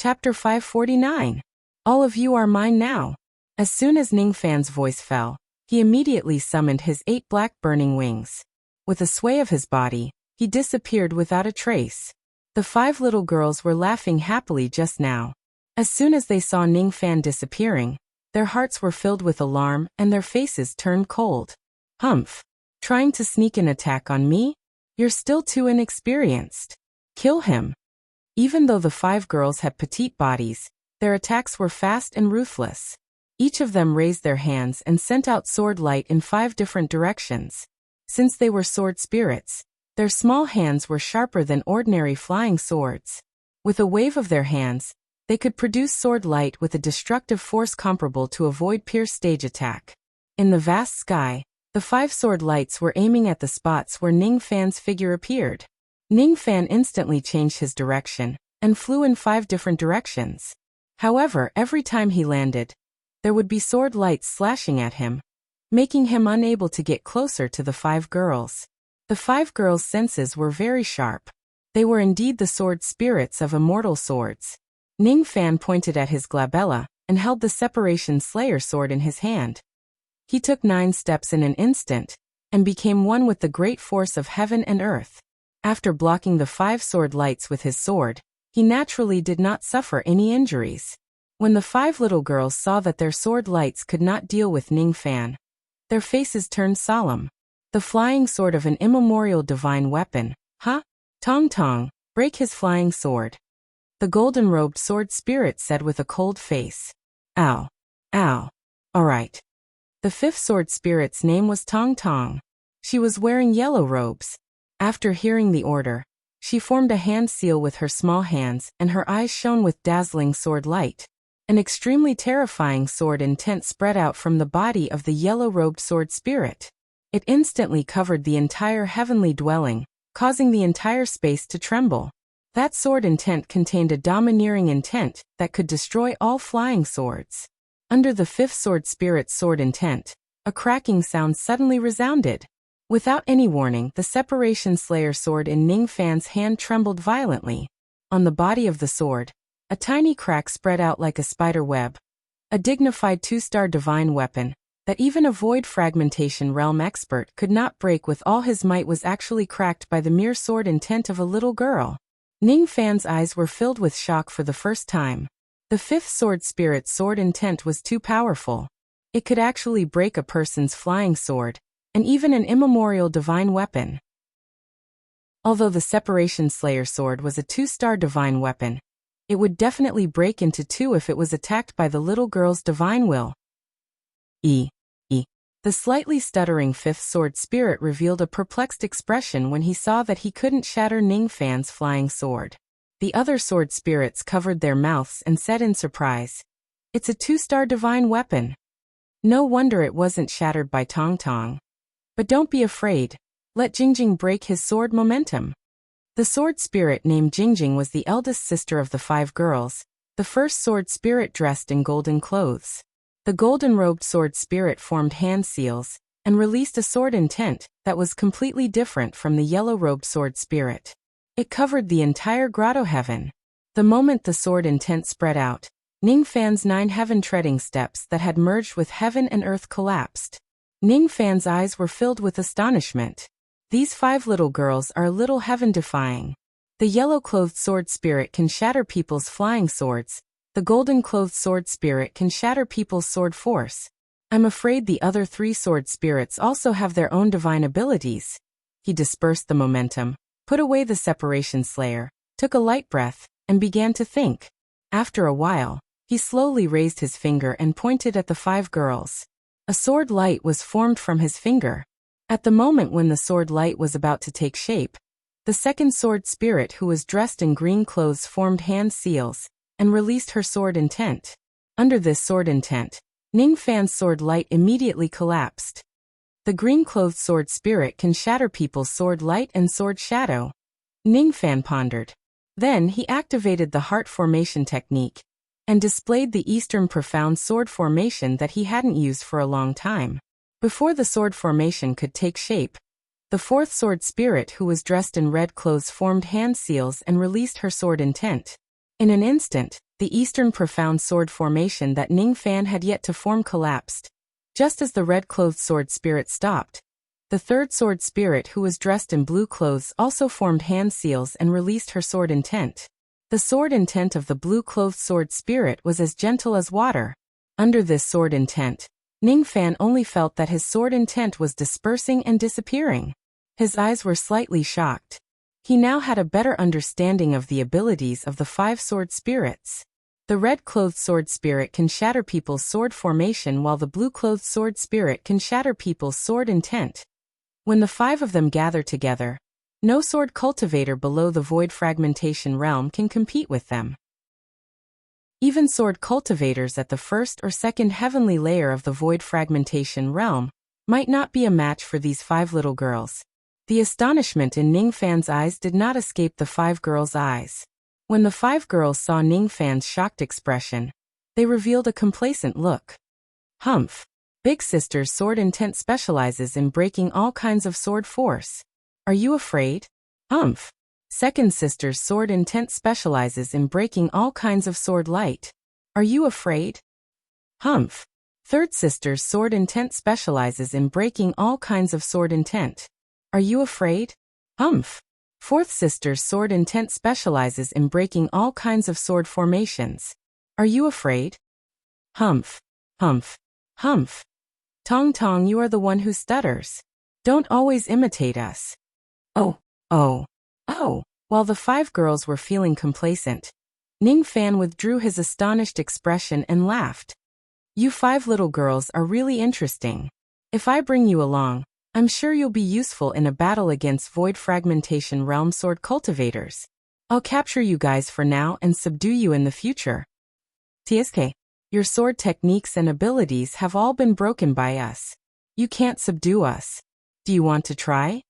Chapter 549. All of you are mine now. As soon as Ning Fan's voice fell, he immediately summoned his 8 black burning wings. With a sway of his body, he disappeared without a trace. The 5 little girls were laughing happily just now. As soon as they saw Ning Fan disappearing, their hearts were filled with alarm and their faces turned cold. Humph! Trying to sneak an attack on me? You're still too inexperienced. Kill him. Even though the 5 girls had petite bodies, their attacks were fast and ruthless. Each of them raised their hands and sent out sword light in 5 different directions. Since they were sword spirits, their small hands were sharper than ordinary flying swords. With a wave of their hands, they could produce sword light with a destructive force comparable to a void-pierce stage attack. In the vast sky, the 5 sword lights were aiming at the spots where Ning Fan's figure appeared. Ning Fan instantly changed his direction and flew in 5 different directions. However, every time he landed, there would be sword lights slashing at him, making him unable to get closer to the 5 girls. The 5 girls' senses were very sharp. They were indeed the sword spirits of immortal swords. Ning Fan pointed at his glabella and held the Separation Slayer sword in his hand. He took 9 steps in an instant and became one with the great force of heaven and earth. After blocking the 5 sword lights with his sword, he naturally did not suffer any injuries. When the 5 little girls saw that their sword lights could not deal with Ning Fan, their faces turned solemn. The flying sword of an immemorial divine weapon, huh? Tong Tong, break his flying sword. The golden-robed sword spirit said with a cold face. Ow. Ow. Alright. The 5th sword spirit's name was Tong Tong. She was wearing yellow robes. After hearing the order, she formed a hand seal with her small hands and her eyes shone with dazzling sword light. An extremely terrifying sword intent spread out from the body of the yellow-robed sword spirit. It instantly covered the entire heavenly dwelling, causing the entire space to tremble. That sword intent contained a domineering intent that could destroy all flying swords. Under the 5th sword spirit's sword intent, a cracking sound suddenly resounded. Without any warning, the Separation Slayer sword in Ning Fan's hand trembled violently. On the body of the sword, a tiny crack spread out like a spider web. A dignified 2-star divine weapon that even a void fragmentation realm expert could not break with all his might was actually cracked by the mere sword intent of a little girl. Ning Fan's eyes were filled with shock for the first time. The 5th sword spirit's sword intent was too powerful. It could actually break a person's flying sword, and even an immemorial divine weapon. Although the Separation Slayer sword was a 2-star divine weapon, it would definitely break into 2 if it was attacked by the little girl's divine will. The slightly stuttering 5th sword spirit revealed a perplexed expression when he saw that he couldn't shatter Ning Fan's flying sword. The other sword spirits covered their mouths and said in surprise, "It's a 2-star divine weapon. No wonder it wasn't shattered by Tong Tong. But don't be afraid, let Jingjing break his sword momentum." The sword spirit named Jingjing was the eldest sister of the 5 girls, the first sword spirit dressed in golden clothes. The golden-robed sword spirit formed hand seals and released a sword intent that was completely different from the yellow-robed sword spirit. It covered the entire grotto heaven. The moment the sword intent spread out, Ning Fan's 9 heaven-treading steps that had merged with heaven and earth collapsed. Ning Fan's eyes were filled with astonishment. These 5 little girls are a little heaven-defying. The yellow-clothed sword spirit can shatter people's flying swords. The golden-clothed sword spirit can shatter people's sword force. I'm afraid the other 3 sword spirits also have their own divine abilities. He dispersed the momentum, put away the Separation Slayer, took a light breath, and began to think. After a while, he slowly raised his finger and pointed at the 5 girls. A sword light was formed from his finger. At the moment when the sword light was about to take shape, the 2nd sword spirit who was dressed in green clothes formed hand seals and released her sword intent. Under this sword intent, Ning Fan's sword light immediately collapsed. The green-clothed sword spirit can shatter people's sword light and sword shadow. Ning Fan pondered. Then he activated the heart formation technique and displayed the Eastern profound sword formation that he hadn't used for a long time. Before the sword formation could take shape, the 4th sword spirit who was dressed in red clothes formed hand seals and released her sword intent. In an instant, the eastern profound sword formation that Ning Fan had yet to form collapsed. Just as the red-clothed sword spirit stopped, the third sword spirit, who was dressed in blue clothes, also formed hand seals and released her sword intent. The sword intent of the blue-clothed sword spirit was as gentle as water. Under this sword intent, Ning Fan only felt that his sword intent was dispersing and disappearing. His eyes were slightly shocked. He now had a better understanding of the abilities of the 5 sword spirits. The red-clothed sword spirit can shatter people's sword formation, while the blue-clothed sword spirit can shatter people's sword intent. When the 5 of them gather together, no sword cultivator below the void fragmentation realm can compete with them. Even sword cultivators at the first or second heavenly layer of the void fragmentation realm might not be a match for these 5 little girls. The astonishment in Ning Fan's eyes did not escape the 5 girls' eyes. When the 5 girls saw Ning Fan's shocked expression, they revealed a complacent look. Humph. Big Sister's sword intent specializes in breaking all kinds of sword force. Are you afraid? Humph. Second Sister's sword intent specializes in breaking all kinds of sword light. Are you afraid? Humph. Third Sister's sword intent specializes in breaking all kinds of sword intent. Are you afraid? Humph. Fourth Sister's sword intent specializes in breaking all kinds of sword formations. Are you afraid? Humph. Humph. Humph. Tong Tong, you are the one who stutters. Don't always imitate us. Oh. While the 5 girls were feeling complacent, Ning Fan withdrew his astonished expression and laughed. You 5 little girls are really interesting. If I bring you along, I'm sure you'll be useful in a battle against void fragmentation realm sword cultivators. I'll capture you guys for now and subdue you in the future. TSK, your sword techniques and abilities have all been broken by us. You can't subdue us. Do you want to try?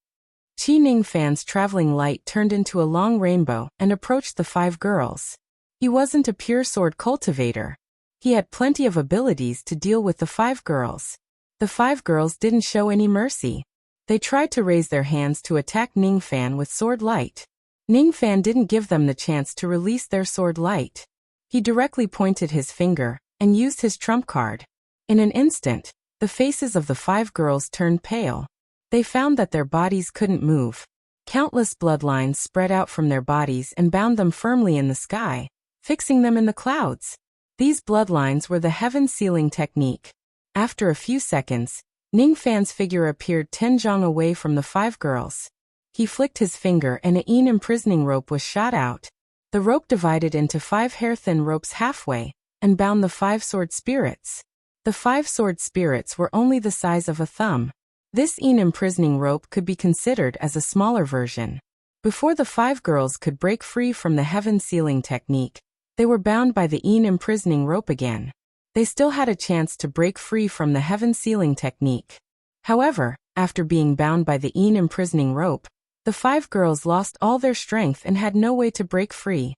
Chi Ning Fan's traveling light turned into a long rainbow and approached the 5 girls. He wasn't a pure sword cultivator. He had plenty of abilities to deal with the 5 girls. The 5 girls didn't show any mercy. They tried to raise their hands to attack Ning Fan with sword light. Ning Fan didn't give them the chance to release their sword light. He directly pointed his finger and used his trump card. In an instant, the faces of the 5 girls turned pale. They found that their bodies couldn't move. Countless bloodlines spread out from their bodies and bound them firmly in the sky, fixing them in the clouds. These bloodlines were the heaven sealing technique. After a few seconds, Ning Fan's figure appeared 10 zhang away from the 5 girls. He flicked his finger and a yin imprisoning rope was shot out. The rope divided into 5 hair-thin ropes halfway and bound the 5 sword spirits. The 5 sword spirits were only the size of a thumb. This yin imprisoning rope could be considered as a smaller version. Before the 5 girls could break free from the heaven sealing technique, they were bound by the yin imprisoning rope again. They still had a chance to break free from the heaven sealing technique. However, after being bound by the yin imprisoning rope, the 5 girls lost all their strength and had no way to break free.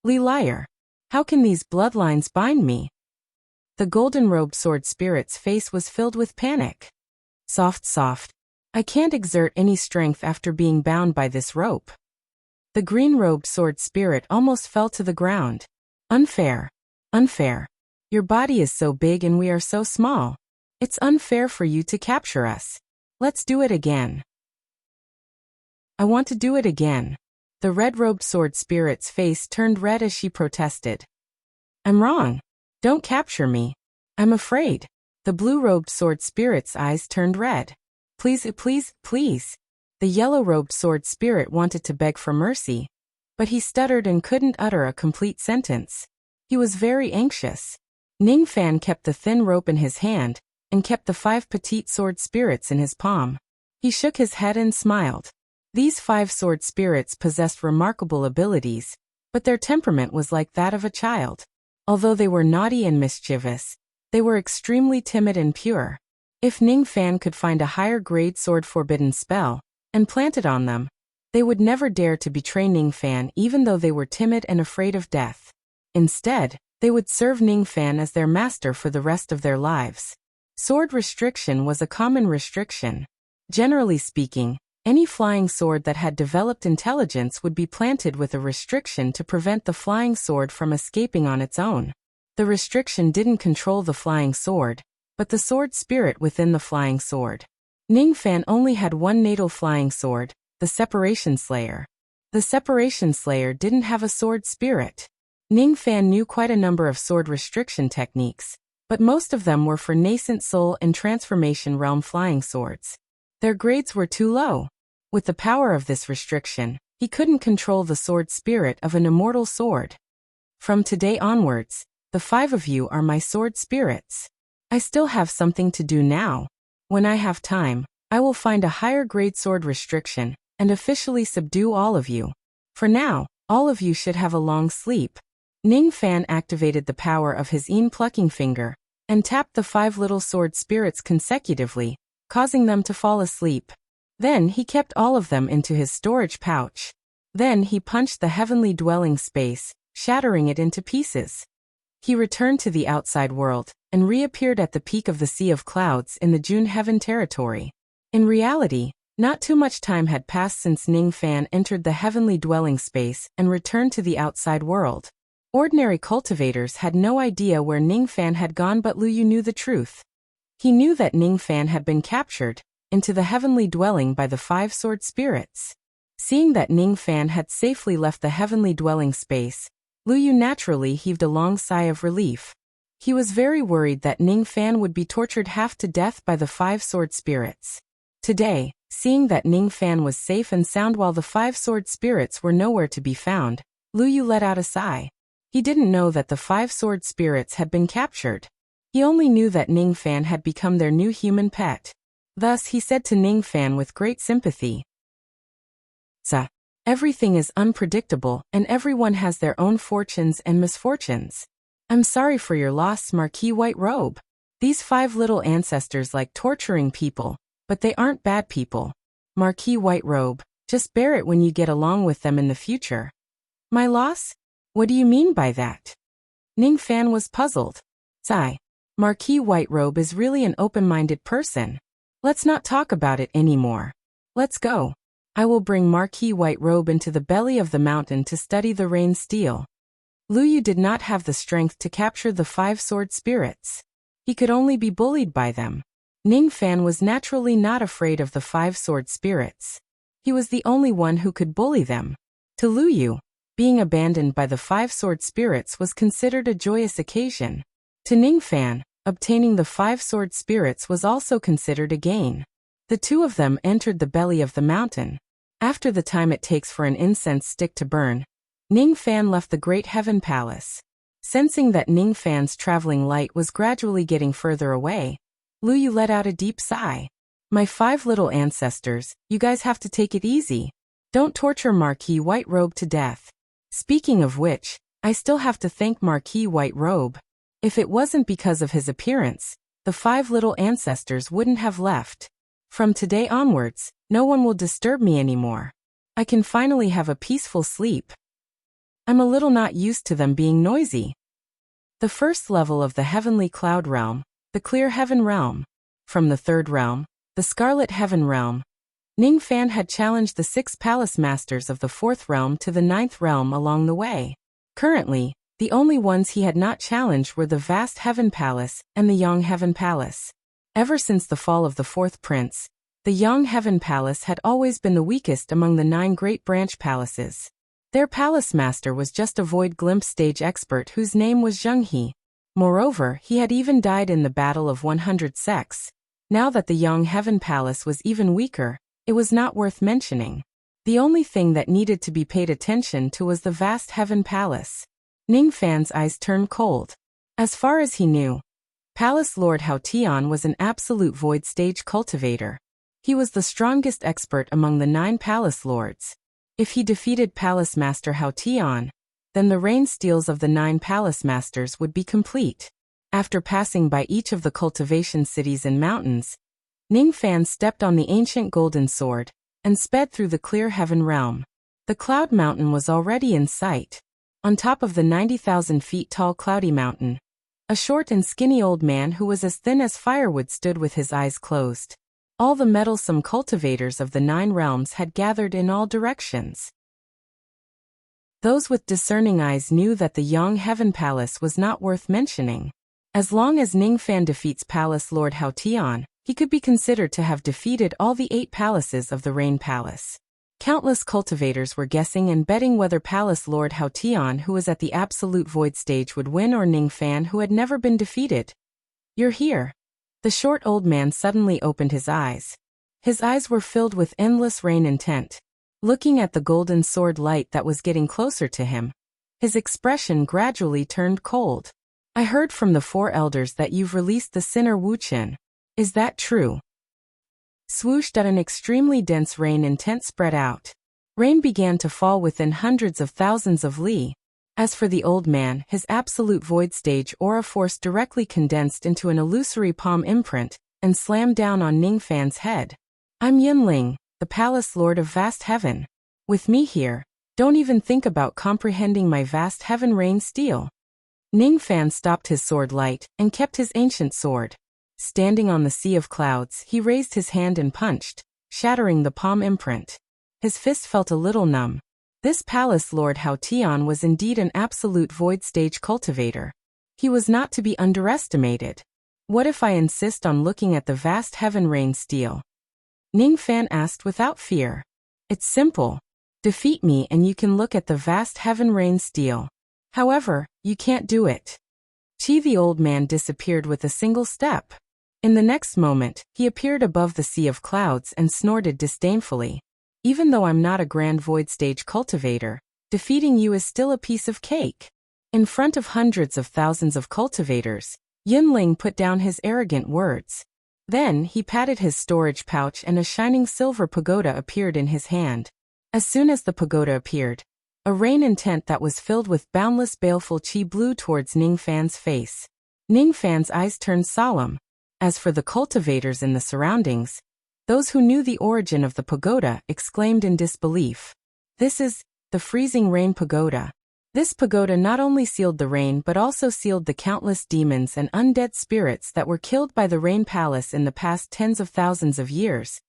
Li liar. How can these bloodlines bind me? The golden-robed sword spirit's face was filled with panic. Soft. I can't exert any strength after being bound by this rope. The green-robed sword spirit almost fell to the ground. Unfair. Your body is so big and we are so small. It's unfair for you to capture us. Let's do it again. I want to do it again. The red-robed sword spirit's face turned red as she protested. I'm wrong. Don't capture me. I'm afraid. The blue-robed sword spirit's eyes turned red. Please. The yellow-robed sword spirit wanted to beg for mercy, but he stuttered and couldn't utter a complete sentence. He was very anxious. Ning Fan kept the thin rope in his hand and kept the 5 petite sword spirits in his palm. He shook his head and smiled. These 5 sword spirits possessed remarkable abilities, but their temperament was like that of a child. Although they were naughty and mischievous, they were extremely timid and pure. If Ning Fan could find a higher-grade sword forbidden spell and plant it on them, they would never dare to betray Ning Fan even though they were timid and afraid of death. Instead, they would serve Ning Fan as their master for the rest of their lives. Sword restriction was a common restriction. Generally speaking, Any flying sword that had developed intelligence would be planted with a restriction to prevent the flying sword from escaping on its own. The restriction didn't control the flying sword, but the sword spirit within the flying sword. Ningfan only had one natal flying sword, the Separation Slayer. The Separation Slayer didn't have a sword spirit. Ningfan knew quite a number of sword restriction techniques, but most of them were for nascent soul and transformation realm flying swords. Their grades were too low. With the power of this restriction, he couldn't control the sword spirit of an immortal sword. From today onwards, the 5 of you are my sword spirits. I still have something to do now. When I have time, I will find a higher grade sword restriction and officially subdue all of you. For now, all of you should have a long sleep. Ningfan activated the power of his plucking finger and tapped the 5 little sword spirits consecutively, causing them to fall asleep. Then he kept all of them into his storage pouch. Then he punched the heavenly dwelling space, shattering it into pieces. He returned to the outside world and reappeared at the peak of the Sea of Clouds in the June Heaven territory. In reality, not too much time had passed since Ningfan entered the heavenly dwelling space and returned to the outside world. Ordinary cultivators had no idea where Ningfan had gone, but Lu Yu knew the truth. He knew that Ningfan had been captured into the heavenly dwelling by the 5 sword spirits. Seeing that Ningfan had safely left the heavenly dwelling space, Lu Yu naturally heaved a long sigh of relief. He was very worried that Ningfan would be tortured half to death by the 5 sword spirits. Today, seeing that Ningfan was safe and sound while the 5 sword spirits were nowhere to be found, Lu Yu let out a sigh. He didn't know that the 5 sword spirits had been captured. He only knew that Ningfan had become their new human pet. Thus he said to Ningfan with great sympathy, everything is unpredictable and everyone has their own fortunes and misfortunes. I'm sorry for your loss, Marquis White Robe. These 5 little ancestors like torturing people, but they aren't bad people. Marquis White Robe, just bear it when you get along with them in the future. My loss? What do you mean by that? Ningfan was puzzled. Marquis White Robe is really an open-minded person. Let's not talk about it anymore. Let's go. I will bring Marquis White Robe into the belly of the mountain to study the rain steel. Lu Yu did not have the strength to capture the 5 sword spirits. He could only be bullied by them. Ningfan was naturally not afraid of the 5 sword spirits. He was the only one who could bully them. To Lu Yu, being abandoned by the 5 sword spirits was considered a joyous occasion. To Ningfan, obtaining the 5 sword spirits was also considered a gain. The 2 of them entered the belly of the mountain. After the time it takes for an incense stick to burn, Ningfan left the Great Heaven Palace. Sensing that Ningfan's traveling light was gradually getting further away, Lu Yu let out a deep sigh. My 5 little ancestors, you guys have to take it easy. Don't torture Marquis White Robe to death. Speaking of which, I still have to thank Marquis White Robe. If it wasn't because of his appearance, the 5 little ancestors wouldn't have left. From today onwards, no one will disturb me anymore. I can finally have a peaceful sleep. I'm a little not used to them being noisy. The first level of the Heavenly Cloud Realm, the Clear Heaven Realm. From the 3rd realm, the Scarlet Heaven Realm, Ningfan had challenged the 6 palace masters of the 4th realm to the 9th realm along the way. Currently, the only ones he had not challenged were the Vast Heaven Palace and the Yang Heaven Palace. Ever since the fall of the 4th prince, the Yang Heaven Palace had always been the weakest among the 9 great branch palaces. Their palace master was just a void glimpse stage expert whose name was Zheng He. Moreover, he had even died in the Battle of 100 Sects. Now that the Yang Heaven Palace was even weaker, it was not worth mentioning. The only thing that needed to be paid attention to was the Vast Heaven Palace. Ningfan's eyes turned cold. As far as he knew, Palace Lord Hao Tian was an absolute void stage cultivator. He was the strongest expert among the 9 palace lords. If he defeated Palace Master Hao Tian, then the rain steals of the 9 palace masters would be complete. After passing by each of the cultivation cities and mountains, Ningfan stepped on the ancient golden sword and sped through the Clear Heaven Realm. The Cloud Mountain was already in sight. On top of the 90,000 feet tall Cloudy Mountain, a short and skinny old man who was as thin as firewood stood with his eyes closed. All the meddlesome cultivators of the 9 realms had gathered in all directions. Those with discerning eyes knew that the Yang Heaven Palace was not worth mentioning. As long as Ningfan defeats Palace Lord Haotian, he could be considered to have defeated all the 8 palaces of the Rain Palace. Countless cultivators were guessing and betting whether Palace Lord Haotian, who was at the absolute void stage, would win, or Ningfan, who had never been defeated. "You're here." The short old man suddenly opened his eyes. His eyes were filled with endless rain intent. Looking at the golden sword light that was getting closer to him, his expression gradually turned cold. "I heard from the 4 elders that you've released the sinner Wuxia. Is that true?" Swooshed at an extremely dense rain intent spread out. Rain began to fall within hundreds of thousands of li. As for the old man, his absolute void stage aura force directly condensed into an illusory palm imprint and slammed down on Ningfan's head. "I'm Yunling, the Palace Lord of Vast Heaven. With me here, don't even think about comprehending my vast heaven rain steel." Ningfan stopped his sword light and kept his ancient sword. Standing on the sea of clouds, he raised his hand and punched, shattering the palm imprint. His fist felt a little numb. This Palace Lord Haotian was indeed an absolute void stage cultivator. He was not to be underestimated. "What if I insist on looking at the vast heaven rain steel?" Ningfan asked without fear. "It's simple. Defeat me and you can look at the vast heaven rain steel. However, you can't do it." The old man disappeared with a single step. In the next moment, he appeared above the sea of clouds and snorted disdainfully. "Even though I'm not a grand void stage cultivator, defeating you is still a piece of cake." In front of hundreds of thousands of cultivators, Yunling put down his arrogant words. Then he patted his storage pouch and a shining silver pagoda appeared in his hand. As soon as the pagoda appeared, a rain intent that was filled with boundless baleful qi blew towards Ningfan's face. Ningfan's eyes turned solemn. As for the cultivators in the surroundings, those who knew the origin of the pagoda exclaimed in disbelief. "This is the freezing rain pagoda." This pagoda not only sealed the rain but also sealed the countless demons and undead spirits that were killed by the Rain Palace in the past tens of thousands of years.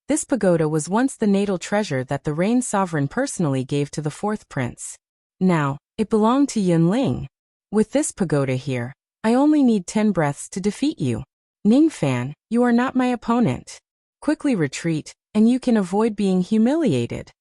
This pagoda was once the natal treasure that the Rain Sovereign personally gave to the 4th prince. Now, it belonged to Yunling. "With this pagoda here, I only need 10 breaths to defeat you. Ningfan, you are not my opponent. Quickly retreat, and you can avoid being humiliated."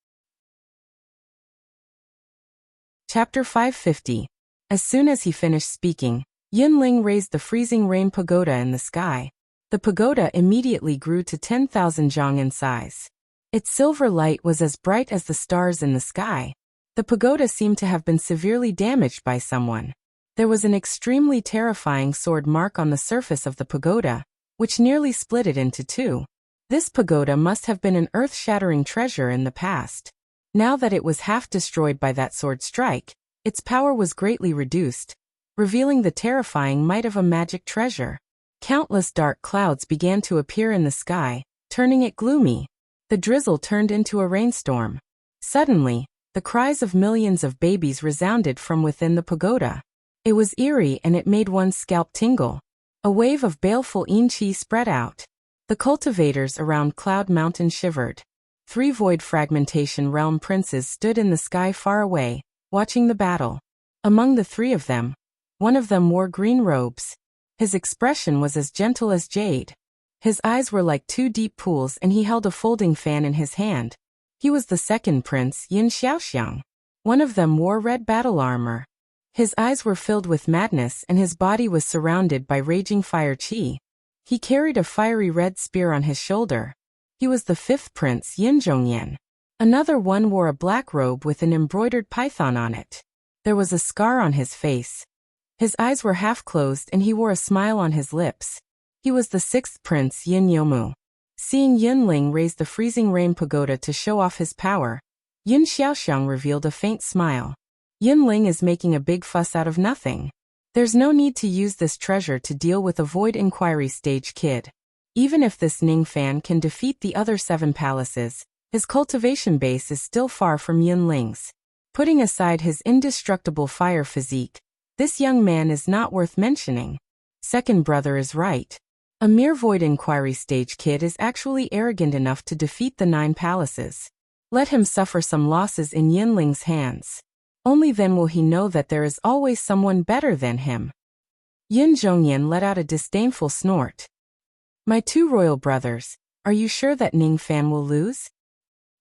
Chapter 550. As soon as he finished speaking, Yunling raised the freezing rain pagoda in the sky. The pagoda immediately grew to 10,000 zhang in size. Its silver light was as bright as the stars in the sky. The pagoda seemed to have been severely damaged by someone. There was an extremely terrifying sword mark on the surface of the pagoda, which nearly split it into 2. This pagoda must have been an earth-shattering treasure in the past. Now that it was half destroyed by that sword strike, its power was greatly reduced, revealing the terrifying might of a magic treasure. Countless dark clouds began to appear in the sky, turning it gloomy. The drizzle turned into a rainstorm. Suddenly, the cries of millions of babies resounded from within the pagoda. It was eerie and it made one's scalp tingle. A wave of baleful yin-chi spread out. The cultivators around Cloud Mountain shivered. 3 void fragmentation realm princes stood in the sky far away, watching the battle. Among the 3 of them, one of them wore green robes. His expression was as gentle as jade. His eyes were like 2 deep pools and he held a folding fan in his hand. He was the 2nd prince, Yin Xiaoxiang. One of them wore red battle armor. His eyes were filled with madness and his body was surrounded by raging fire qi. He carried a fiery red spear on his shoulder. He was the 5th prince, Yin Zhongyan. Another one wore a black robe with an embroidered python on it. There was a scar on his face. His eyes were half closed and he wore a smile on his lips. He was the 6th prince, Yin Yomu. Seeing Yunling raise the freezing rain pagoda to show off his power, Yin Xiaoxiang revealed a faint smile. Yunling is making a big fuss out of nothing. There's no need to use this treasure to deal with a void inquiry stage kid. Even if this Ningfan can defeat the other 7 palaces, his cultivation base is still far from Yunling's. Putting aside his indestructible fire physique, this young man is not worth mentioning. Second brother is right. A mere void inquiry stage kid is actually arrogant enough to defeat the 9 palaces. Let him suffer some losses in Yinling's hands. Only then will he know that there is always someone better than him. Yin Zhongyan let out a disdainful snort. My 2 royal brothers, are you sure that Ning Fan will lose?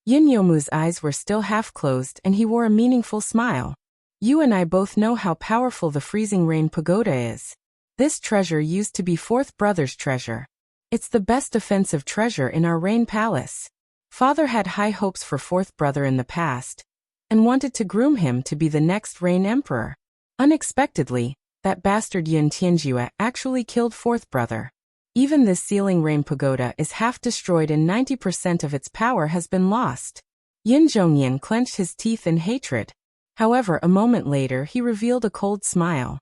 Yin Yomu's eyes were still half closed and he wore a meaningful smile. You and I both know how powerful the freezing rain pagoda is. This treasure used to be 4th brother's treasure. It's the best offensive treasure in our rain palace. Father had high hopes for 4th brother in the past, and wanted to groom him to be the next rain emperor. Unexpectedly, that bastard Yin Tianjue actually killed 4th brother. Even this sealing rain pagoda is half destroyed and 90% of its power has been lost. Yin Zhongyan clenched his teeth in hatred. However, a moment later he revealed a cold smile.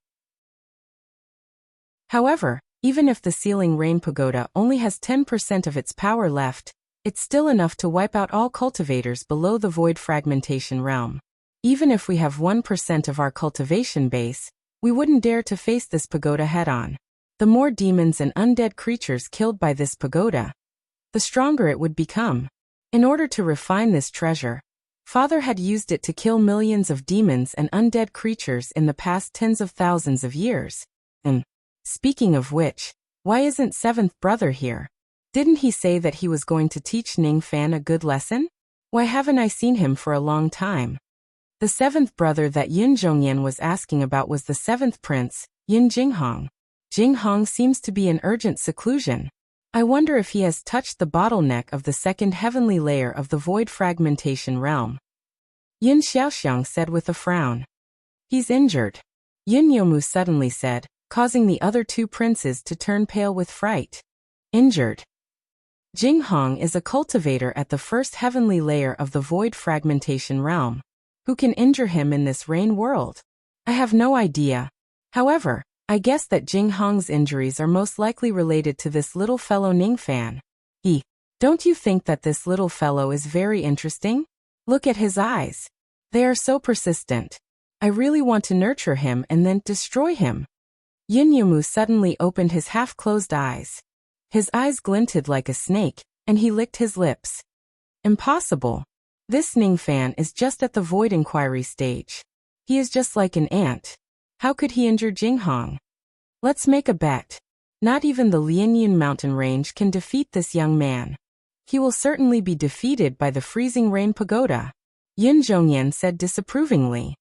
However, even if the sealing rain pagoda only has 10% of its power left, it's still enough to wipe out all cultivators below the void fragmentation realm. Even if we have 1% of our cultivation base, we wouldn't dare to face this pagoda head-on. The more demons and undead creatures killed by this pagoda, the stronger it would become. In order to refine this treasure, Father had used it to kill millions of demons and undead creatures in the past tens of thousands of years. And, speaking of which, why isn't 7th brother here? Didn't he say that he was going to teach Ning Fan a good lesson? Why haven't I seen him for a long time? The 7th brother that Yin Zhongyan was asking about was the 7th prince, Yin Jinghong. Jinghong seems to be in urgent seclusion. I wonder if he has touched the bottleneck of the 2nd heavenly layer of the void fragmentation realm. Yin Xiaoxiang said with a frown. He's injured. Yin Yomu suddenly said, causing the other 2 princes to turn pale with fright. Injured. Jinghong is a cultivator at the 1st heavenly layer of the void fragmentation realm. Who can injure him in this rain world? I have no idea. However, I guess that Jinghong's injuries are most likely related to this little fellow Ning Fan. Don't you think that this little fellow is very interesting? Look at his eyes. They are so persistent. I really want to nurture him and then destroy him. Yin Yumu suddenly opened his half-closed eyes. His eyes glinted like a snake, and he licked his lips. Impossible. This Ning Fan is just at the void inquiry stage. He is just like an ant. How could he injure Jinghong? Let's make a bet. Not even the Lianyun mountain range can defeat this young man. He will certainly be defeated by the freezing rain pagoda. Yin Zhongyan said disapprovingly.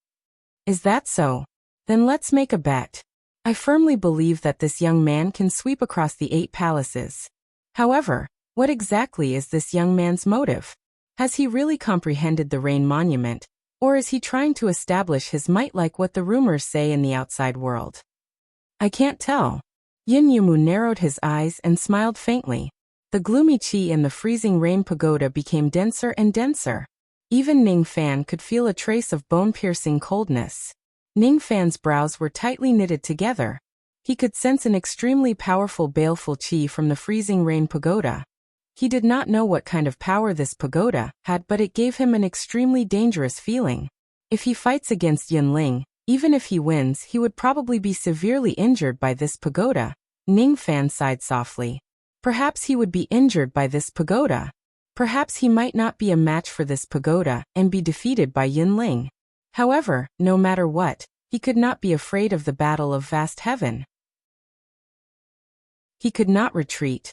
Is that so? Then let's make a bet. I firmly believe that this young man can sweep across the 8 palaces. However, what exactly is this young man's motive? Has he really comprehended the rain monument, or is he trying to establish his might like what the rumors say in the outside world? I can't tell. Yin Yumu narrowed his eyes and smiled faintly. The gloomy qi in the freezing rain pagoda became denser and denser. Even Ning Fan could feel a trace of bone-piercing coldness. Ning Fan's brows were tightly knitted together. He could sense an extremely powerful baleful qi from the freezing rain pagoda. He did not know what kind of power this pagoda had, but it gave him an extremely dangerous feeling. If he fights against Yunling, even if he wins, he would probably be severely injured by this pagoda. Ning Fan sighed softly. Perhaps he would be injured by this pagoda. Perhaps he might not be a match for this pagoda and be defeated by Yunling. However, no matter what, he could not be afraid of the battle of vast heaven. He could not retreat.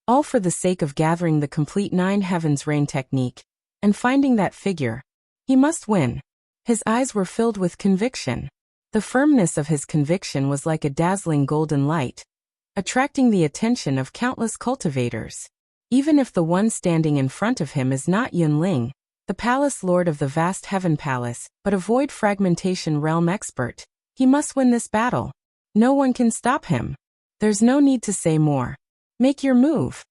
All for the sake of gathering the complete 9 heavens rain technique and finding that figure. He must win. His eyes were filled with conviction. The firmness of his conviction was like a dazzling golden light, attracting the attention of countless cultivators. Even if the one standing in front of him is not Yunling, the palace lord of the vast heaven palace, but a void fragmentation realm expert, he must win this battle. No one can stop him. There's no need to say more. Make your move.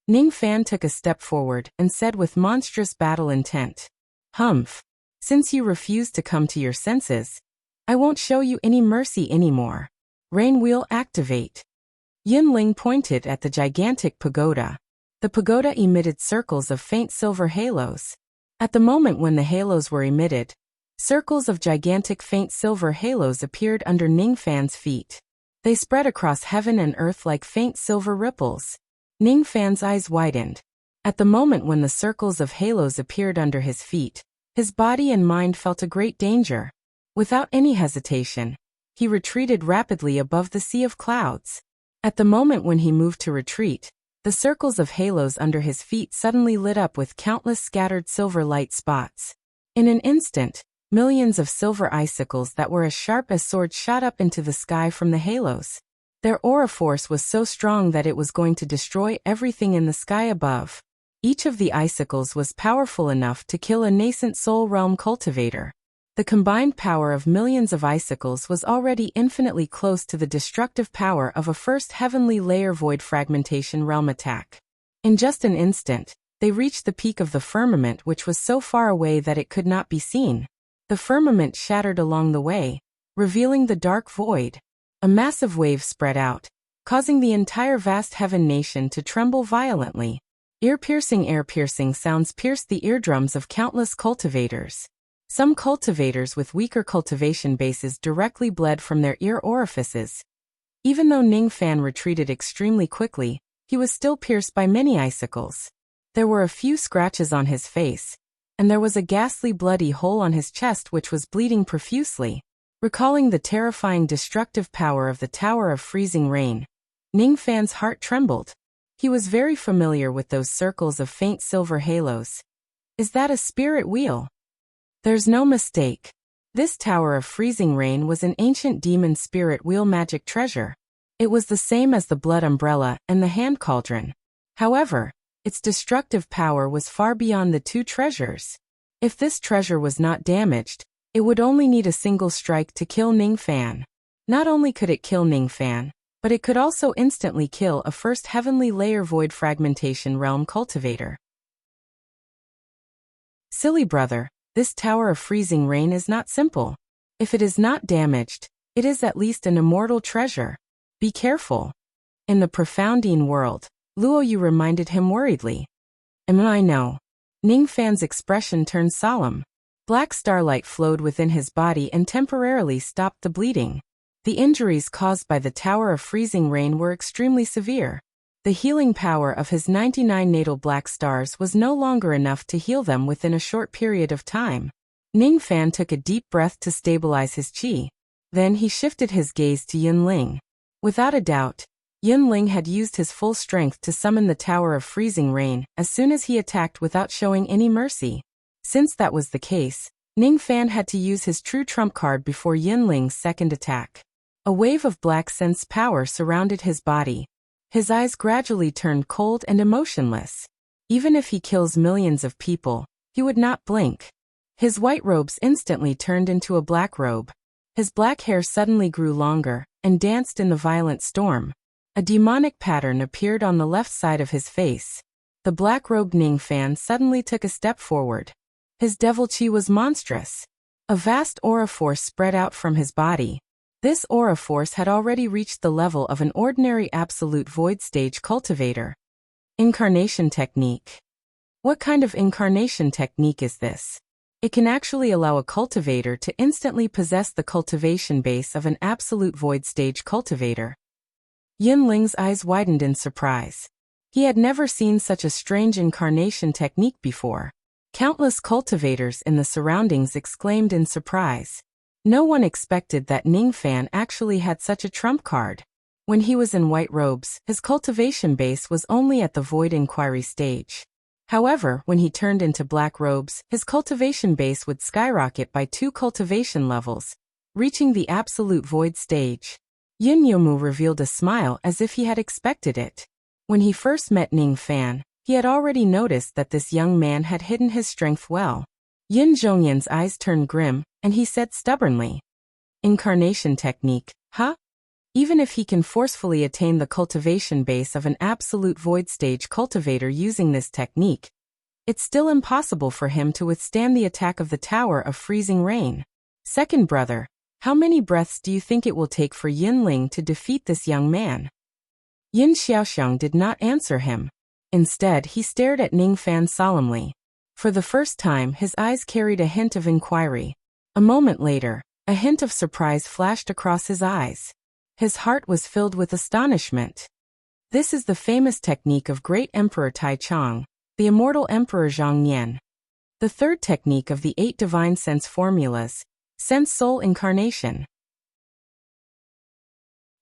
Ning Fan took a step forward and said with monstrous battle intent. Humph. Since you refuse to come to your senses, I won't show you any mercy anymore. Rain wheel activate. Yunling pointed at the gigantic pagoda. The pagoda emitted circles of faint silver halos. At the moment when the halos were emitted, circles of gigantic faint silver halos appeared under Ning Fan's feet. They spread across heaven and earth like faint silver ripples. Ning Fan's eyes widened. At the moment when the circles of halos appeared under his feet, his body and mind felt a great danger. Without any hesitation, he retreated rapidly above the sea of clouds. At the moment when he moved to retreat, the circles of halos under his feet suddenly lit up with countless scattered silver light spots. In an instant, millions of silver icicles that were as sharp as swords shot up into the sky from the halos. Their aura force was so strong that it was going to destroy everything in the sky above. Each of the icicles was powerful enough to kill a nascent soul realm cultivator. The combined power of millions of icicles was already infinitely close to the destructive power of a first heavenly layer void fragmentation realm attack. In just an instant, they reached the peak of the firmament, which was so far away that it could not be seen. The firmament shattered along the way, revealing the dark void. A massive wave spread out, causing the entire vast heaven nation to tremble violently. Ear-piercing sounds pierced the eardrums of countless cultivators. Some cultivators with weaker cultivation bases directly bled from their ear orifices. Even though Ning Fan retreated extremely quickly, he was still pierced by many icicles. There were a few scratches on his face, and there was a ghastly bloody hole on his chest which was bleeding profusely. Recalling the terrifying destructive power of the Tower of Freezing Rain, Ning Fan's heart trembled. He was very familiar with those circles of faint silver halos. Is that a spirit wheel? There's no mistake. This Tower of Freezing Rain was an ancient demon spirit wheel magic treasure. It was the same as the blood umbrella and the hand cauldron. However, its destructive power was far beyond the two treasures. If this treasure was not damaged, it would only need a single strike to kill Ning Fan. Not only could it kill Ning Fan, but it could also instantly kill a first heavenly layer void fragmentation realm cultivator. Silly brother, this Tower of Freezing Rain is not simple. If it is not damaged, it is at least an immortal treasure. Be careful. In the profoundine world, Luo Yu reminded him worriedly. I know. Ning Fan's expression turned solemn. Black starlight flowed within his body and temporarily stopped the bleeding. The injuries caused by the Tower of Freezing Rain were extremely severe. The healing power of his 99 natal black stars was no longer enough to heal them within a short period of time. Ning Fan took a deep breath to stabilize his qi. Then he shifted his gaze to Yun Ling. Without a doubt, Yun Ling had used his full strength to summon the Tower of Freezing Rain as soon as he attacked without showing any mercy. Since that was the case, Ning Fan had to use his true trump card before Yun Ling's second attack. A wave of black sense power surrounded his body. His eyes gradually turned cold and emotionless. Even if he kills millions of people, he would not blink. His white robes instantly turned into a black robe. His black hair suddenly grew longer and danced in the violent storm. A demonic pattern appeared on the left side of his face. The black-robed Ning Fan suddenly took a step forward. His devil qi was monstrous. A vast aura force spread out from his body. This aura force had already reached the level of an ordinary absolute void stage cultivator. Incarnation technique. What kind of incarnation technique is this? It can actually allow a cultivator to instantly possess the cultivation base of an absolute void stage cultivator. Yun Ling's eyes widened in surprise. He had never seen such a strange incarnation technique before. Countless cultivators in the surroundings exclaimed in surprise. No one expected that Ning Fan actually had such a trump card. When he was in white robes, his cultivation base was only at the void inquiry stage. However, when he turned into black robes, his cultivation base would skyrocket by 2 cultivation levels, reaching the absolute void stage. Yun Yomu revealed a smile as if he had expected it. When he first met Ning Fan, he had already noticed that this young man had hidden his strength well. Yin Zhongyan's eyes turned grim, and he said stubbornly, "Incarnation technique, huh? Even if he can forcefully attain the cultivation base of an absolute void stage cultivator using this technique, it's still impossible for him to withstand the attack of the Tower of Freezing Rain. Second brother, how many breaths do you think it will take for Yin Ling to defeat this young man?" Yin Xiaoxiang did not answer him. Instead, he stared at Ning Fan solemnly. For the first time, his eyes carried a hint of inquiry. A moment later, a hint of surprise flashed across his eyes. His heart was filled with astonishment. This is the famous technique of great Emperor Taichung, the immortal Emperor Zhongnian. The third technique of the 8 divine sense formulas, sense soul incarnation.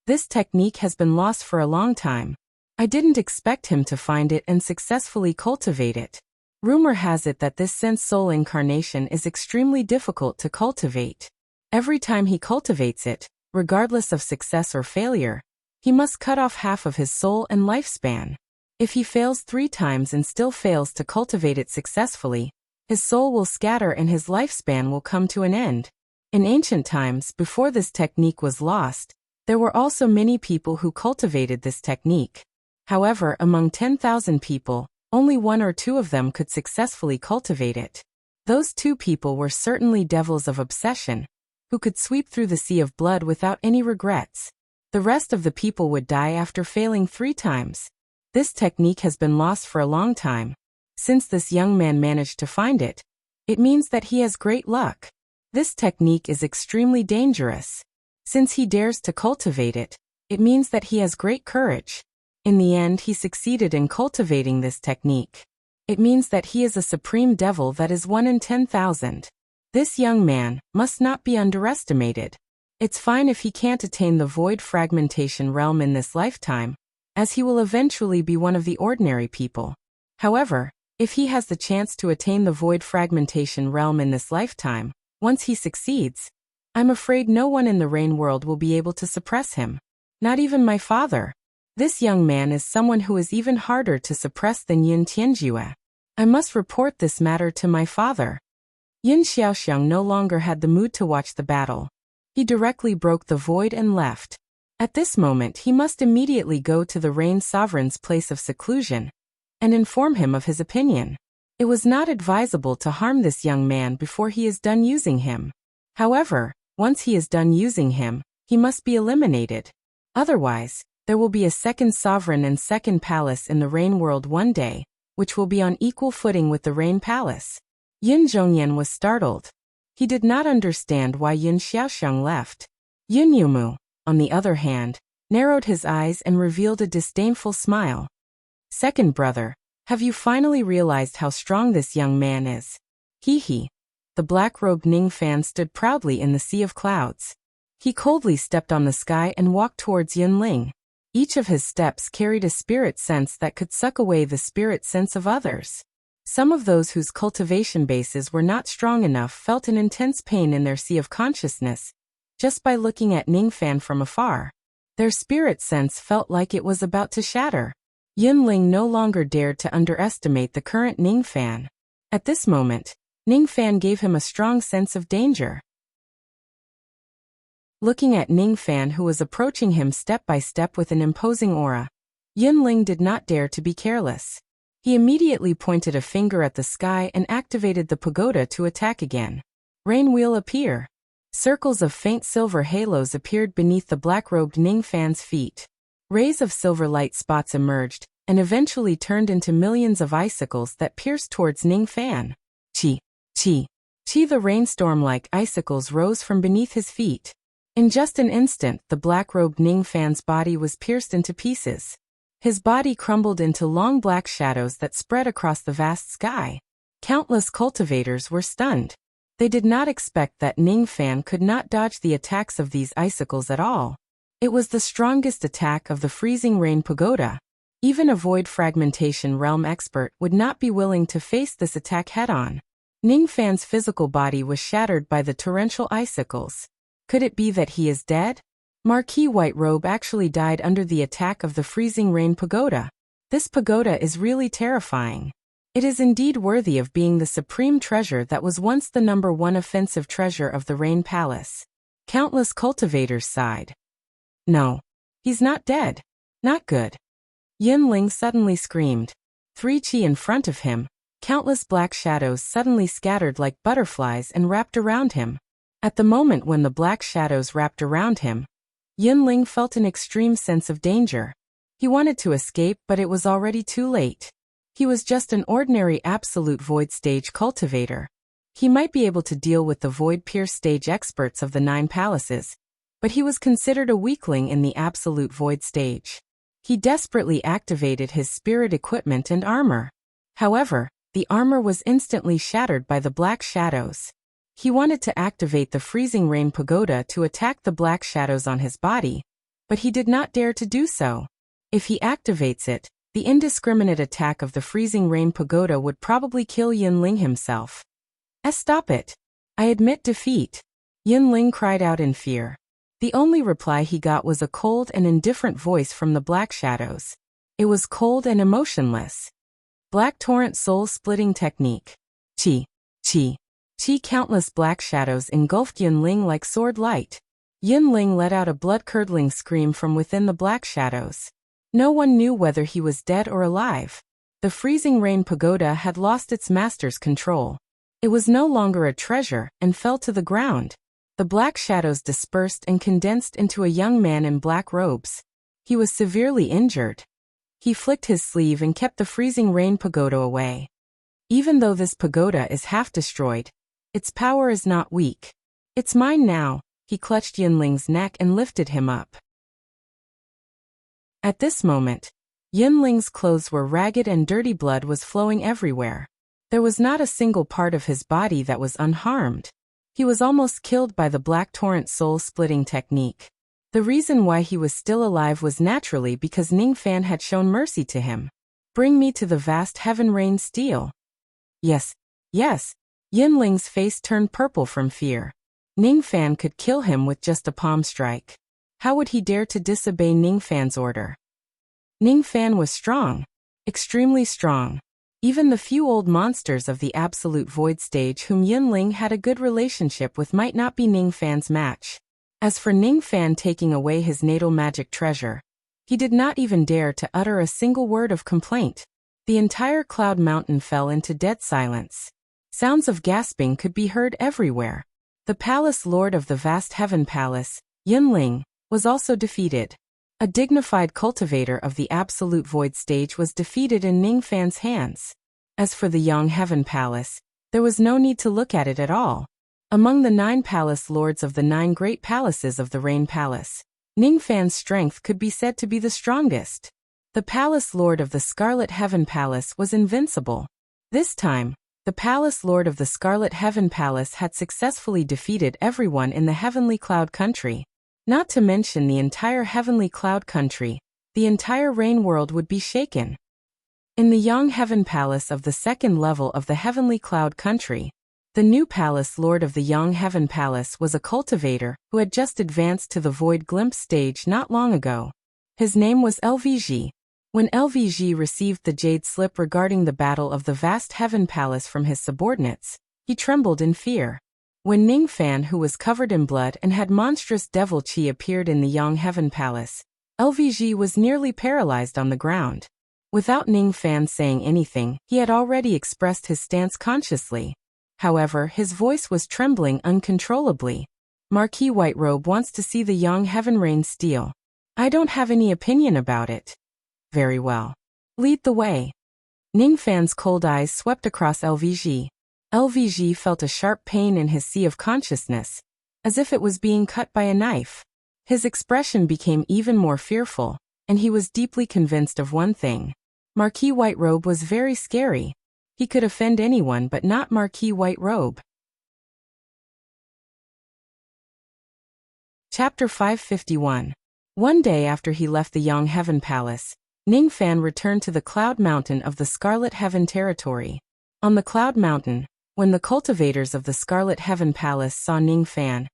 This technique has been lost for a long time. I didn't expect him to find it and successfully cultivate it. Rumor has it that this sense soul incarnation is extremely difficult to cultivate. Every time he cultivates it, regardless of success or failure, he must cut off half of his soul and lifespan. If he fails 3 times and still fails to cultivate it successfully, his soul will scatter and his lifespan will come to an end. In ancient times, before this technique was lost, there were also many people who cultivated this technique. However, among 10,000 people, only 1 or 2 of them could successfully cultivate it. Those 2 people were certainly devils of obsession, who could sweep through the sea of blood without any regrets. The rest of the people would die after failing 3 times. This technique has been lost for a long time. Since this young man managed to find it, it means that he has great luck. This technique is extremely dangerous. Since he dares to cultivate it, it means that he has great courage. In the end, he succeeded in cultivating this technique. It means that he is a supreme devil that is 1 in 10,000. This young man must not be underestimated. It's fine if he can't attain the void fragmentation realm in this lifetime, as he will eventually be one of the ordinary people. However, if he has the chance to attain the void fragmentation realm in this lifetime, once he succeeds, I'm afraid no one in the rain world will be able to suppress him. Not even my father. This young man is someone who is even harder to suppress than Yun Tianjue. I must report this matter to my father. Yun Xiaoxiang no longer had the mood to watch the battle. He directly broke the void and left. At this moment he must immediately go to the Rain Sovereign's place of seclusion and inform him of his opinion. It was not advisable to harm this young man before he is done using him. However, once he is done using him, he must be eliminated. Otherwise, there will be a second sovereign and second palace in the Rain world one day, which will be on equal footing with the Rain Palace. Yun Zhongyan was startled. He did not understand why Yun Xiaoxiang left. Yun Yumu, on the other hand, narrowed his eyes and revealed a disdainful smile. Second brother, have you finally realized how strong this young man is? He. The black-robed Ning Fan stood proudly in the sea of clouds. He coldly stepped on the sky and walked towards Yun Ling. Each of his steps carried a spirit sense that could suck away the spirit sense of others. Some of those whose cultivation bases were not strong enough felt an intense pain in their sea of consciousness, just by looking at Ning Fan from afar. Their spirit sense felt like it was about to shatter. Yun Ling no longer dared to underestimate the current Ning Fan. At this moment, Ning Fan gave him a strong sense of danger. Looking at Ning Fan, who was approaching him step by step with an imposing aura, Yun Ling did not dare to be careless. He immediately pointed a finger at the sky and activated the pagoda to attack again. Rain wheel appear. Circles of faint silver halos appeared beneath the black-robed Ning Fan's feet. Rays of silver light spots emerged, and eventually turned into millions of icicles that pierced towards Ning Fan. Chi. The rainstorm-like icicles rose from beneath his feet. In just an instant, the black-robed Ning Fan's body was pierced into pieces. His body crumbled into long black shadows that spread across the vast sky. Countless cultivators were stunned. They did not expect that Ning Fan could not dodge the attacks of these icicles at all. It was the strongest attack of the freezing rain pagoda. Even a void fragmentation realm expert would not be willing to face this attack head-on. Ning Fan's physical body was shattered by the torrential icicles. Could it be that he is dead? Marquis White Robe actually died under the attack of the freezing rain pagoda. This pagoda is really terrifying. It is indeed worthy of being the supreme treasure that was once the #1 offensive treasure of the Rain Palace. Countless cultivators sighed. No. He's not dead. Not good. Yun Ling suddenly screamed. 3 chi in front of him, countless black shadows suddenly scattered like butterflies and wrapped around him. At the moment when the black shadows wrapped around him, Yun Ling felt an extreme sense of danger. He wanted to escape, but it was already too late. He was just an ordinary absolute void stage cultivator. He might be able to deal with the void pierce stage experts of the 9 palaces, but he was considered a weakling in the absolute void stage. He desperately activated his spirit equipment and armor. However, the armor was instantly shattered by the black shadows. He wanted to activate the freezing rain pagoda to attack the black shadows on his body, but he did not dare to do so. If he activates it, the indiscriminate attack of the freezing rain pagoda would probably kill Yinling himself. Stop it. I admit defeat. Yinling cried out in fear. The only reply he got was a cold and indifferent voice from the black shadows. It was cold and emotionless. Black torrent soul-splitting technique. Chi. Chi. Chi. Countless black shadows engulfed Yinling like sword light. Yinling let out a blood-curdling scream from within the black shadows. No one knew whether he was dead or alive. The freezing rain pagoda had lost its master's control. It was no longer a treasure and fell to the ground. The black shadows dispersed and condensed into a young man in black robes. He was severely injured. He flicked his sleeve and kept the freezing rain pagoda away. Even though this pagoda is half destroyed, its power is not weak. It's mine now. He clutched Yinling's neck and lifted him up. At this moment, Yinling's clothes were ragged and dirty blood was flowing everywhere. There was not a single part of his body that was unharmed. He was almost killed by the black torrent soul-splitting technique. The reason why he was still alive was naturally because Ningfan had shown mercy to him. Bring me to the vast heaven rain steel. Yes, yes. Yinling's face turned purple from fear. Ningfan could kill him with just a palm strike. How would he dare to disobey Ningfan's order? Ningfan was strong. Extremely strong. Even the few old monsters of the absolute void stage whom Yinling had a good relationship with might not be Ningfan's match. As for Ningfan taking away his natal magic treasure, he did not even dare to utter a single word of complaint. The entire Cloud Mountain fell into dead silence. Sounds of gasping could be heard everywhere. The palace lord of the vast heaven palace, Yinling, was also defeated. A dignified cultivator of the absolute void stage was defeated in Ningfan's hands. As for the young heaven palace, there was no need to look at it at all. Among the 9 palace lords of the 9 great palaces of the Rain Palace, Ningfan's strength could be said to be the strongest. The palace lord of the Scarlet Heaven Palace was invincible. This time, the palace lord of the Scarlet Heaven Palace had successfully defeated everyone in the Heavenly Cloud Country. Not to mention the entire Heavenly Cloud Country, the entire Rain World would be shaken. In the Young Heaven Palace of the second level of the Heavenly Cloud Country, the new palace lord of the Young Heaven Palace was a cultivator who had just advanced to the Void Glimpse stage not long ago. His name was LVG. When LVG received the Jade Slip regarding the Battle of the Vast Heaven Palace from his subordinates, he trembled in fear. When Ningfan, who was covered in blood and had monstrous devil chi, appeared in the Young Heaven Palace, LVG was nearly paralyzed on the ground. Without Ningfan saying anything, he had already expressed his stance consciously. However, his voice was trembling uncontrollably. Marquis Whiterobe wants to see the Young Heaven Rain steel. I don't have any opinion about it. Very well. Lead the way. Ningfan's cold eyes swept across LVG. LVG felt a sharp pain in his sea of consciousness, as if it was being cut by a knife. His expression became even more fearful, and he was deeply convinced of one thing. Marquis Whiterobe was very scary. He could offend anyone but not Marquis Whiterobe. Chapter 551. One day after he left the Young Heaven Palace, Ningfan returned to the Cloud Mountain of the Scarlet Heaven territory. On the Cloud Mountain, when the cultivators of the Scarlet Heaven Palace saw Ningfan,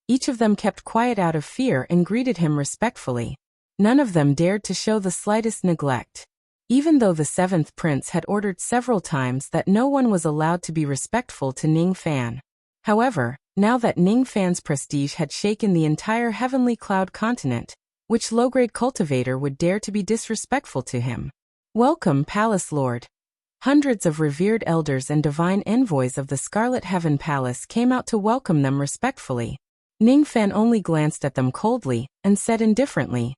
each of them kept quiet out of fear and greeted him respectfully. None of them dared to show the slightest neglect. Even though the 7th prince had ordered several times that no one was allowed to be respectful to Ningfan. However, now that Ningfan's prestige had shaken the entire Heavenly Cloud continent, which low-grade cultivator would dare to be disrespectful to him? Welcome, Palace Lord. Hundreds of revered elders and divine envoys of the Scarlet Heaven Palace came out to welcome them respectfully. Ningfan only glanced at them coldly and said indifferently,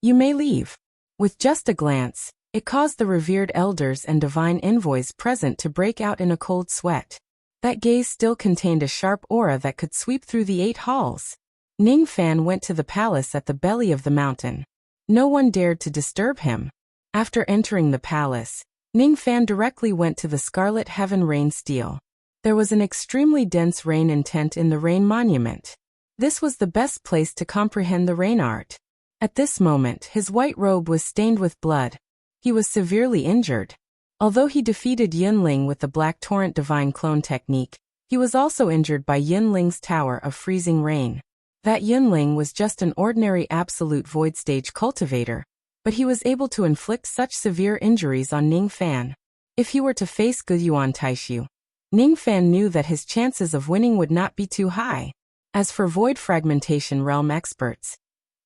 "You may leave." With just a glance, it caused the revered elders and divine envoys present to break out in a cold sweat. That gaze still contained a sharp aura that could sweep through the 8 halls. Ning Fan went to the palace at the belly of the mountain. No one dared to disturb him. After entering the palace, Ning Fan directly went to the Scarlet Heaven Rain Stele. There was an extremely dense rain intent in the rain monument. This was the best place to comprehend the rain art. At this moment, his white robe was stained with blood. He was severely injured. Although he defeated Yunling with the Black Torrent Divine Clone technique, he was also injured by Yunling's Tower of Freezing Rain. That Yunling was just an ordinary Absolute Void Stage cultivator, but he was able to inflict such severe injuries on Ning Fan. If he were to face Guyuan Taishu, Ning Fan knew that his chances of winning would not be too high. As for Void Fragmentation Realm experts,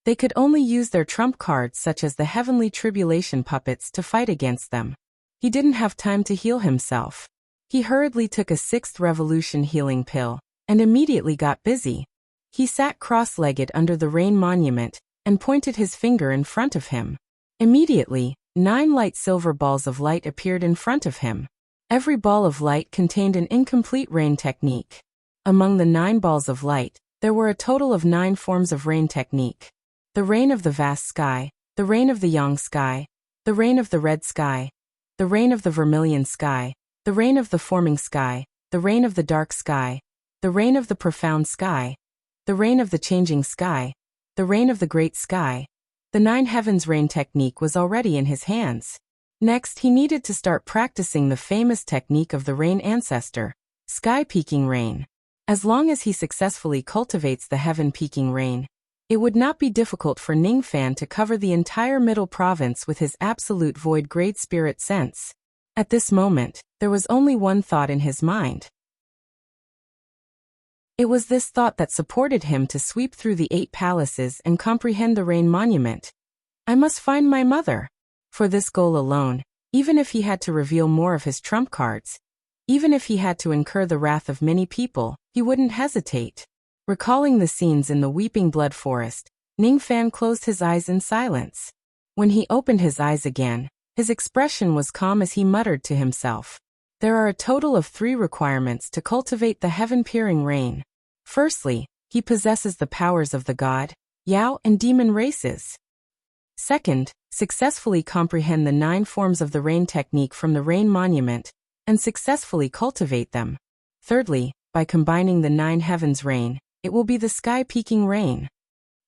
they could only use their trump cards such as the Heavenly Tribulation puppets to fight against them. He didn't have time to heal himself. He hurriedly took a 6th Revolution healing pill, and immediately got busy. He sat cross-legged under the rain monument, and pointed his finger in front of him. Immediately, 9 light silver balls of light appeared in front of him. Every ball of light contained an incomplete rain technique. Among the 9 balls of light, there were a total of 9 forms of rain technique. The rain of the vast sky, the rain of the yang sky, the rain of the red sky, the rain of the vermilion sky, the rain of the forming sky, the rain of the dark sky, the rain of the profound sky, the rain of the changing sky, the rain of the great sky. The 9 heavens rain technique was already in his hands. Next, he needed to start practicing the famous technique of the rain ancestor, sky peaking rain. As long as he successfully cultivates the heaven peaking rain, it would not be difficult for Ning Fan to cover the entire middle province with his absolute void grade spirit sense. At this moment, there was only one thought in his mind. It was this thought that supported him to sweep through the 8 palaces and comprehend the rain monument. I must find my mother. For this goal alone, even if he had to reveal more of his trump cards, even if he had to incur the wrath of many people, he wouldn't hesitate. Recalling the scenes in the Weeping Blood Forest, Ning Fan closed his eyes in silence. When he opened his eyes again, his expression was calm as he muttered to himself. There are a total of 3 requirements to cultivate the heaven-peering rain. Firstly, he possesses the powers of the god, Yao, and demon races. Second, successfully comprehend the 9 forms of the rain technique from the rain monument, and successfully cultivate them. Thirdly, by combining the 9 heavens rain, it will be the sky-peaking rain.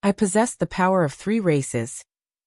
I possess the power of 3 races,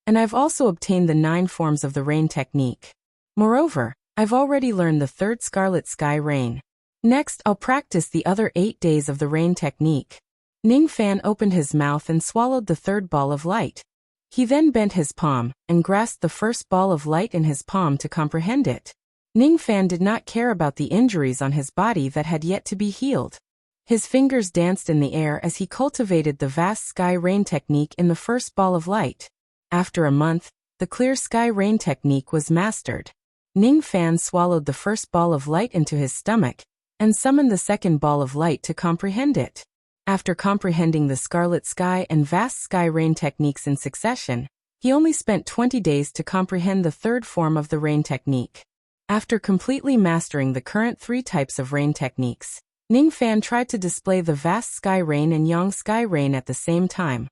and I've also obtained the 9 forms of the rain technique. Moreover, I've already learned the 3rd Scarlet Sky Rain. Next, I'll practice the other 8 days of the rain technique. Ning Fan opened his mouth and swallowed the 3rd ball of light. He then bent his palm and grasped the first ball of light in his palm to comprehend it. Ning Fan did not care about the injuries on his body that had yet to be healed. His fingers danced in the air as he cultivated the vast sky rain technique in the first ball of light. After a month, the clear sky rain technique was mastered. Ning Fan swallowed the first ball of light into his stomach, and summoned the second ball of light to comprehend it. After comprehending the Scarlet Sky and Vast Sky Rain techniques in succession, he only spent 20 days to comprehend the 3rd form of the rain technique. After completely mastering the current 3 types of rain techniques, Ning Fan tried to display the Vast Sky Rain and Yang Sky Rain at the same time,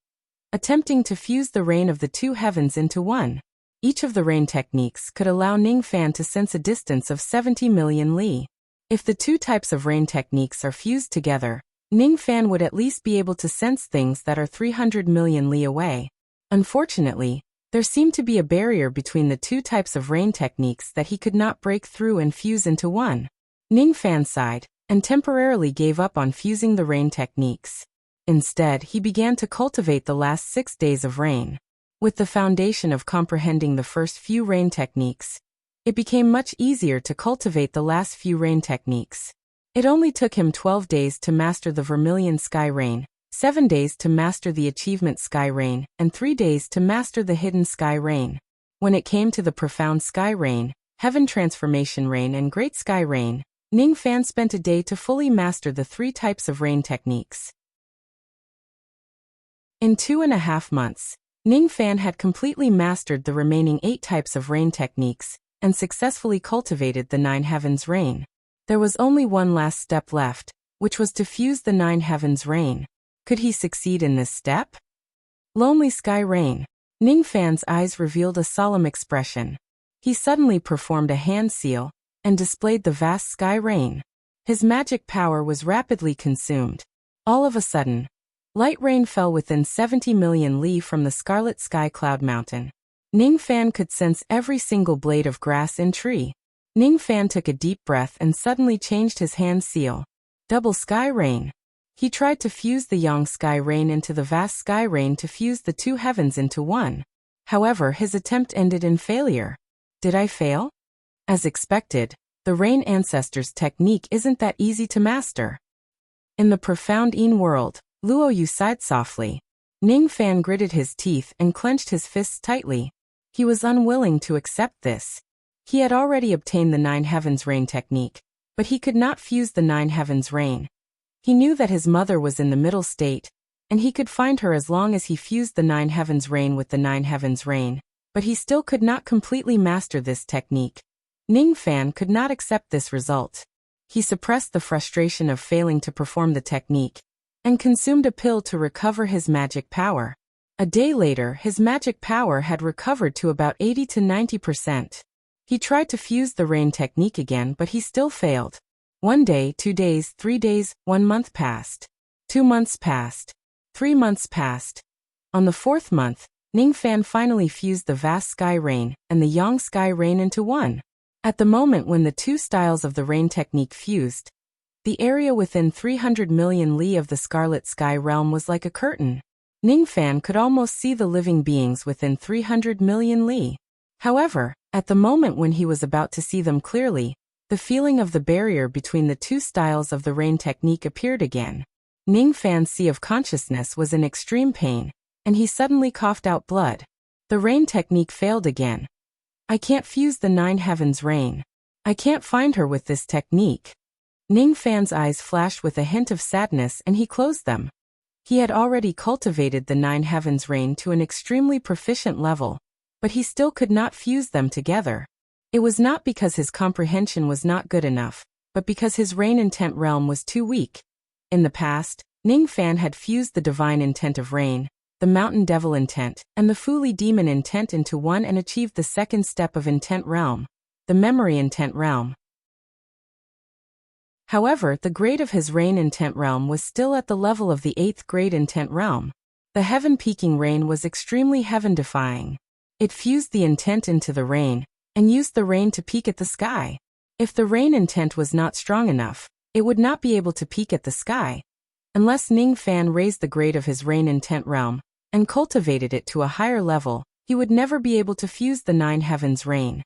attempting to fuse the rain of the 2 heavens into one. Each of the rain techniques could allow Ning Fan to sense a distance of 70 million li. If the 2 types of rain techniques are fused together, Ning Fan would at least be able to sense things that are 300 million li away. Unfortunately, there seemed to be a barrier between the 2 types of rain techniques that he could not break through and fuse into one. Ning Fan sighed, and temporarily gave up on fusing the rain techniques. Instead, he began to cultivate the last 6 days of rain. With the foundation of comprehending the first few rain techniques, it became much easier to cultivate the last few rain techniques. It only took him 12 days to master the Vermilion Sky Rain, 7 days to master the Achievement Sky Rain, and 3 days to master the Hidden Sky Rain. When it came to the Profound Sky Rain, Heaven Transformation Rain, and Great Sky Rain, Ning Fan spent a day to fully master the 3 types of rain techniques. In 2.5 months, Ning Fan had completely mastered the remaining 8 types of rain techniques, and successfully cultivated the 9 heavens rain. There was only one last step left, which was to fuse the 9 heavens rain. Could he succeed in this step? Lonely Sky Rain. Ningfan's eyes revealed a solemn expression. He suddenly performed a hand seal and displayed the vast sky rain. His magic power was rapidly consumed. All of a sudden, light rain fell within 70 million li from the scarlet sky cloud mountain. Ningfan could sense every single blade of grass and tree. Ningfan took a deep breath and suddenly changed his hand seal. Double sky rain. He tried to fuse the yang sky rain into the vast sky rain to fuse the two heavens into one. However, his attempt ended in failure. Did I fail? As expected, the rain ancestors' technique isn't that easy to master. In the profound Yin world, Luo Yu sighed softly. Ningfan gritted his teeth and clenched his fists tightly. He was unwilling to accept this. He had already obtained the Nine Heavens Rain technique, but he could not fuse the Nine Heavens Rain. He knew that his mother was in the middle state, and he could find her as long as he fused the Nine Heavens Rain with the Nine Heavens Rain, but he still could not completely master this technique. Ningfan could not accept this result. He suppressed the frustration of failing to perform the technique, and consumed a pill to recover his magic power. A day later, his magic power had recovered to about 80 to 90%. He tried to fuse the rain technique again, but he still failed. 1 day, 2 days, 3 days, 1 month passed. 2 months passed. 3 months passed. On the 4th month, Ningfan finally fused the vast sky rain and the yang sky rain into one. At the moment when the two styles of the rain technique fused, the area within 300 million li of the scarlet sky realm was like a curtain. Ningfan could almost see the living beings within 300 million li. However, at the moment when he was about to see them clearly, the feeling of the barrier between the two styles of the rain technique appeared again. Ningfan's sea of consciousness was in extreme pain, and he suddenly coughed out blood. The rain technique failed again. I can't fuse the Nine Heavens Rain. I can't find her with this technique. Ningfan's eyes flashed with a hint of sadness and he closed them. He had already cultivated the Nine Heavens Rain to an extremely proficient level, but he still could not fuse them together. It was not because his comprehension was not good enough, but because his rain intent realm was too weak. In the past, Ningfan had fused the divine intent of rain, the mountain devil intent, and the Fuli demon intent into one and achieved the second step of intent realm, the memory intent realm. However, the grade of his rain intent realm was still at the level of the 8th grade intent realm. The heaven-peaking rain was extremely heaven-defying. It fused the intent into the rain, and used the rain to peek at the sky. If the rain intent was not strong enough, it would not be able to peek at the sky. Unless Ningfan raised the grade of his rain intent realm, and cultivated it to a higher level, he would never be able to fuse the Nine Heavens Rain.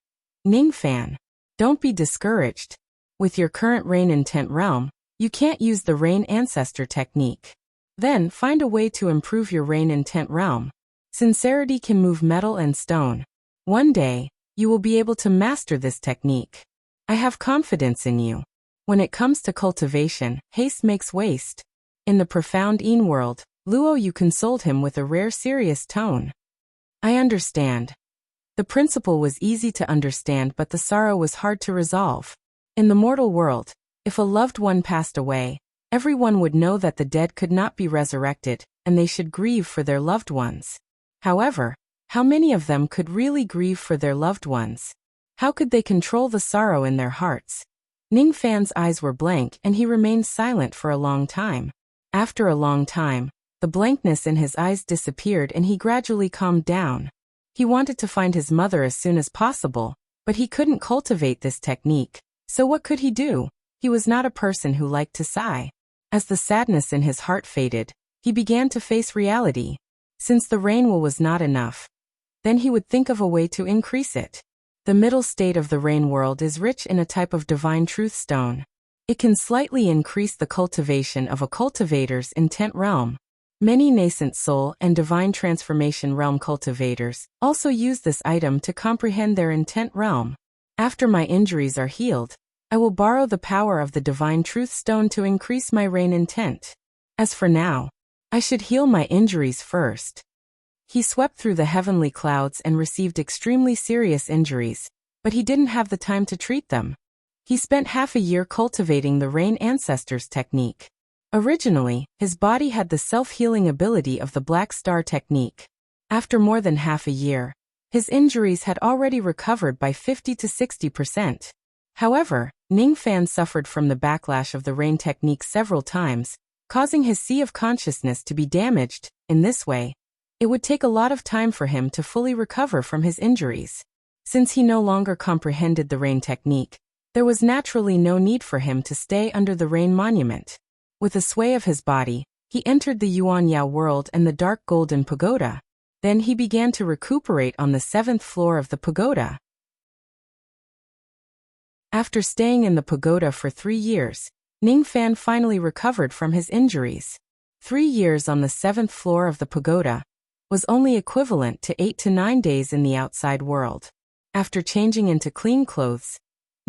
Ningfan, don't be discouraged. With your current rain intent realm, you can't use the rain ancestor technique. Then find a way to improve your rain intent realm. Sincerity can move metal and stone. One day, you will be able to master this technique. I have confidence in you. When it comes to cultivation, haste makes waste. In the profound Yin world, Luo Yu consoled him with a rare serious tone. I understand. The principle was easy to understand, but the sorrow was hard to resolve. In the mortal world, if a loved one passed away, everyone would know that the dead could not be resurrected, and they should grieve for their loved ones. However, how many of them could really grieve for their loved ones? How could they control the sorrow in their hearts? Ningfan's eyes were blank and he remained silent for a long time. After a long time, the blankness in his eyes disappeared and he gradually calmed down. He wanted to find his mother as soon as possible, but he couldn't cultivate this technique. So what could he do? He was not a person who liked to sigh. As the sadness in his heart faded, he began to face reality. Since the rain was not enough, then he would think of a way to increase it. The middle state of the rain world is rich in a type of divine truth stone. It can slightly increase the cultivation of a cultivator's intent realm. Many nascent soul and divine transformation realm cultivators also use this item to comprehend their intent realm. After my injuries are healed, I will borrow the power of the divine truth stone to increase my rain intent. As for now, I should heal my injuries first. He swept through the heavenly clouds and received extremely serious injuries, but he didn't have the time to treat them. He spent half a year cultivating the rain ancestors technique. Originally, his body had the self-healing ability of the Black Star technique. After more than half a year, his injuries had already recovered by 50 to 60%. However, Ningfan suffered from the backlash of the rain technique several times, causing his sea of consciousness to be damaged. In this way, it would take a lot of time for him to fully recover from his injuries. Since he no longer comprehended the rain technique, there was naturally no need for him to stay under the rain monument. With a sway of his body, he entered the Yuanyao world and the dark golden pagoda. Then he began to recuperate on the 7th floor of the pagoda. After staying in the pagoda for 3 years, Ningfan finally recovered from his injuries. 3 years on the 7th floor of the pagoda was only equivalent to 8 to 9 days in the outside world. After changing into clean clothes,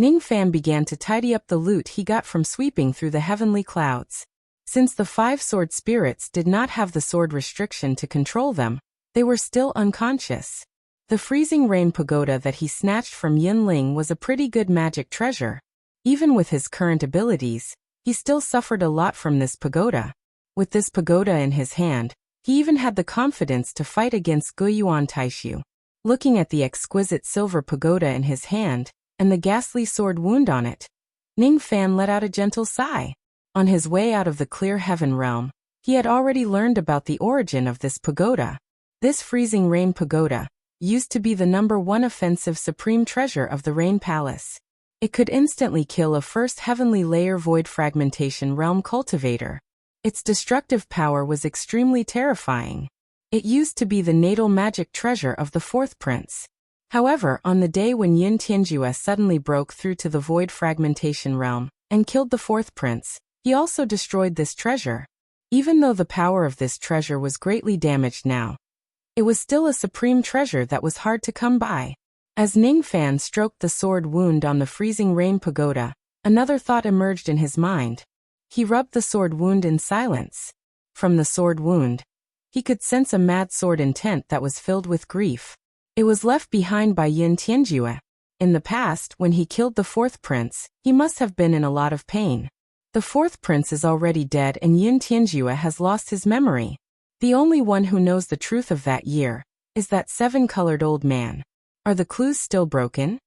Ningfan began to tidy up the loot he got from sweeping through the heavenly clouds. Since the 5 sword spirits did not have the sword restriction to control them, they were still unconscious. The freezing rain pagoda that he snatched from Yinling was a pretty good magic treasure. Even with his current abilities, he still suffered a lot from this pagoda. With this pagoda in his hand, he even had the confidence to fight against Guiyuan Taishu. Looking at the exquisite silver pagoda in his hand, and the ghastly sword wound on it, Ningfan let out a gentle sigh. On his way out of the clear heaven realm, he had already learned about the origin of this pagoda. This freezing rain pagoda used to be the #1 offensive supreme treasure of the Rain Palace. It could instantly kill a first heavenly layer void fragmentation realm cultivator. Its destructive power was extremely terrifying. It used to be the natal magic treasure of the 4th prince. However, on the day when Yin Tianjue suddenly broke through to the void fragmentation realm and killed the 4th prince, he also destroyed this treasure. Even though the power of this treasure was greatly damaged now, it was still a supreme treasure that was hard to come by. As Ningfan stroked the sword wound on the freezing rain pagoda, another thought emerged in his mind. He rubbed the sword wound in silence. From the sword wound, he could sense a mad sword intent that was filled with grief. It was left behind by Yin Tianjue. In the past, when he killed the 4th prince, he must have been in a lot of pain. The 4th prince is already dead and Yin Tianjue has lost his memory. The only one who knows the truth of that year is that 7-colored old man. Are the clues still broken?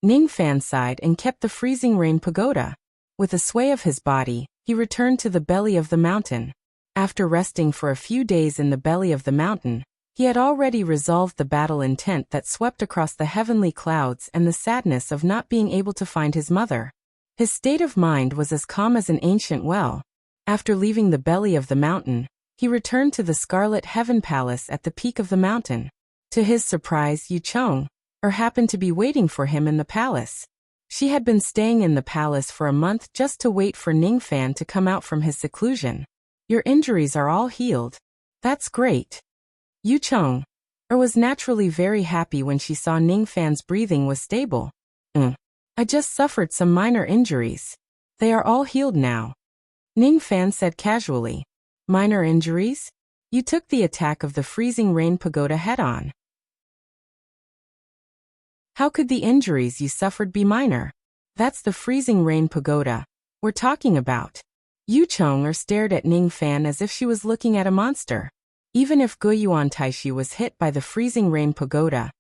Ningfan sighed and kept the freezing rain pagoda. With a sway of his body, he returned to the belly of the mountain. After resting for a few days in the belly of the mountain, he had already resolved the battle intent that swept across the heavenly clouds and the sadness of not being able to find his mother. His state of mind was as calm as an ancient well. After leaving the belly of the mountain, he returned to the Scarlet Heaven Palace at the peak of the mountain. To his surprise, Yu Chong happened to be waiting for him in the palace. She had been staying in the palace for a month just to wait for Ningfan to come out from his seclusion. Your injuries are all healed. That's great. Yu Chong was naturally very happy when she saw Ningfan's breathing was stable. I just suffered some minor injuries. They are all healed now. Ningfan said casually. Minor injuries? You took the attack of the freezing rain pagoda head-on. How could the injuries you suffered be minor? That's the freezing rain pagoda we're talking about. Yu Chong stared at Ningfan as if she was looking at a monster. Even if Guiyuan Taishu was hit by the freezing rain pagoda,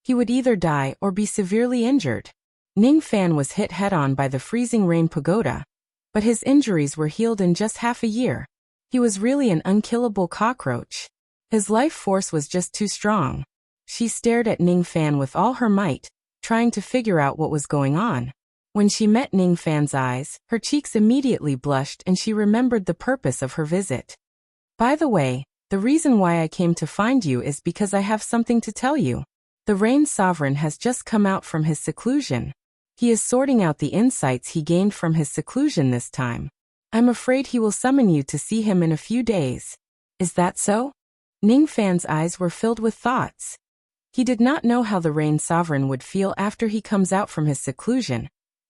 he would either die or be severely injured. Ningfan was hit head-on by the freezing rain pagoda, but his injuries were healed in just half a year. He was really an unkillable cockroach. His life force was just too strong. She stared at Ningfan with all her might, trying to figure out what was going on. When she met Ningfan's eyes, her cheeks immediately blushed and she remembered the purpose of her visit. By the way, the reason why I came to find you is because I have something to tell you. The Rain Sovereign has just come out from his seclusion. He is sorting out the insights he gained from his seclusion this time. I'm afraid he will summon you to see him in a few days. Is that so? Ningfan's eyes were filled with thoughts. He did not know how the Rain Sovereign would feel after he comes out from his seclusion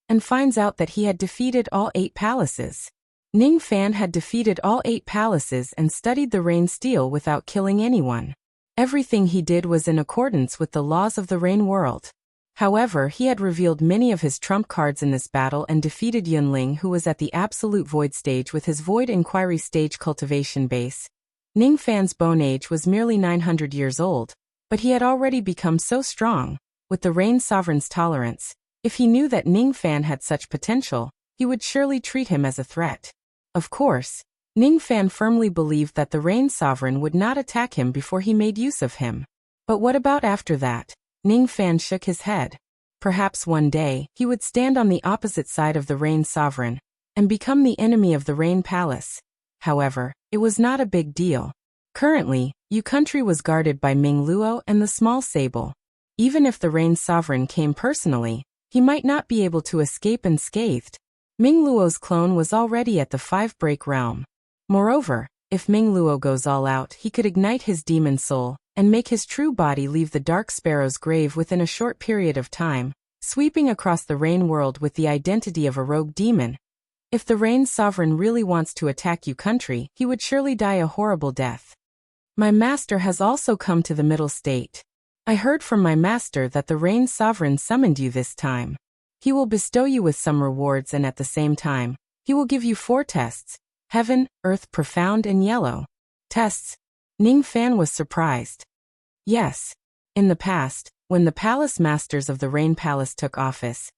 and finds out that he had defeated all 8 palaces. Ningfan had defeated all 8 palaces and studied the Rain Steel without killing anyone. Everything he did was in accordance with the laws of the Rain world. However, he had revealed many of his trump cards in this battle and defeated Yunling, who was at the absolute void stage with his void inquiry stage cultivation base. Ning Fan's bone age was merely 900 years old, but he had already become so strong. With the Rain Sovereign's tolerance, if he knew that Ning Fan had such potential, he would surely treat him as a threat. Of course, Ning Fan firmly believed that the Rain Sovereign would not attack him before he made use of him. But what about after that? Ning Fan shook his head. Perhaps one day, he would stand on the opposite side of the Rain Sovereign and become the enemy of the Rain Palace. However, it was not a big deal. Currently, Yu country was guarded by Ming Luo and the Small Sable. Even if the Rain Sovereign came personally, he might not be able to escape unscathed. Ming Luo's clone was already at the 5-break realm. Moreover, if Ming Luo goes all out, he could ignite his demon soul and make his true body leave the Dark Sparrow's grave within a short period of time, sweeping across the Rain world with the identity of a rogue demon. If the Rain Sovereign really wants to attack Yu country, he would surely die a horrible death. My master has also come to the middle state. I heard from my master that the Rain Sovereign summoned you this time. He will bestow you with some rewards and at the same time, he will give you 4 tests: Heaven, Earth, Profound and Yellow. Tests? Ning Fan was surprised. Yes. In the past, when the palace masters of the Rain Palace took office,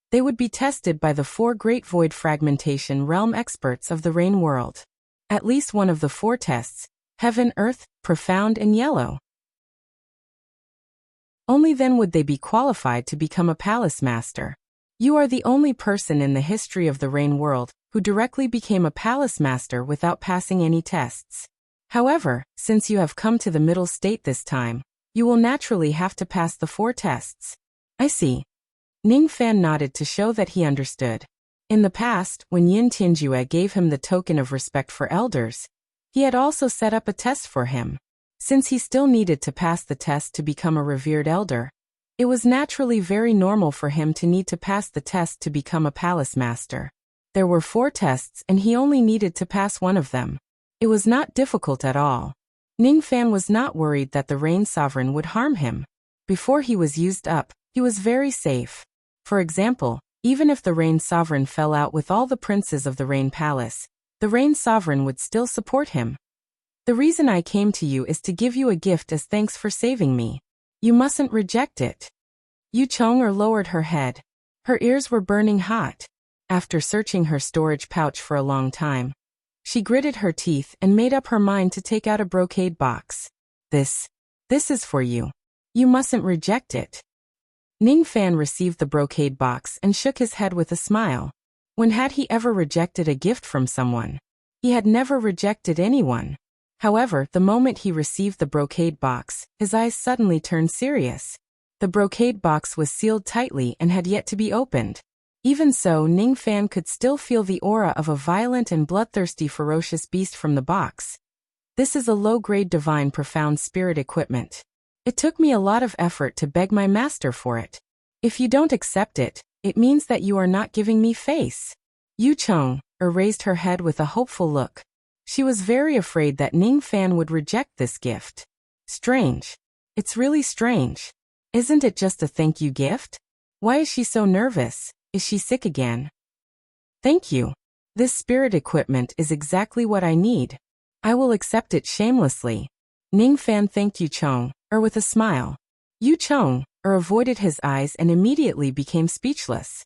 they would be tested by the 4 great void fragmentation realm experts of the Rain world. At least one of the 4 tests: Heaven, Earth, Profound and Yellow. Only then would they be qualified to become a palace master. You are the only person in the history of the Rain world who directly became a palace master without passing any tests. However, since you have come to the middle state this time, you will naturally have to pass the 4 tests. I see. Ning Fan nodded to show that he understood. In the past, when Yin Tianjue gave him the token of respect for elders, he had also set up a test for him. Since he still needed to pass the test to become a revered elder, it was naturally very normal for him to need to pass the test to become a palace master. There were 4 tests and he only needed to pass one of them. It was not difficult at all. Ning Fan was not worried that the Rain Sovereign would harm him. Before he was used up, he was very safe. For example, even if the Rain Sovereign fell out with all the princes of the Rain Palace, the Rain Sovereign would still support him. The reason I came to you is to give you a gift as thanks for saving me. You mustn't reject it. Yu Chong'er lowered her head. Her ears were burning hot. After searching her storage pouch for a long time, she gritted her teeth and made up her mind to take out a brocade box. This is for you. You mustn't reject it. Ning Fan received the brocade box and shook his head with a smile. When had he ever rejected a gift from someone? He had never rejected anyone. However, the moment he received the brocade box, his eyes suddenly turned serious. The brocade box was sealed tightly and had yet to be opened. Even so, Ning Fan could still feel the aura of a violent and bloodthirsty ferocious beast from the box. This is a low-grade divine profound spirit equipment. It took me a lot of effort to beg my master for it. If you don't accept it, it means that you are not giving me face. Yu Chong'er raised her head with a hopeful look. She was very afraid that Ning Fan would reject this gift. Strange. It's really strange. Isn't it just a thank you gift? Why is she so nervous? Is she sick again? Thank you. This spirit equipment is exactly what I need. I will accept it shamelessly. Ning Fan thanked Yu Chong'er with a smile. Yu Chong'er avoided his eyes and immediately became speechless.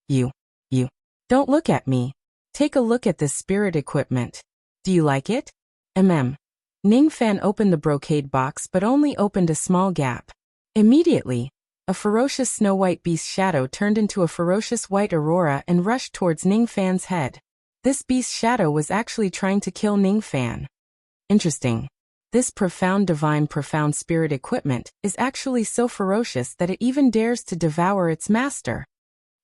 You. Don't look at me. Take a look at this spirit equipment. Do you like it? Ning Fan opened the brocade box but only opened a small gap. Immediately, a ferocious snow-white beast shadow turned into a ferocious white aurora and rushed towards Ning Fan's head. This beast shadow was actually trying to kill Ning Fan. Interesting. This profound divine profound spirit equipment is actually so ferocious that it even dares to devour its master.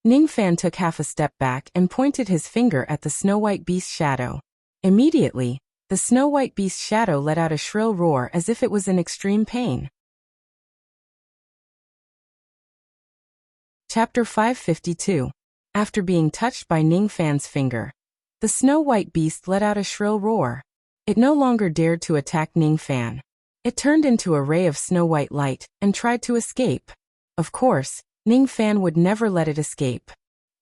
Ning Fan took half a step back and pointed his finger at the snow-white beast shadow. Immediately, the snow-white beast shadow let out a shrill roar as if it was in extreme pain. Chapter 552. After being touched by Ning Fan's finger, the snow-white beast let out a shrill roar. It no longer dared to attack Ning Fan. It turned into a ray of snow-white light and tried to escape. Of course, Ning Fan would never let it escape.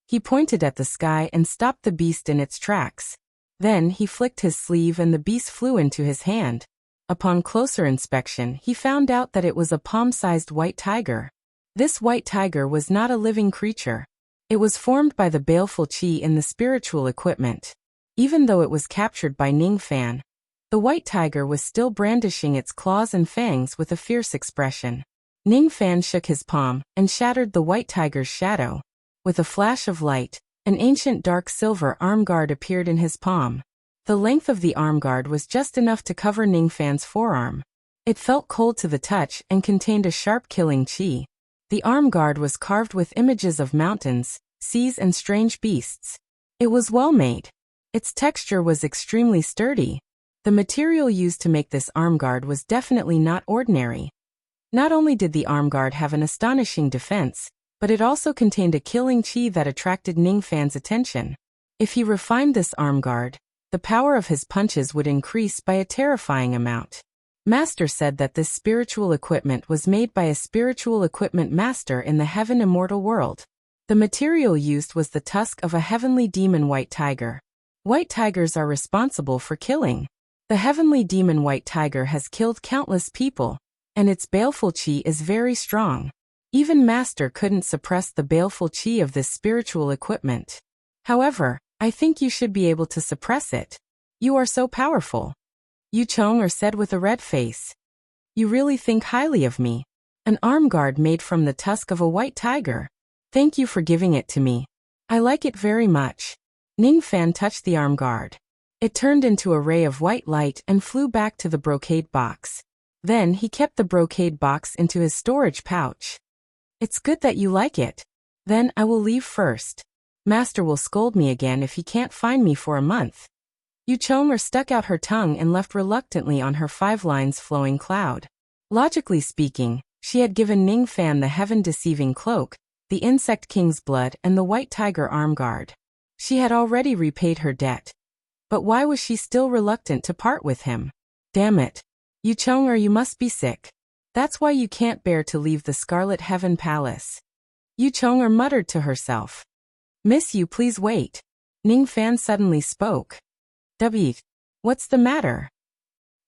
He pointed at the sky and stopped the beast in its tracks. Then he flicked his sleeve and the beast flew into his hand. Upon closer inspection, he found out that it was a palm-sized white tiger. This white tiger was not a living creature. It was formed by the baleful qi in the spiritual equipment. Even though it was captured by Ning Fan, the white tiger was still brandishing its claws and fangs with a fierce expression. Ning Fan shook his palm and shattered the white tiger's shadow. With a flash of light, an ancient dark silver arm guard appeared in his palm. The length of the arm guard was just enough to cover Ning Fan's forearm. It felt cold to the touch and contained a sharp killing qi. The arm guard was carved with images of mountains, seas and strange beasts. It was well made. Its texture was extremely sturdy. The material used to make this arm guard was definitely not ordinary. Not only did the arm guard have an astonishing defense, but it also contained a killing qi that attracted Ning Fan's attention. If he refined this arm guard, the power of his punches would increase by a terrifying amount. Master said that this spiritual equipment was made by a spiritual equipment master in the heaven immortal world. The material used was the tusk of a heavenly demon white tiger. White tigers are responsible for killing. The heavenly demon white tiger has killed countless people, and its baleful qi is very strong. Even Master couldn't suppress the baleful qi of this spiritual equipment. However, I think you should be able to suppress it. You are so powerful. Yu Chong said with a red face. You really think highly of me. An arm guard made from the tusk of a white tiger. Thank you for giving it to me. I like it very much. Ning Fan touched the arm guard. It turned into a ray of white light and flew back to the brocade box. Then he kept the brocade box into his storage pouch. It's good that you like it. Then I will leave first. Master will scold me again if he can't find me for a month. Yu Chong stuck out her tongue and left reluctantly on her 5 lines flowing cloud. Logically speaking, she had given Ning Fan the heaven-deceiving cloak, the insect king's blood and the white tiger arm guard. She had already repaid her debt. But why was she still reluctant to part with him? Damn it. Yu Chong, you must be sick. That's why you can't bear to leave the Scarlet Heaven Palace. Yu Chong muttered to herself. Miss Yu, please wait. Ning Fan suddenly spoke. What's the matter?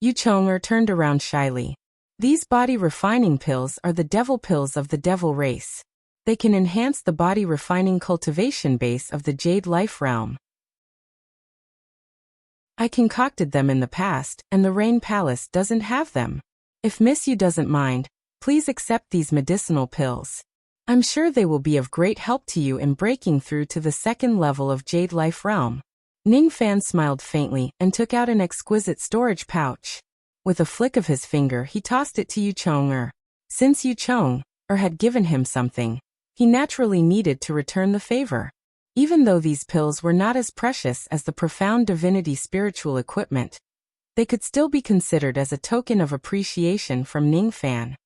Yu Chong turned around shyly. These body refining pills are the devil pills of the devil race. They can enhance the body refining cultivation base of the Jade Life Realm. I concocted them in the past, and the Rain Palace doesn't have them. If Miss Yu doesn't mind, please accept these medicinal pills. I'm sure they will be of great help to you in breaking through to the 2nd level of Jade Life Realm. Ning Fan smiled faintly and took out an exquisite storage pouch. With a flick of his finger, he tossed it to Yu Chong. Since Yu Chong had given him something, he naturally needed to return the favor. Even though these pills were not as precious as the profound divinity spiritual equipment, they could still be considered as a token of appreciation from Ning Fan.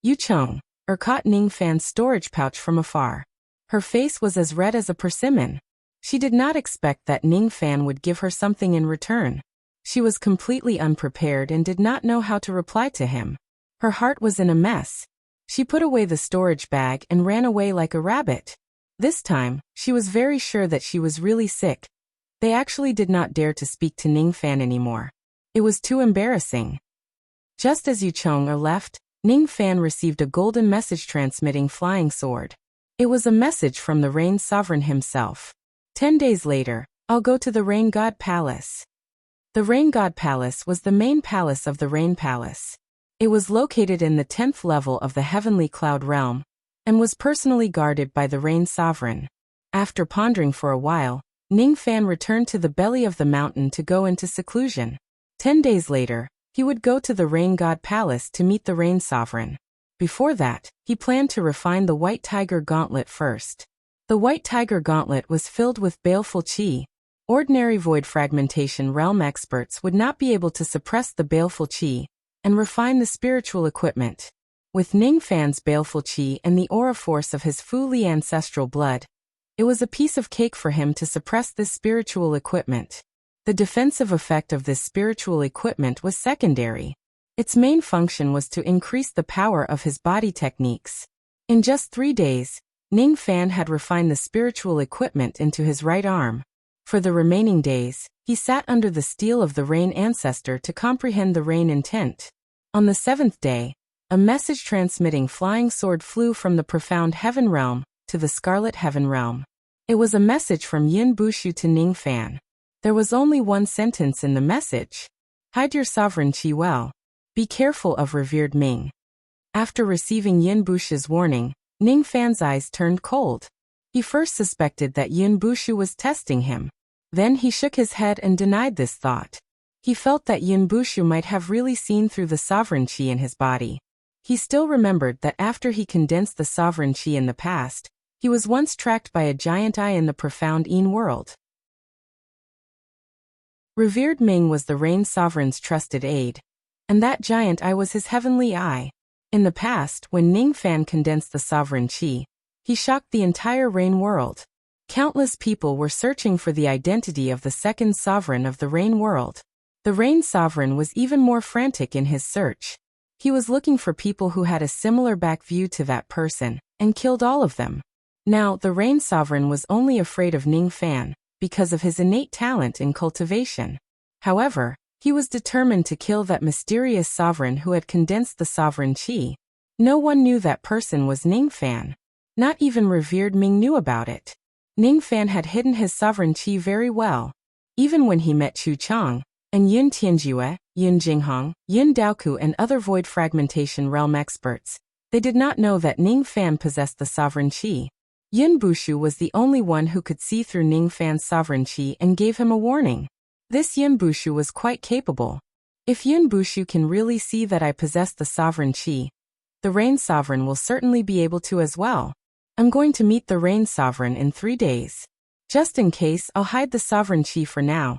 Yu Chong caught Ning Fan's storage pouch from afar. Her face was as red as a persimmon. She did not expect that Ning Fan would give her something in return. She was completely unprepared and did not know how to reply to him. Her heart was in a mess. She put away the storage bag and ran away like a rabbit. This time, she was very sure that she was really sick. They actually did not dare to speak to Ning Fan anymore. It was too embarrassing. Just as Yu Chong left, Ning Fan received a golden message transmitting flying sword. It was a message from the Rain Sovereign himself. 10 days later, I'll go to the Rain God Palace. The Rain God Palace was the main palace of the Rain Palace. It was located in the 10th level of the Heavenly Cloud Realm, and was personally guarded by the Rain Sovereign. After pondering for a while, Ning Fan returned to the belly of the mountain to go into seclusion. 10 days later, he would go to the Rain God Palace to meet the Rain Sovereign. Before that, he planned to refine the White Tiger Gauntlet first. The White Tiger Gauntlet was filled with baleful qi. Ordinary void fragmentation realm experts would not be able to suppress the baleful qi and refine the spiritual equipment. With Ning Fan's baleful qi and the aura force of his Fu Li ancestral blood, it was a piece of cake for him to suppress this spiritual equipment. The defensive effect of this spiritual equipment was secondary. Its main function was to increase the power of his body techniques. In just 3 days, Ning Fan had refined the spiritual equipment into his right arm. For the remaining days, he sat under the steel of the Rain Ancestor to comprehend the Rain intent. On the 7th day, a message-transmitting flying sword flew from the profound Heaven Realm to the Scarlet Heaven Realm. It was a message from Yin Bushu to Ning Fan. There was only one sentence in the message. Hide your sovereign qi well. Be careful of revered Ming. After receiving Yin Bushu's warning, Ning Fan's eyes turned cold. He first suspected that Yin Bushu was testing him. Then he shook his head and denied this thought. He felt that Yin Bushu might have really seen through the sovereign qi in his body. He still remembered that after he condensed the sovereign qi in the past, he was once tracked by a giant eye in the profound Yin world. Revered Ming was the Rain Sovereign's trusted aide, and that giant eye was his heavenly eye. In the past, when Ning Fan condensed the sovereign qi, he shocked the entire Rain world. Countless people were searching for the identity of the second sovereign of the Rain world. The Rain Sovereign was even more frantic in his search. He was looking for people who had a similar back view to that person, and killed all of them. Now, the Rain Sovereign was only afraid of Ning Fan because of his innate talent in cultivation. However, he was determined to kill that mysterious sovereign who had condensed the sovereign qi. No one knew that person was Ning Fan. Not even revered Ming knew about it. Ning Fan had hidden his sovereign qi very well. Even when he met Chu Chang, and Yun Tianjue, Yun Jinghong, Yun Daoku and other void fragmentation realm experts, they did not know that Ning Fan possessed the sovereign qi. Yin Bushu was the only one who could see through Ning Fan's sovereign qi and gave him a warning. This Yin Bushu was quite capable. If Yin Bushu can really see that I possess the sovereign qi, the Rain Sovereign will certainly be able to as well. I'm going to meet the Rain Sovereign in 3 days. Just in case, I'll hide the sovereign qi for now.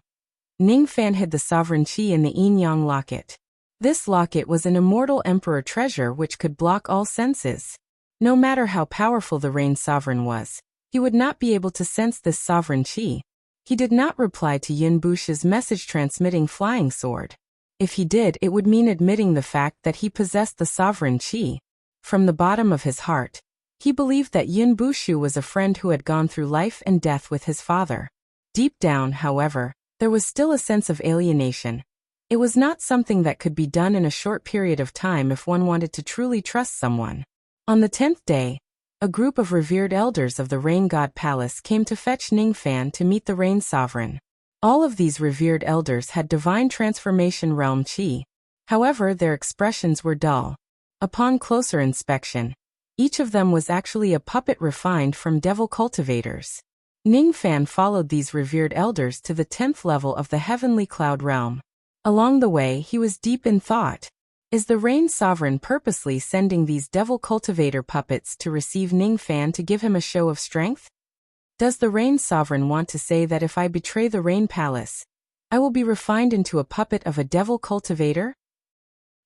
Ning Fan hid the sovereign qi in the Yin Yang locket. This locket was an immortal emperor treasure which could block all senses. No matter how powerful the Rain Sovereign was, he would not be able to sense this sovereign qi. He did not reply to Yin Bushu's message-transmitting flying sword. If he did, it would mean admitting the fact that he possessed the sovereign qi. From the bottom of his heart, he believed that Yin Bushu was a friend who had gone through life and death with his father. Deep down, however, there was still a sense of alienation. It was not something that could be done in a short period of time if one wanted to truly trust someone. On the 10th day, a group of revered elders of the Rain God Palace came to fetch Ning Fan to meet the Rain Sovereign. All of these revered elders had divine transformation realm qi. However, their expressions were dull. Upon closer inspection, each of them was actually a puppet refined from devil cultivators. Ning Fan followed these revered elders to the 10th level of the heavenly cloud realm. Along the way, he was deep in thought. Is the Rain Sovereign purposely sending these devil cultivator puppets to receive Ning Fan to give him a show of strength? Does the Rain Sovereign want to say that if I betray the Rain Palace, I will be refined into a puppet of a devil cultivator?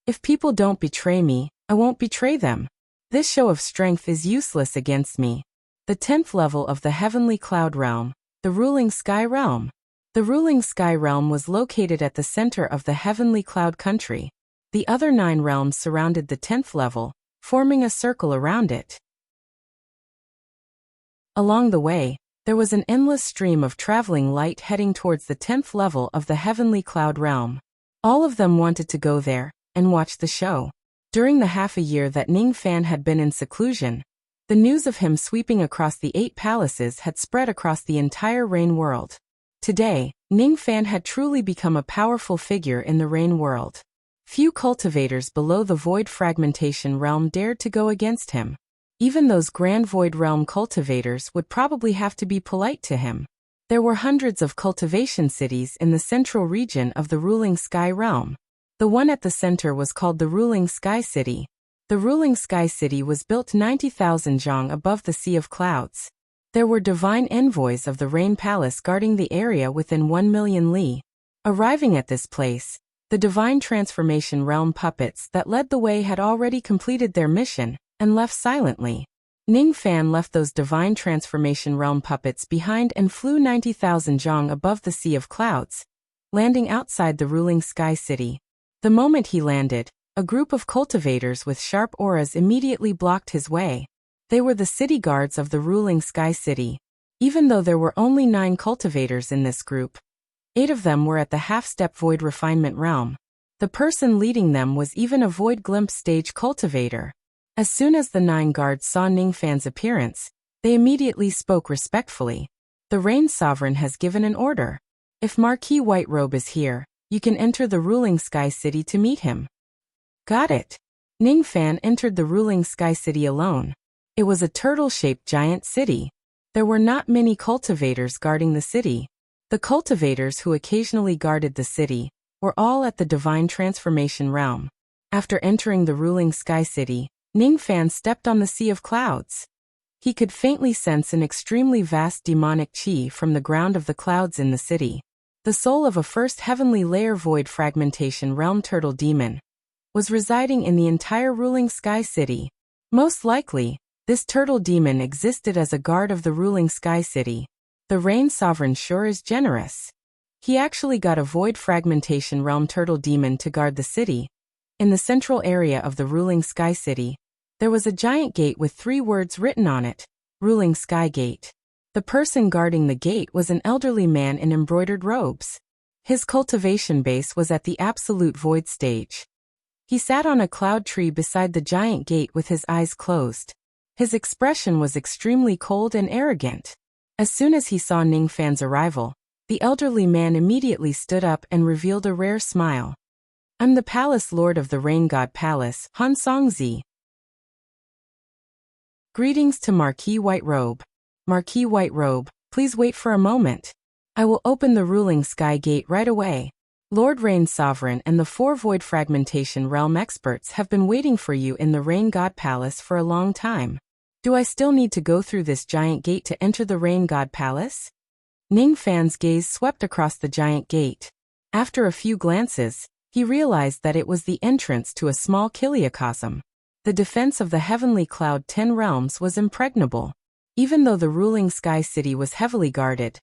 If people don't betray me, I won't betray them. This show of strength is useless against me. The 10th level of the heavenly cloud realm, the ruling sky realm. The ruling sky realm was located at the center of the heavenly cloud country. The other 9 realms surrounded the 10th level, forming a circle around it. Along the way, there was an endless stream of traveling light heading towards the 10th level of the heavenly cloud realm. All of them wanted to go there and watch the show. During the half a year that Ning Fan had been in seclusion, the news of him sweeping across the 8 palaces had spread across the entire Rain world. Today, Ning Fan had truly become a powerful figure in the Rain world. Few cultivators below the void fragmentation realm dared to go against him. Even those grand void realm cultivators would probably have to be polite to him. There were hundreds of cultivation cities in the central region of the ruling sky realm. The one at the center was called the ruling sky city. The ruling sky city was built 90,000 zhang above the sea of clouds. There were divine envoys of the Rain Palace guarding the area within 1 million li. Arriving at this place, the divine transformation realm puppets that led the way had already completed their mission and left silently. Ning Fan left those divine transformation realm puppets behind and flew 90,000 zhang above the sea of clouds, landing outside the ruling sky city. The moment he landed, A group of cultivators with sharp auras immediately blocked his way. They were the city guards of the ruling Sky City. Even though there were only 9 cultivators in this group, 8 of them were at the half-step void refinement realm. The person leading them was even a void glimpse stage cultivator. As soon as the 9 guards saw Ningfan's appearance, they immediately spoke respectfully. The Rain Sovereign has given an order. If Marquis Whiterobe is here, you can enter the ruling Sky City to meet him. Got it. Ningfan entered the ruling Sky City alone. It was a turtle-shaped giant city. There were not many cultivators guarding the city. The cultivators who occasionally guarded the city were all at the Divine Transformation realm. After entering the ruling Sky City, Ningfan stepped on the sea of clouds. He could faintly sense an extremely vast demonic chi from the ground of the clouds in the city. The soul of a first heavenly layer void fragmentation realm turtle demon was residing in the entire ruling Sky City. Most likely, this turtle demon existed as a guard of the ruling Sky City. The Rain Sovereign sure is generous. He actually got a void fragmentation realm turtle demon to guard the city. In the central area of the ruling Sky City, there was a giant gate with 3 words written on it, Ruling Sky Gate. The person guarding the gate was an elderly man in embroidered robes. His cultivation base was at the absolute void stage. He sat on a cloud tree beside the giant gate with his eyes closed. His expression was extremely cold and arrogant. As soon as he saw Ningfan's arrival, the elderly man immediately stood up and revealed a rare smile. I'm the Palace Lord of the Rain God Palace, Han Songzi. Greetings to Marquis Whiterobe. Marquis Whiterobe, please wait for a moment. I will open the ruling Sky Gate right away. Lord Rain Sovereign and the 4 Void Fragmentation Realm experts have been waiting for you in the Rain God Palace for a long time. Do I still need to go through this giant gate to enter the Rain God Palace? Ningfan's gaze swept across the giant gate. After a few glances, he realized that it was the entrance to a small kiliocosm. The defense of the Heavenly Cloud 10 realms was impregnable. Even though the ruling Sky City was heavily guarded,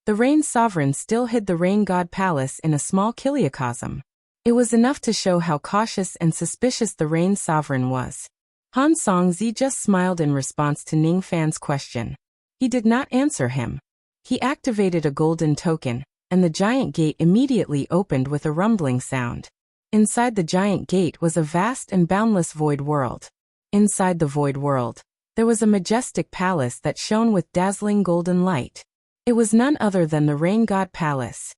the Rain Sovereign still hid the Rain God Palace in a small kiliocosm. It was enough to show how cautious and suspicious the Rain Sovereign was. Han Songzi just smiled in response to Ningfan's question. He did not answer him. He activated a golden token, and the giant gate immediately opened with a rumbling sound. Inside the giant gate was a vast and boundless void world. Inside the void world, there was a majestic palace that shone with dazzling golden light. It was none other than the Rain God Palace.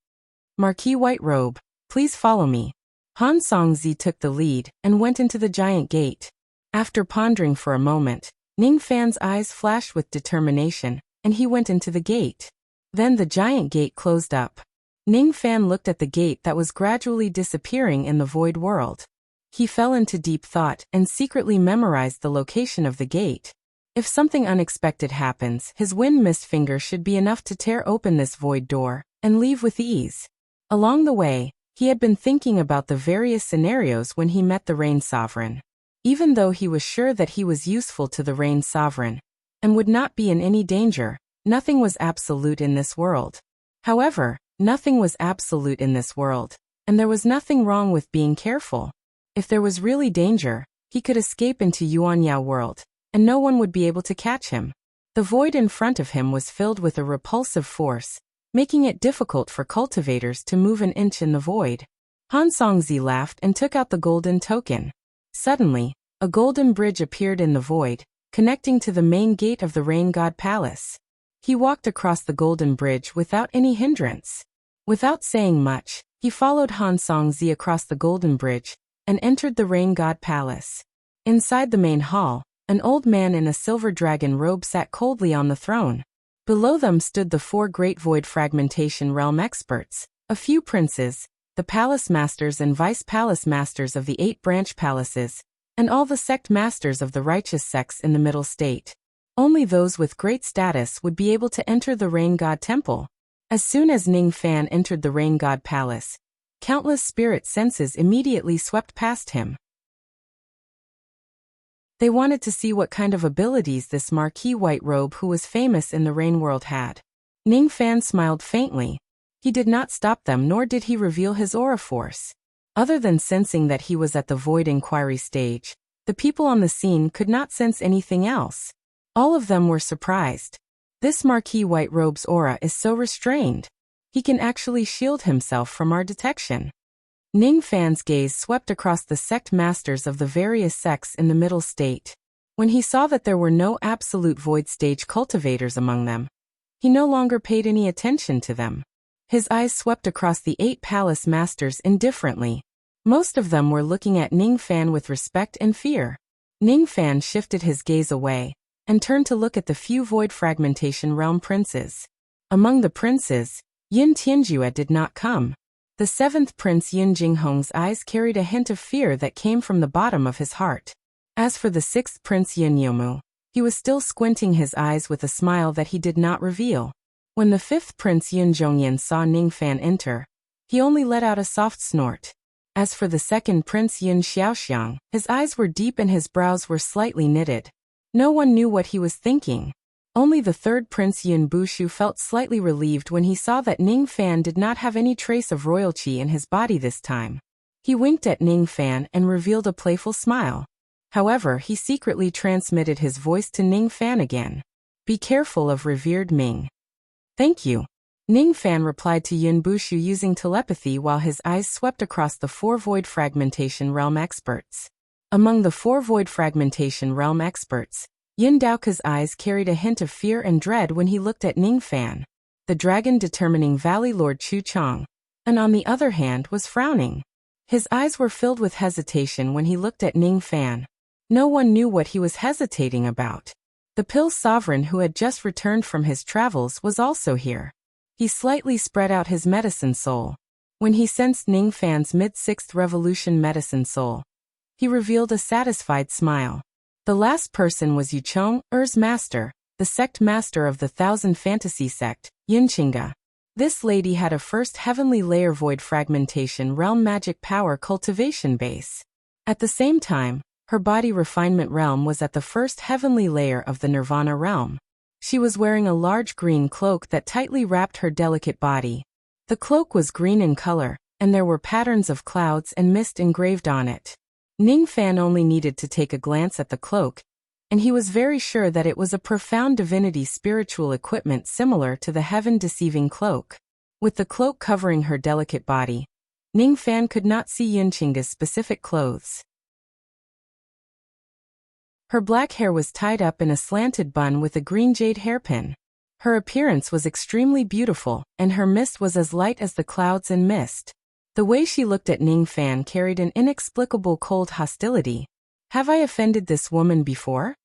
Marquis Whiterobe, please follow me. Han Songzi took the lead and went into the giant gate. After pondering for a moment, Ningfan's eyes flashed with determination, and he went into the gate. Then the giant gate closed up. Ningfan looked at the gate that was gradually disappearing in the void world. He fell into deep thought and secretly memorized the location of the gate. If something unexpected happens, his wind mist finger should be enough to tear open this void door and leave with ease. Along the way, he had been thinking about the various scenarios when he met the Rain Sovereign. Even though he was sure that he was useful to the Rain Sovereign and would not be in any danger, nothing was absolute in this world. However, nothing was absolute in this world, and there was nothing wrong with being careful. If there was really danger, he could escape into Yuanyao world, and no one would be able to catch him. The void in front of him was filled with a repulsive force, making it difficult for cultivators to move an inch in the void. Han Songzi laughed and took out the golden token. Suddenly, a golden bridge appeared in the void, connecting to the main gate of the Rain God Palace. He walked across the golden bridge without any hindrance. Without saying much, he followed Han Songzi across the golden bridge and entered the Rain God Palace. Inside the main hall, an old man in a silver dragon robe sat coldly on the throne. Below them stood the 4 great void fragmentation realm experts, a few princes, the palace masters and vice palace masters of the 8 branch palaces, and all the sect masters of the righteous sects in the middle state. Only those with great status would be able to enter the Rain God Temple. As soon as Ningfan entered the Rain God Palace, countless spirit senses immediately swept past him. They wanted to see what kind of abilities this Marquis Whiterobe who was famous in the Rain world had. Ningfan smiled faintly. He did not stop them, nor did he reveal his aura force. Other than sensing that he was at the void inquiry stage, the people on the scene could not sense anything else. All of them were surprised. This Marquis White Robe's aura is so restrained. He can actually shield himself from our detection. Ning Fan's gaze swept across the sect masters of the various sects in the middle state. When he saw that there were no absolute void stage cultivators among them, he no longer paid any attention to them. His eyes swept across the 8 palace masters indifferently. Most of them were looking at Ning Fan with respect and fear. Ning Fan shifted his gaze away and turned to look at the few void fragmentation realm princes. Among the princes, Yin Tianjue did not come. The 7th prince Yin Jinghong's eyes carried a hint of fear that came from the bottom of his heart. As for the 6th prince Yin Yomu, he was still squinting his eyes with a smile that he did not reveal. When the 5th prince Yin Zhongyan saw Ning Fan enter, he only let out a soft snort. As for the 2nd prince Yin Xiaoxiang, his eyes were deep and his brows were slightly knitted. No one knew what he was thinking. Only the 3rd prince Yin Bushu felt slightly relieved when he saw that Ning Fan did not have any trace of royalty in his body this time. He winked at Ning Fan and revealed a playful smile. However, he secretly transmitted his voice to Ning Fan again. Be careful of revered Ming. Thank you. Ning Fan replied to Yin Bushu using telepathy while his eyes swept across the 4 void fragmentation realm experts. Among the 4 void fragmentation realm experts, Yin Daoka's eyes carried a hint of fear and dread when he looked at Ning Fan. The dragon determining Valley Lord Chu Chang, and on the other hand was frowning. His eyes were filled with hesitation when he looked at Ning Fan. No one knew what he was hesitating about. The Pill Sovereign who had just returned from his travels was also here. He slightly spread out his medicine soul. When he sensed Ning Fan's mid-6th revolution medicine soul, he revealed a satisfied smile. The last person was Yuchong, Er's master, the sect master of the Thousand Fantasy sect, Yinqinga. This lady had a first heavenly layer void fragmentation realm magic power cultivation base. At the same time, her body refinement realm was at the first heavenly layer of the Nirvana realm. She was wearing a large green cloak that tightly wrapped her delicate body. The cloak was green in color, and there were patterns of clouds and mist engraved on it. Ning Fan only needed to take a glance at the cloak, and he was very sure that it was a profound divinity spiritual equipment similar to the heaven-deceiving cloak. With the cloak covering her delicate body, Ning Fan could not see Yinqinga's specific clothes. Her black hair was tied up in a slanted bun with a green jade hairpin. Her appearance was extremely beautiful, and her mist was as light as the clouds and mist. The way she looked at Ning Fan carried an inexplicable cold hostility. Have I offended this woman before?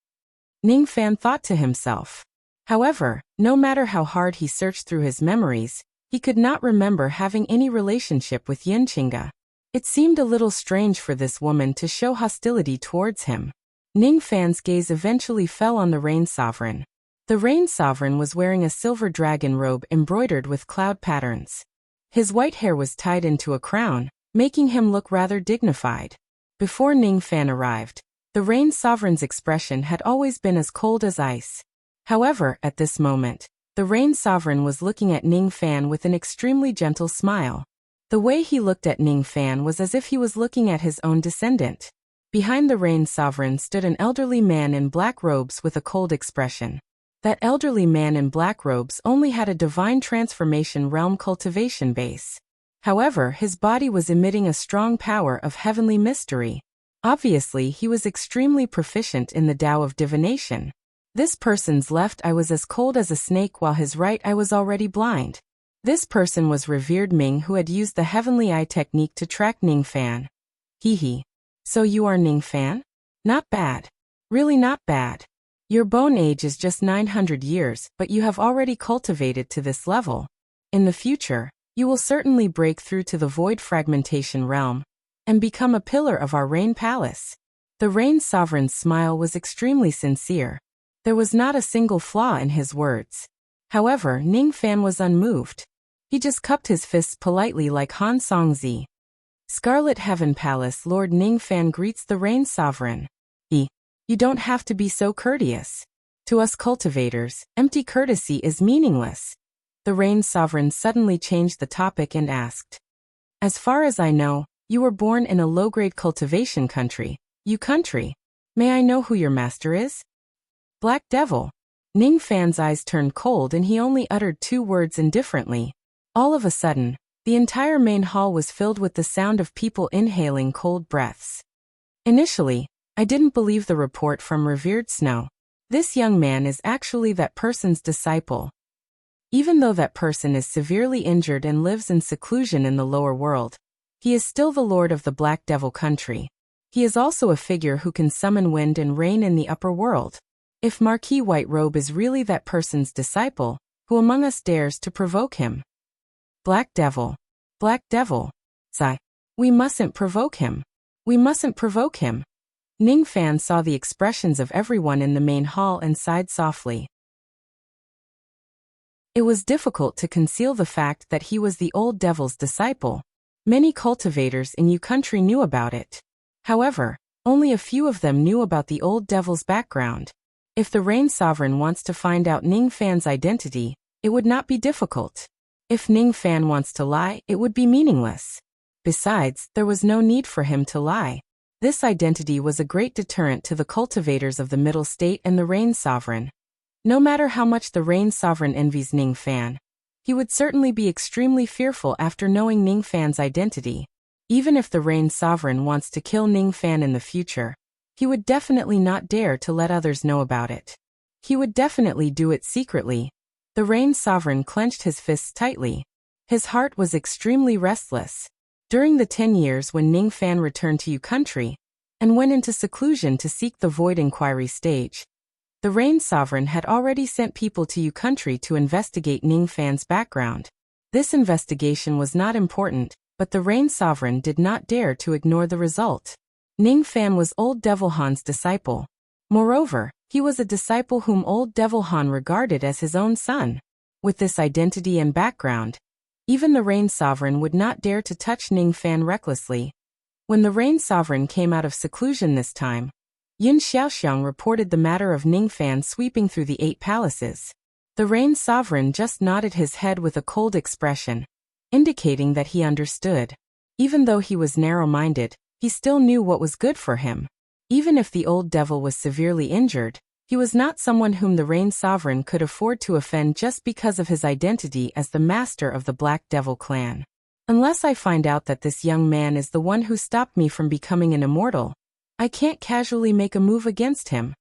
Ning Fan thought to himself. However, no matter how hard he searched through his memories, he could not remember having any relationship with Yinqinga. It seemed a little strange for this woman to show hostility towards him. Ning Fan's gaze eventually fell on the Rain Sovereign. The Rain Sovereign was wearing a silver dragon robe embroidered with cloud patterns. His white hair was tied into a crown, making him look rather dignified. Before Ning Fan arrived, the Rain Sovereign's expression had always been as cold as ice. However, at this moment, the Rain Sovereign was looking at Ning Fan with an extremely gentle smile. The way he looked at Ning Fan was as if he was looking at his own descendant. Behind the Rain Sovereign stood an elderly man in black robes with a cold expression. That elderly man in black robes only had a divine transformation realm cultivation base. However, his body was emitting a strong power of heavenly mystery. Obviously, he was extremely proficient in the Tao of divination. This person's left eye was as cold as a snake while his right eye was already blind. This person was revered Ming who had used the heavenly eye technique to track Ning Fan. Hee. So you are Ning Fan? Not bad. Really not bad. Your bone age is just 900 years, but you have already cultivated to this level. In the future, you will certainly break through to the void fragmentation realm and become a pillar of our Rain Palace. The Rain Sovereign's smile was extremely sincere. There was not a single flaw in his words. However, Ning Fan was unmoved. He just cupped his fists politely like Han Songzi. Scarlet Heaven Palace Lord Ning Fan greets the Rain Sovereign. You don't have to be so courteous. To us cultivators, empty courtesy is meaningless. The Rain Sovereign suddenly changed the topic and asked. As far as I know, You were born in a low-grade cultivation country. You country. May I know who your master is? Black Devil. Ning Fan's eyes turned cold and he only uttered 2 words indifferently. All of a sudden, the entire main hall was filled with the sound of people inhaling cold breaths. Initially, I didn't believe the report from Revered Snow. This young man is actually that person's disciple. Even though that person is severely injured and lives in seclusion in the lower world, he is still the lord of the Black Devil country. He is also a figure who can summon wind and rain in the upper world. If Marquis White Robe is really that person's disciple, who among us dares to provoke him? Black Devil. Black Devil. Sigh. We mustn't provoke him. We mustn't provoke him. Ning Fan saw the expressions of everyone in the main hall and sighed softly. It was difficult to conceal the fact that he was the old devil's disciple. Many cultivators in Yu country knew about it. However, only a few of them knew about the old devil's background. If the Rain Sovereign wants to find out Ning Fan's identity, it would not be difficult. If Ning Fan wants to lie, it would be meaningless. Besides, there was no need for him to lie. This identity was a great deterrent to the cultivators of the Middle State and the Rain Sovereign. No matter how much the Rain Sovereign envies Ning Fan, he would certainly be extremely fearful after knowing Ning Fan's identity. Even if the Rain Sovereign wants to kill Ning Fan in the future, he would definitely not dare to let others know about it. He would definitely do it secretly. The Rain Sovereign clenched his fists tightly. His heart was extremely restless. During the 10 years when Ning Fan returned to Yu country and went into seclusion to seek the Void Inquiry stage, the Rain Sovereign had already sent people to Yu country to investigate Ning Fan's background. This investigation was not important, but the Rain Sovereign did not dare to ignore the result. Ning Fan was Old Devil Han's disciple. Moreover, he was a disciple whom Old Devil Han regarded as his own son. With this identity and background, even the Rain Sovereign would not dare to touch Ning Fan recklessly. When the Rain Sovereign came out of seclusion this time, Yin Xiaoxiang reported the matter of Ning Fan sweeping through the 8 palaces. The Rain Sovereign just nodded his head with a cold expression, indicating that he understood. Even though he was narrow-minded, he still knew what was good for him. Even if the old devil was severely injured, he was not someone whom the Rain Sovereign could afford to offend just because of his identity as the master of the Black Devil clan. Unless I find out that this young man is the one who stopped me from becoming an immortal, I can't casually make a move against him.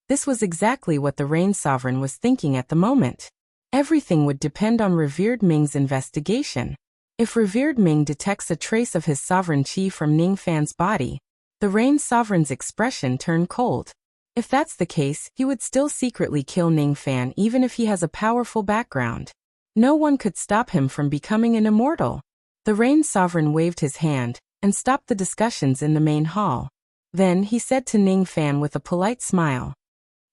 This was exactly what the Rain Sovereign was thinking at the moment. Everything would depend on Revered Ming's investigation. If Revered Ming detects a trace of his sovereign qi from Ning Fan's body, the Rain Sovereign's expression turned cold. If that's the case, he would still secretly kill Ning Fan even if he has a powerful background. No one could stop him from becoming an immortal. The Rain Sovereign waved his hand and stopped the discussions in the main hall. Then he said to Ning Fan with a polite smile,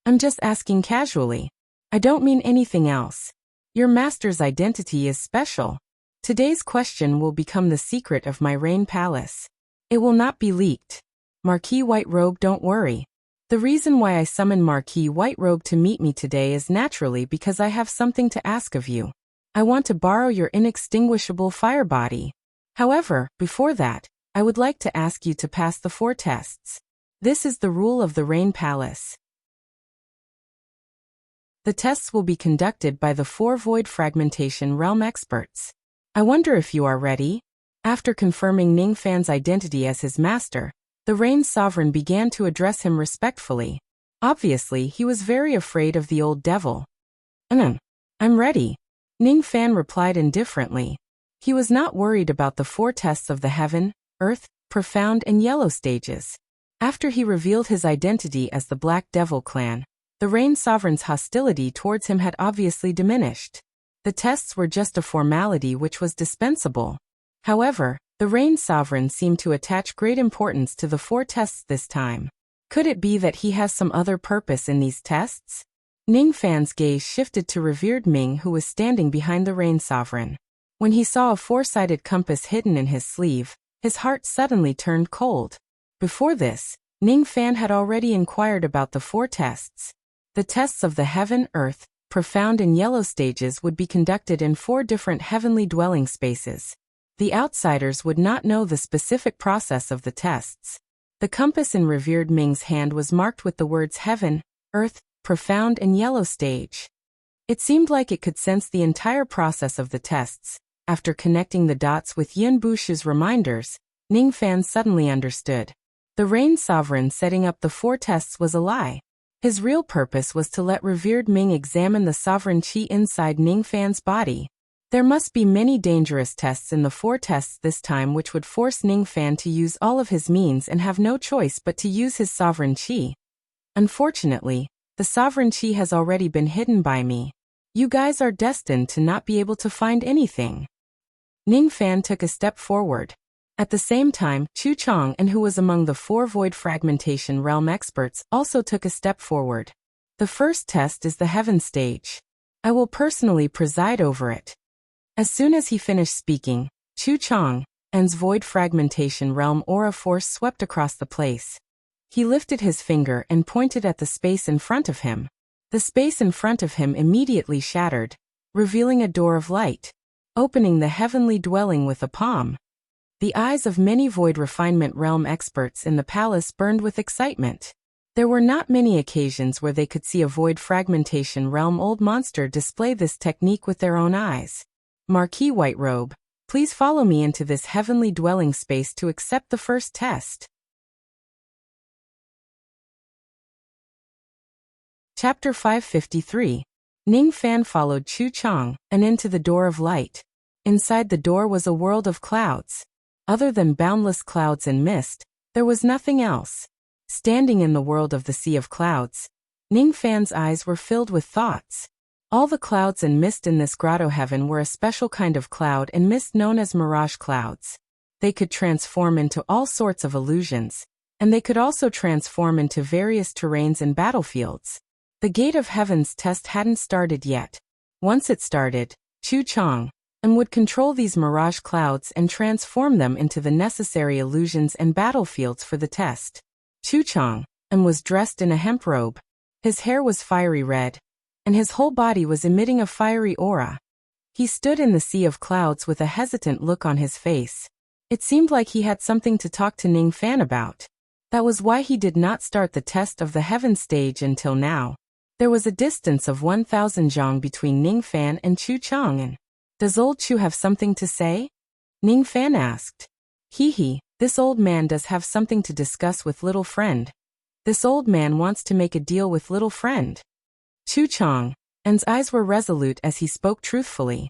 "I'm just asking casually. I don't mean anything else. Your master's identity is special. Today's question will become the secret of my Rain Palace. It will not be leaked. Marquis White Robe, don't worry. The reason why I summoned Marquis White Robe to meet me today is naturally because I have something to ask of you. I want to borrow your inextinguishable fire body. However, before that, I would like to ask you to pass the 4 tests. This is the rule of the Rain Palace. The tests will be conducted by the 4 Void Fragmentation Realm experts. I wonder if you are ready?" After confirming Ning Fan's identity as his master, the Rain Sovereign began to address him respectfully. Obviously, he was very afraid of the old devil. I'm ready," Ning Fan replied indifferently. He was not worried about the 4 tests of the Heaven, Earth, Profound and Yellow stages. After he revealed his identity as the Black Devil clan, the Rain Sovereign's hostility towards him had obviously diminished. The tests were just a formality which was dispensable. However, the Rain Sovereign seemed to attach great importance to the 4 tests this time. Could it be that he has some other purpose in these tests? Ning Fan's gaze shifted to Revered Ming, who was standing behind the Rain Sovereign. When he saw a 4-sided compass hidden in his sleeve, his heart suddenly turned cold. Before this, Ning Fan had already inquired about the 4 tests. The tests of the Heaven, Earth, Profound and Yellow stages would be conducted in 4 different heavenly dwelling spaces. The outsiders would not know the specific process of the tests. The compass in revered Ming's hand was marked with the words heaven, earth, profound and yellow stage. It seemed like it could sense the entire process of the tests. After connecting the dots with Yin Bushu's reminders, Ning Fan suddenly understood. The Rain Sovereign setting up the 4 tests was a lie. His real purpose was to let revered Ming examine the sovereign qi inside Ning Fan's body. There must be many dangerous tests in the 4 tests this time which would force Ning Fan to use all of his means and have no choice but to use his sovereign qi. Unfortunately, the sovereign qi has already been hidden by me. You guys are destined to not be able to find anything. Ning Fan took a step forward. At the same time, Chu Chang, and who was among the 4 void fragmentation realm experts, also took a step forward. The first test is the heaven stage. I will personally preside over it. As soon as he finished speaking, Chu Chang and's void fragmentation realm aura force swept across the place. He lifted his finger and pointed at the space in front of him. The space in front of him immediately shattered, revealing a door of light, opening the heavenly dwelling with a palm. The eyes of many void refinement realm experts in the palace burned with excitement. There were not many occasions where they could see a void fragmentation realm old monster display this technique with their own eyes. Marquis Whiterobe, please follow me into this heavenly dwelling space to accept the first test. Chapter 553. Ning Fan followed Chu Chang and into the door of light. Inside the door was a world of clouds. Other than boundless clouds and mist, there was nothing else. Standing in the world of the sea of clouds, Ning Fan's eyes were filled with thoughts. All the clouds and mist in this grotto heaven were a special kind of cloud and mist known as mirage clouds. They could transform into all sorts of illusions, and they could also transform into various terrains and battlefields. The Gate of Heaven's test hadn't started yet. Once it started, Chu Chang would control these mirage clouds and transform them into the necessary illusions and battlefields for the test. Chu Chang was dressed in a hemp robe. His hair was fiery red, and his whole body was emitting a fiery aura. He stood in the sea of clouds with a hesitant look on his face. It seemed like he had something to talk to Ning Fan about. That was why he did not start the test of the heaven stage until now. There was a distance of 1,000 zhang between Ning Fan and Chu Chang. Does old Chu have something to say? Ning Fan asked. Hee, this old man does have something to discuss with little friend. This old man wants to make a deal with little friend. Chu Chang's eyes were resolute as he spoke truthfully.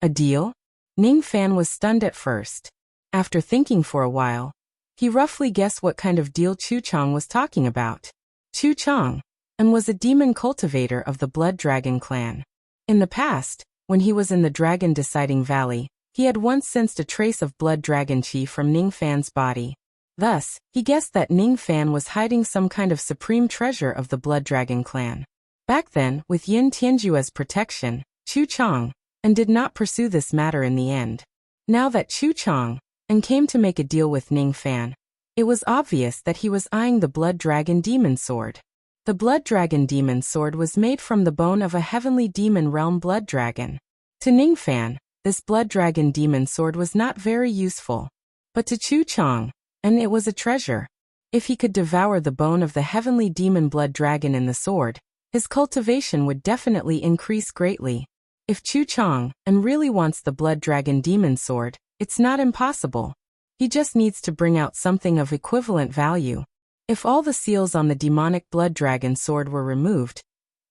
A deal? Ning Fan was stunned at first. After thinking for a while, he roughly guessed what kind of deal Chu Chang was talking about. Chu Chang was a demon cultivator of the Blood Dragon clan. In the past, when he was in the Dragon Deciding Valley, he had once sensed a trace of Blood Dragon Qi from Ning Fan's body. Thus, he guessed that Ning Fan was hiding some kind of supreme treasure of the Blood Dragon clan. Back then, with Yin Tianju as protection, Chu Chang did not pursue this matter in the end. Now that Chu Chang came to make a deal with Ning Fan, it was obvious that he was eyeing the Blood Dragon Demon Sword. The Blood Dragon Demon Sword was made from the bone of a heavenly demon realm blood dragon. To Ning Fan, this Blood Dragon Demon Sword was not very useful. But to Chu Chang, it was a treasure. If he could devour the bone of the heavenly demon blood dragon in the sword, his cultivation would definitely increase greatly. If Chu Chang really wants the Blood Dragon Demon Sword, it's not impossible. He just needs to bring out something of equivalent value. If all the seals on the demonic blood dragon sword were removed,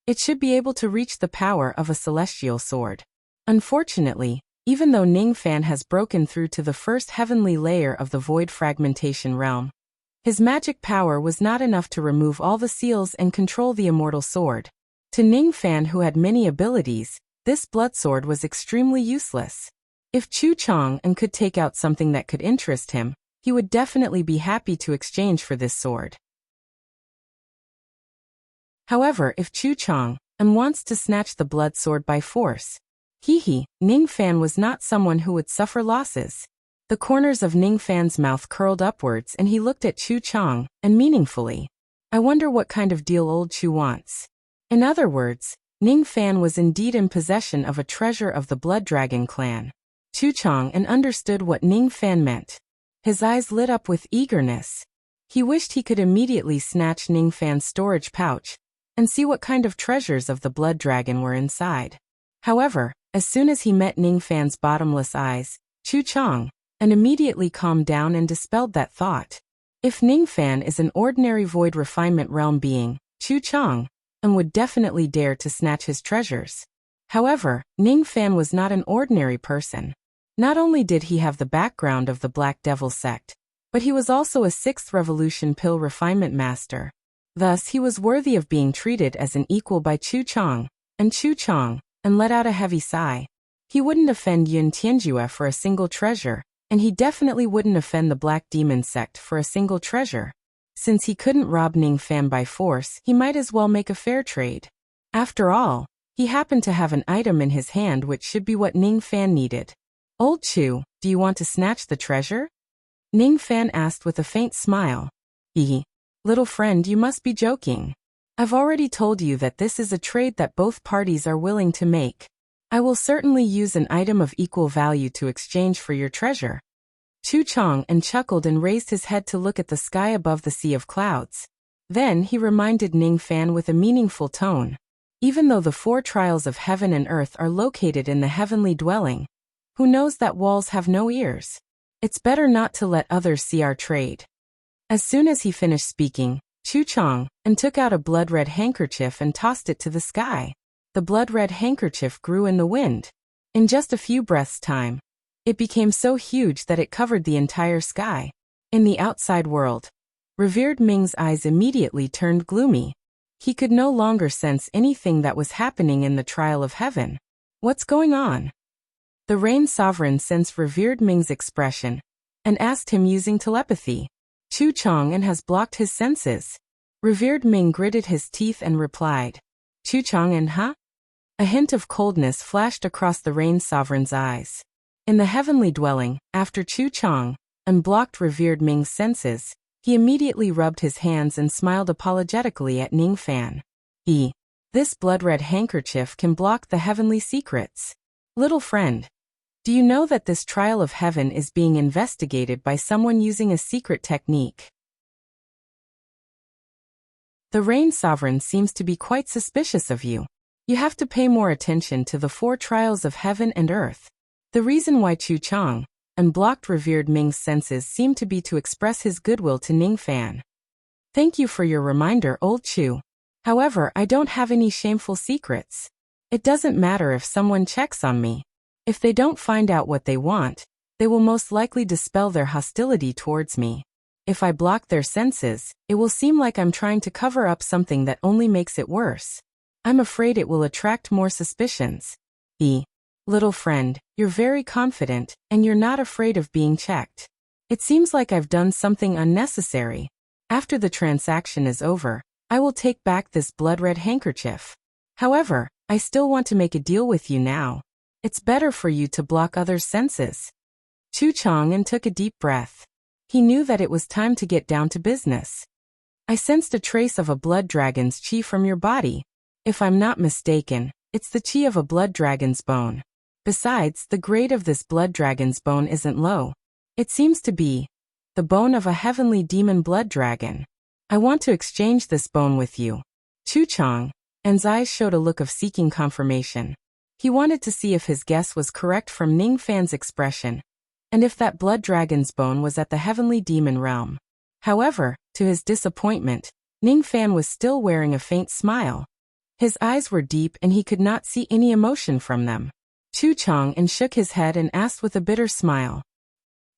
it should be able to reach the power of a celestial sword. Unfortunately, even though Ning Fan has broken through to the first heavenly layer of the void fragmentation realm, his magic power was not enough to remove all the seals and control the immortal sword. To Ning Fan, who had many abilities, this blood sword was extremely useless. If Chu Chang could take out something that could interest him, he would definitely be happy to exchange for this sword. However, if Chu Chang wants to snatch the blood sword by force, Ning Fan was not someone who would suffer losses. The corners of Ning Fan's mouth curled upwards and he looked at Chu Chang meaningfully. I wonder what kind of deal old Chu wants. In other words, Ning Fan was indeed in possession of a treasure of the Blood Dragon clan. Chu Chang and understood what Ning Fan meant. His eyes lit up with eagerness. He wished he could immediately snatch Ning Fan's storage pouch and see what kind of treasures of the blood dragon were inside. However, as soon as he met Ning Fan's bottomless eyes, Chu Chang and immediately calmed down and dispelled that thought. If Ning Fan is an ordinary void refinement realm being, Chu Chang and would definitely dare to snatch his treasures. However, Ning Fan was not an ordinary person. Not only did he have the background of the Black Devil sect, but he was also a 6th Revolution pill refinement master. Thus, he was worthy of being treated as an equal by Chu Chang and let out a heavy sigh. He wouldn't offend Yun Tianjue for a single treasure, and he definitely wouldn't offend the Black Demon sect for a single treasure. Since he couldn't rob Ning Fan by force, he might as well make a fair trade. After all, he happened to have an item in his hand which should be what Ning Fan needed. Old Chu, do you want to snatch the treasure? Ning Fan asked with a faint smile. Little friend, you must be joking. I've already told you that this is a trade that both parties are willing to make. I will certainly use an item of equal value to exchange for your treasure. Chu Chang and chuckled and raised his head to look at the sky above the sea of clouds. Then he reminded Ning Fan with a meaningful tone. Even though the 4 trials of heaven and earth are located in the heavenly dwelling, who knows that walls have no ears? It's better not to let others see our trade. As soon as he finished speaking, Chu Chang and took out a blood-red handkerchief and tossed it to the sky. The blood-red handkerchief grew in the wind. In just a few breaths' time, it became so huge that it covered the entire sky. In the outside world, Revered Ming's eyes immediately turned gloomy. He could no longer sense anything that was happening in the trial of heaven. What's going on? The Rain Sovereign sensed Revered Ming's expression and asked him using telepathy. Chu Chang has blocked his senses. Revered Ming gritted his teeth and replied. Chu Chang huh? A hint of coldness flashed across the Rain Sovereign's eyes. In the heavenly dwelling, after Chu Chang blocked Revered Ming's senses, he immediately rubbed his hands and smiled apologetically at Ning Fan. This blood-red handkerchief can block the heavenly secrets. Little friend, do you know that this trial of heaven is being investigated by someone using a secret technique? The Rain Sovereign seems to be quite suspicious of you. You have to pay more attention to the 4 trials of heaven and earth. The reason why Chu Chang blocked Revered Ming's senses seemed to be to express his goodwill to Ning Fan. Thank you for your reminder, Old Chu. However, I don't have any shameful secrets. It doesn't matter if someone checks on me. If they don't find out what they want, they will most likely dispel their hostility towards me. If I block their senses, it will seem like I'm trying to cover up something that only makes it worse. I'm afraid it will attract more suspicions. Little friend, you're very confident, and you're not afraid of being checked. It seems like I've done something unnecessary. After the transaction is over, I will take back this blood-red handkerchief. However, I still want to make a deal with you now. It's better for you to block others' senses. Chu Chang took a deep breath. He knew that it was time to get down to business. I sensed a trace of a blood dragon's chi from your body. If I'm not mistaken, it's the chi of a blood dragon's bone. Besides, the grade of this blood dragon's bone isn't low. It seems to be the bone of a heavenly demon blood dragon. I want to exchange this bone with you. Chu Chang's eyes showed a look of seeking confirmation. He wanted to see if his guess was correct from Ning Fan's expression, and if that blood dragon's bone was at the heavenly demon realm. However, to his disappointment, Ning Fan was still wearing a faint smile. His eyes were deep and he could not see any emotion from them. Chu Chang shook his head and asked with a bitter smile.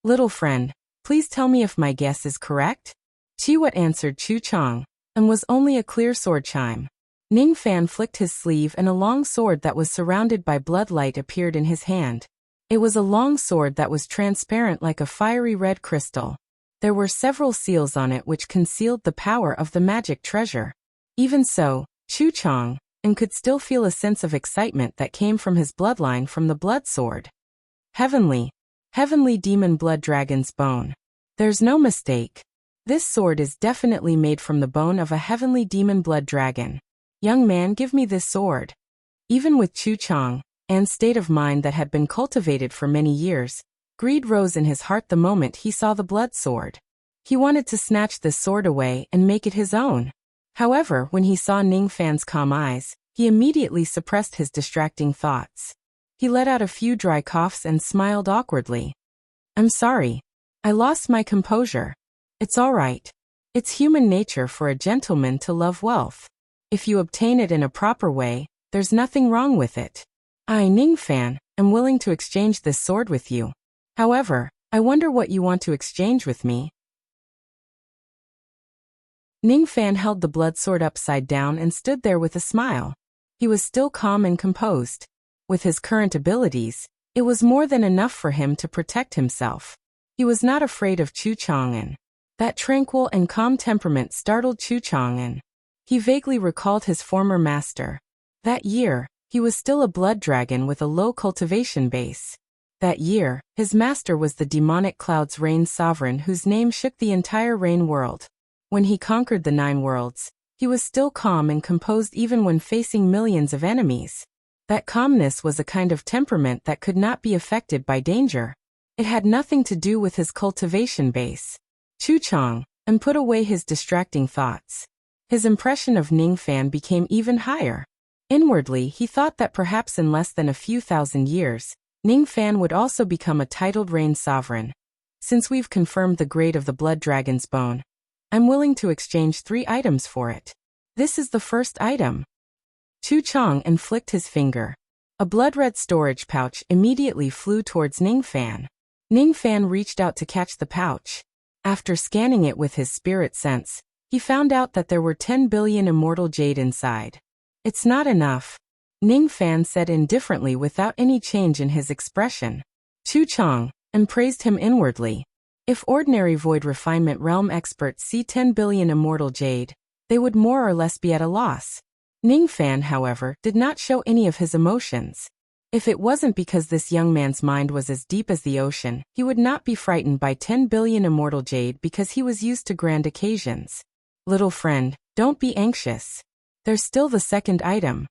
Little friend, please tell me if my guess is correct? Chiwet answered Chu Chang, and was only a clear sword chime. Ning Fan flicked his sleeve and a long sword that was surrounded by bloodlight appeared in his hand. It was a long sword that was transparent like a fiery red crystal. There were several seals on it which concealed the power of the magic treasure. Even so, Chu Chang could still feel a sense of excitement that came from his bloodline from the blood sword. Heavenly demon blood dragon's bone. There's no mistake. This sword is definitely made from the bone of a heavenly demon blood dragon. Young man, give me this sword. Even with Chu Chang and state of mind that had been cultivated for many years, greed rose in his heart the moment he saw the blood sword. He wanted to snatch this sword away and make it his own. However, when he saw Ning Fan's calm eyes, he immediately suppressed his distracting thoughts. He let out a few dry coughs and smiled awkwardly. "I'm sorry. I lost my composure. It's all right. It's human nature for a gentleman to love wealth. If you obtain it in a proper way, there's nothing wrong with it. I, Ning Fan, am willing to exchange this sword with you. However, I wonder what you want to exchange with me." Ning Fan held the blood sword upside down and stood there with a smile. He was still calm and composed. With his current abilities, it was more than enough for him to protect himself. He was not afraid of Chu Chang'an. That tranquil and calm temperament startled Chu Chang'an. He vaguely recalled his former master. That year, he was still a blood dragon with a low cultivation base. That year, his master was the demonic cloud's rain sovereign whose name shook the entire rain world. When he conquered the 9 worlds, he was still calm and composed even when facing millions of enemies. That calmness was a kind of temperament that could not be affected by danger. It had nothing to do with his cultivation base. Chu Chang'an put away his distracting thoughts. His impression of Ning Fan became even higher. Inwardly, he thought that perhaps in less than a few thousand years, Ning Fan would also become a titled rain sovereign. Since we've confirmed the grade of the blood dragon's bone, I'm willing to exchange 3 items for it. This is the first item. Chu Chang'an flicked his finger. A blood-red storage pouch immediately flew towards Ning Fan. Ning Fan reached out to catch the pouch. After scanning it with his spirit sense, he found out that there were 10 billion immortal jade inside. "It's not enough," Ning Fan said indifferently without any change in his expression. Chu Chang'an praised him inwardly. If ordinary void refinement realm experts see 10 billion immortal jade, they would more or less be at a loss. Ning Fan, however, did not show any of his emotions. If it wasn't because this young man's mind was as deep as the ocean, he would not be frightened by 10 billion immortal jade because he was used to grand occasions. "Little friend, don't be anxious. There's still the second item."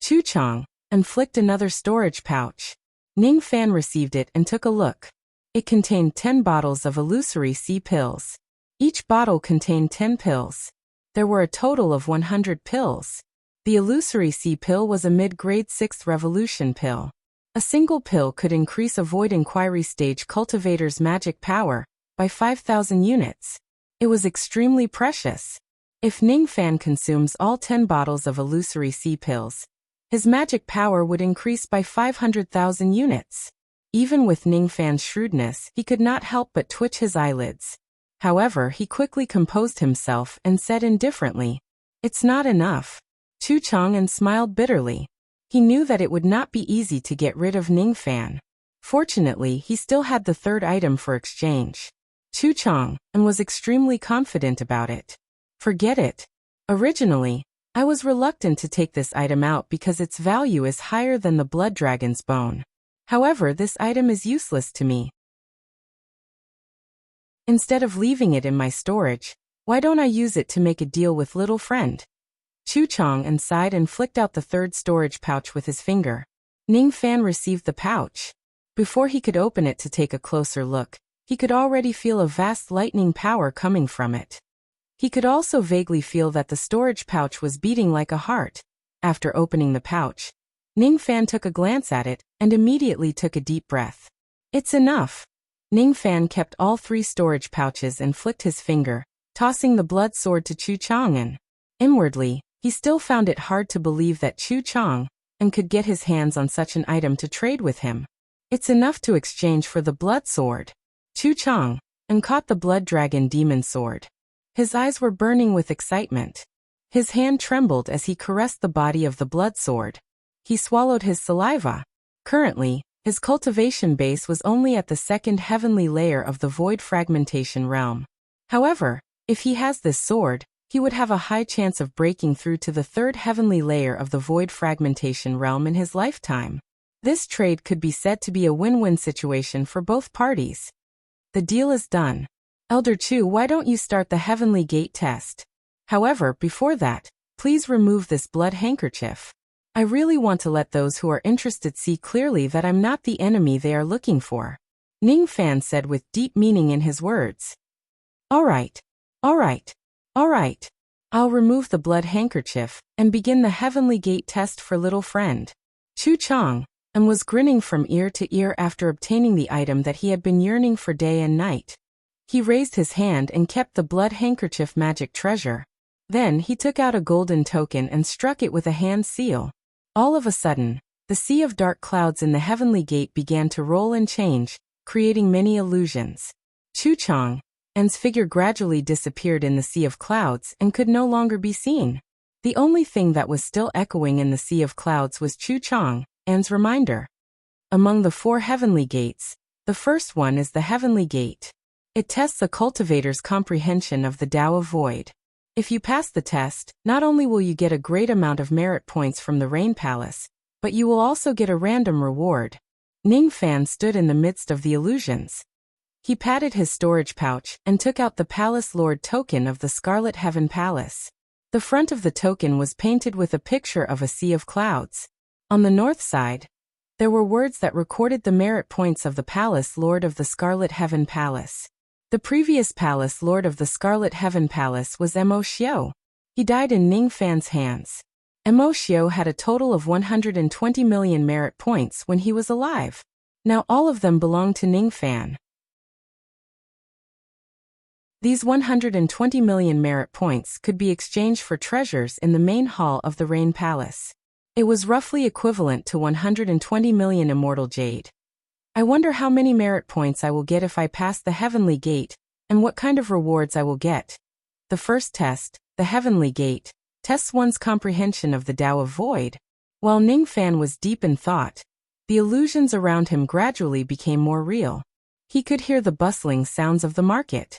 Chu Chang'an flicked another storage pouch. Ning Fan received it and took a look. It contained 10 bottles of illusory sea pills. Each bottle contained 10 pills. There were a total of 100 pills. The illusory sea pill was a mid-grade 6th revolution pill. A single pill could increase a void inquiry stage cultivator's magic power by 5,000 units. It was extremely precious. If Ning Fan consumes all 10 bottles of illusory sea pills, his magic power would increase by 500,000 units. Even with Ning Fan's shrewdness, he could not help but twitch his eyelids. However, he quickly composed himself and said indifferently, "It's not enough." Chu Chang'an smiled bitterly. He knew that it would not be easy to get rid of Ning Fan. Fortunately, he still had the third item for exchange. Chu Chang'an was extremely confident about it. "Forget it. Originally, I was reluctant to take this item out because its value is higher than the blood dragon's bone. However, this item is useless to me. Instead of leaving it in my storage, why don't I use it to make a deal with little friend?" Chu Chang'an sighed and flicked out the third storage pouch with his finger. Ning Fan received the pouch. Before he could open it to take a closer look, he could already feel a vast lightning power coming from it. He could also vaguely feel that the storage pouch was beating like a heart. After opening the pouch, Ning Fan took a glance at it and immediately took a deep breath. "It's enough." Ning Fan kept all 3 storage pouches and flicked his finger, tossing the blood sword to Chu Chang'an. Inwardly, he still found it hard to believe that Chu Chang'an could get his hands on such an item to trade with him. "It's enough to exchange for the blood sword." Chu Chang'an caught the blood dragon demon sword. His eyes were burning with excitement. His hand trembled as he caressed the body of the blood sword. He swallowed his saliva. Currently, his cultivation base was only at the 2nd heavenly layer of the void fragmentation realm. However, if he has this sword, he would have a high chance of breaking through to the 3rd heavenly layer of the void fragmentation realm in his lifetime. This trade could be said to be a win-win situation for both parties. The deal is done. Elder Chu, why don't you start the heavenly gate test? However, before that, please remove this blood handkerchief. I really want to let those who are interested see clearly that I'm not the enemy they are looking for. Ning Fan said with deep meaning in his words. All right. All right. All right. I'll remove the blood handkerchief and begin the heavenly gate test for little friend. Chu Chang and was grinning from ear to ear after obtaining the item that he had been yearning for day and night. He raised his hand and kept the blood handkerchief magic treasure. Then he took out a golden token and struck it with a hand seal. All of a sudden, the sea of dark clouds in the heavenly gate began to roll and change, creating many illusions. Chu Chang and's figure gradually disappeared in the sea of clouds and could no longer be seen. The only thing that was still echoing in the sea of clouds was Chu Chang and's reminder. Among the 4 heavenly gates, the first one is the heavenly gate. It tests a cultivator's comprehension of the Tao of Void. If you pass the test, not only will you get a great amount of merit points from the Rain Palace, but you will also get a random reward. Ning Fan stood in the midst of the illusions. He patted his storage pouch and took out the Palace Lord token of the Scarlet Heaven Palace. The front of the token was painted with a picture of a sea of clouds. On the north side, there were words that recorded the merit points of the Palace Lord of the Scarlet Heaven Palace. The previous Palace Lord of the Scarlet Heaven Palace was Mo Xiao. He died in Ning Fan's hands. Mo Xiao had a total of 120 million merit points when he was alive. Now all of them belong to Ning Fan. These 120 million merit points could be exchanged for treasures in the main hall of the Rain Palace. It was roughly equivalent to 120 million immortal jade. I wonder how many merit points I will get if I pass the heavenly gate, and what kind of rewards I will get. The first test, the heavenly gate, tests one's comprehension of the Tao of Void. While Ning Fan was deep in thought, the illusions around him gradually became more real. He could hear the bustling sounds of the market.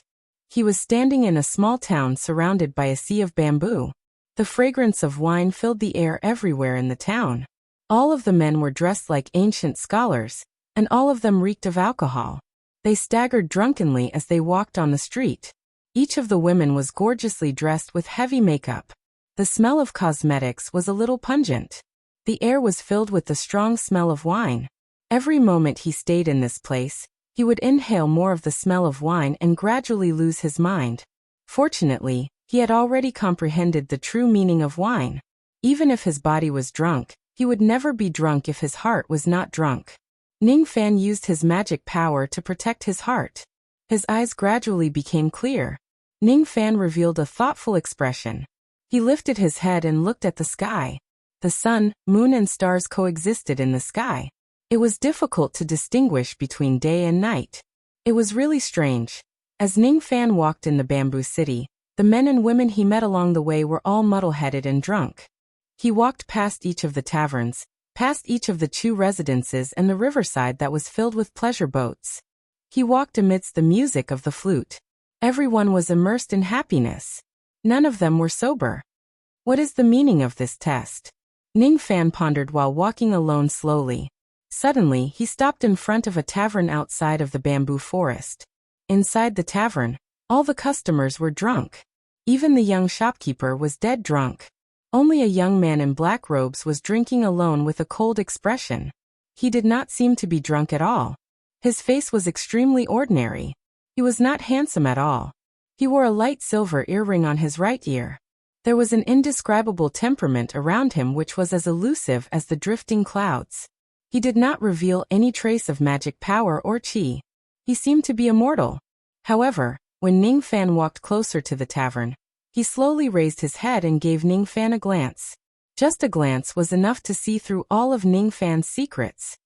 He was standing in a small town surrounded by a sea of bamboo. The fragrance of wine filled the air everywhere in the town. All of the men were dressed like ancient scholars, and all of them reeked of alcohol. They staggered drunkenly as they walked on the street. Each of the women was gorgeously dressed with heavy makeup. The smell of cosmetics was a little pungent. The air was filled with the strong smell of wine. Every moment he stayed in this place, he would inhale more of the smell of wine and gradually lose his mind. Fortunately, he had already comprehended the true meaning of wine. Even if his body was drunk, he would never be drunk if his heart was not drunk. Ning Fan used his magic power to protect his heart. His eyes gradually became clear. Ning Fan revealed a thoughtful expression. He lifted his head and looked at the sky. The sun, moon and stars coexisted in the sky. It was difficult to distinguish between day and night. It was really strange. As Ning Fan walked in the bamboo city, the men and women he met along the way were all muddle-headed and drunk. He walked past each of the taverns, past each of the Chu residences and the riverside that was filled with pleasure boats. He walked amidst the music of the flute. Everyone was immersed in happiness. None of them were sober. What is the meaning of this test? Ning Fan pondered while walking alone slowly. Suddenly, he stopped in front of a tavern outside of the bamboo forest. Inside the tavern, all the customers were drunk. Even the young shopkeeper was dead drunk. Only a young man in black robes was drinking alone with a cold expression. He did not seem to be drunk at all. His face was extremely ordinary. He was not handsome at all. He wore a light silver earring on his right ear. There was an indescribable temperament around him which was as elusive as the drifting clouds. He did not reveal any trace of magic power or qi. He seemed to be immortal. However, when Ning Fan walked closer to the tavern, he slowly raised his head and gave Ning Fan a glance. Just a glance was enough to see through all of Ning Fan's secrets.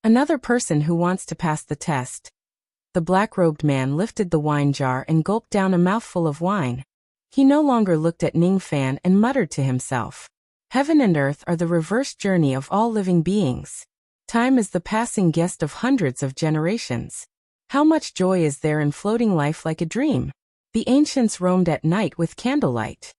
Another person who wants to pass the test. The black-robed man lifted the wine jar and gulped down a mouthful of wine. He no longer looked at Ning Fan and muttered to himself. Heaven and earth are the reverse journey of all living beings. Time is the passing guest of hundreds of generations. How much joy is there in floating life like a dream? The ancients roamed at night with candlelight.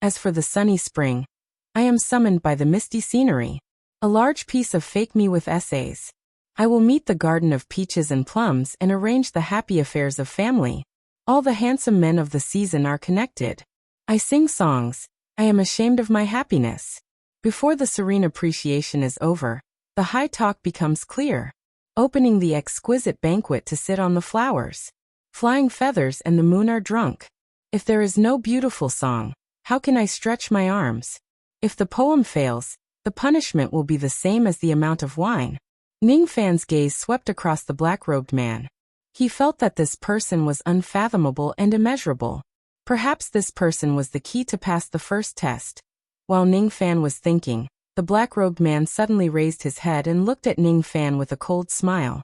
As for the sunny spring, I am summoned by the misty scenery. A large piece of fake me with essays. I will meet the garden of peaches and plums and arrange the happy affairs of family. All the handsome men of the season are connected. I sing songs, I am ashamed of my happiness. Before the serene appreciation is over, the high talk becomes clear. Opening the exquisite banquet to sit on the flowers. Flying feathers and the moon are drunk. If there is no beautiful song, how can I stretch my arms? If the poem fails, the punishment will be the same as the amount of wine. Ning Fan's gaze swept across the black-robed man. He felt that this person was unfathomable and immeasurable. Perhaps this person was the key to pass the first test. While Ning Fan was thinking, the black-robed man suddenly raised his head and looked at Ning Fan with a cold smile.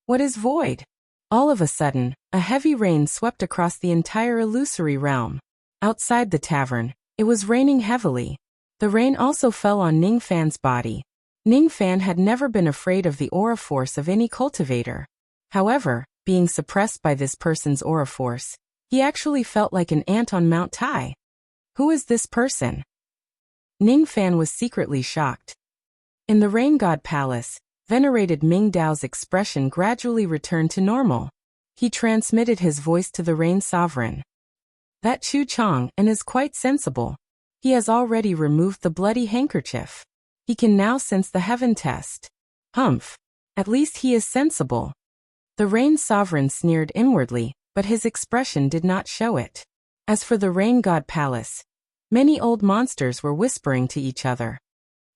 What is void? All of a sudden, a heavy rain swept across the entire illusory realm. Outside the tavern, it was raining heavily. The rain also fell on Ning Fan's body. Ning Fan had never been afraid of the aura force of any cultivator. However, being suppressed by this person's aura force, he actually felt like an ant on Mount Tai. Who is this person? Ning Fan was secretly shocked. In the Rain God Palace, venerated Ming Dao's expression gradually returned to normal. He transmitted his voice to the Rain Sovereign. That Chu Chong and is quite sensible. He has already removed the bloody handkerchief. He can now sense the heaven test. Humph. At least he is sensible. The Rain Sovereign sneered inwardly, but his expression did not show it. As for the Rain God Palace, many old monsters were whispering to each other.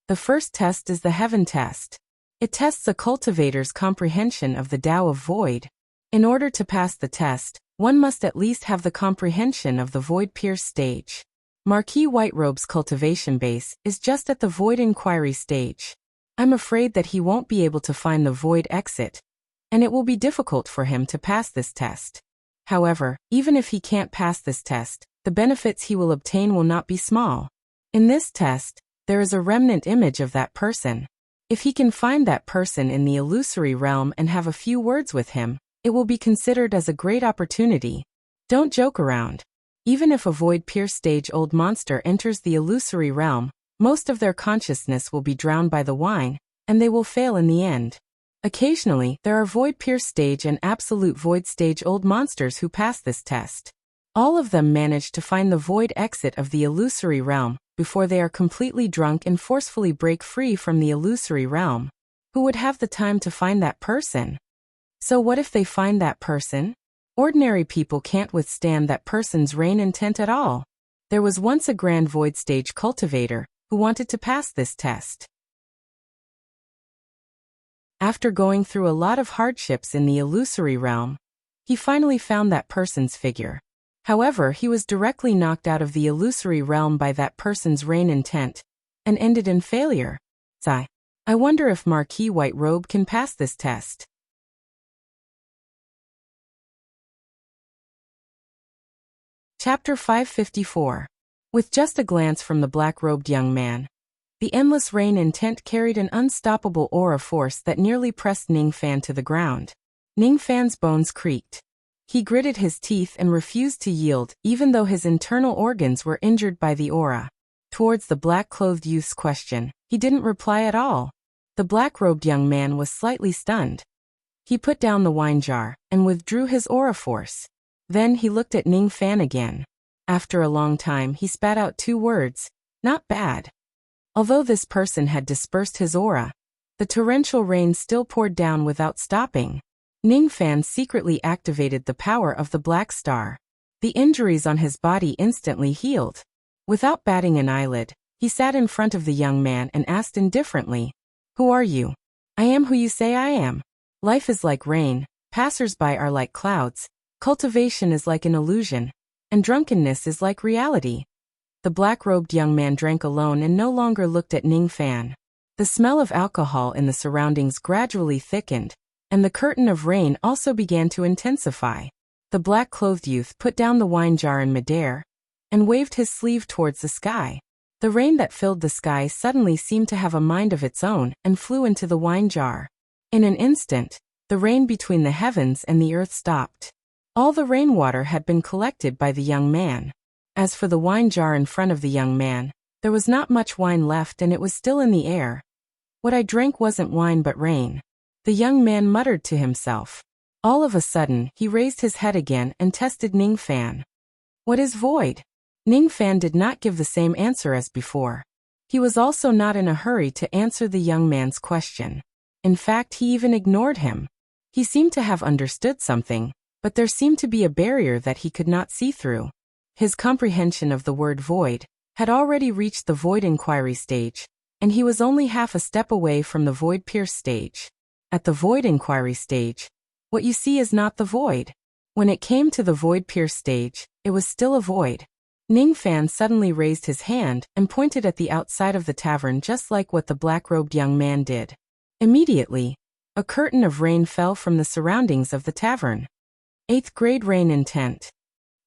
The first test is the heaven test. It tests a cultivator's comprehension of the Tao of Void. In order to pass the test, one must at least have the comprehension of the Void Pierce stage. Marquis Whiterobe's cultivation base is just at the Void Inquiry stage. I'm afraid that he won't be able to find the Void exit, and it will be difficult for him to pass this test. However, even if he can't pass this test, the benefits he will obtain will not be small. In this test, there is a remnant image of that person. If he can find that person in the illusory realm and have a few words with him, it will be considered as a great opportunity. Don't joke around. Even if a Void Pierce stage old monster enters the illusory realm, most of their consciousness will be drowned by the wine, and they will fail in the end. Occasionally, there are Void Pierce stage and Absolute Void stage old monsters who pass this test. All of them manage to find the void exit of the illusory realm before they are completely drunk and forcefully break free from the illusory realm. Who would have the time to find that person? So what if they find that person? Ordinary people can't withstand that person's rain intent at all. There was once a Grand Void Stage cultivator who wanted to pass this test. After going through a lot of hardships in the illusory realm, he finally found that person's figure. However, he was directly knocked out of the illusory realm by that person's rain intent, and ended in failure. Sigh. I wonder if Marquis Whiterobe can pass this test. Chapter 554. With just a glance from the black-robed young man, the endless rain intent carried an unstoppable aura force that nearly pressed Ning Fan to the ground. Ning Fan's bones creaked. He gritted his teeth and refused to yield, even though his internal organs were injured by the aura. Towards the black-clothed youth's question, he didn't reply at all. The black-robed young man was slightly stunned. He put down the wine jar and withdrew his aura force. Then he looked at Ning Fan again. After a long time, he spat out 2 words, "Not bad." Although this person had dispersed his aura, the torrential rain still poured down without stopping. Ning Fan secretly activated the power of the Black Star. The injuries on his body instantly healed. Without batting an eyelid, he sat in front of the young man and asked indifferently, "Who are you?" "I am who you say I am. Life is like rain, passers-by are like clouds, cultivation is like an illusion, and drunkenness is like reality." The black-robed young man drank alone and no longer looked at Ning Fan. The smell of alcohol in the surroundings gradually thickened, and the curtain of rain also began to intensify. The black-clothed youth put down the wine jar in midair and waved his sleeve towards the sky. The rain that filled the sky suddenly seemed to have a mind of its own and flew into the wine jar. In an instant, the rain between the heavens and the earth stopped. All the rainwater had been collected by the young man. As for the wine jar in front of the young man, there was not much wine left and it was still in the air. What I drank wasn't wine but rain. The young man muttered to himself. All of a sudden, he raised his head again and tested Ning Fan. "What is void?" Ning Fan did not give the same answer as before. He was also not in a hurry to answer the young man's question. In fact, he even ignored him. He seemed to have understood something, but there seemed to be a barrier that he could not see through. His comprehension of the word void had already reached the void inquiry stage, and he was only half a step away from the void pierce stage. At the void inquiry stage, what you see is not the void. When it came to the void pierce stage, it was still a void. Ning Fan suddenly raised his hand and pointed at the outside of the tavern just like what the black-robed young man did. Immediately, a curtain of rain fell from the surroundings of the tavern. 8th grade rain intent.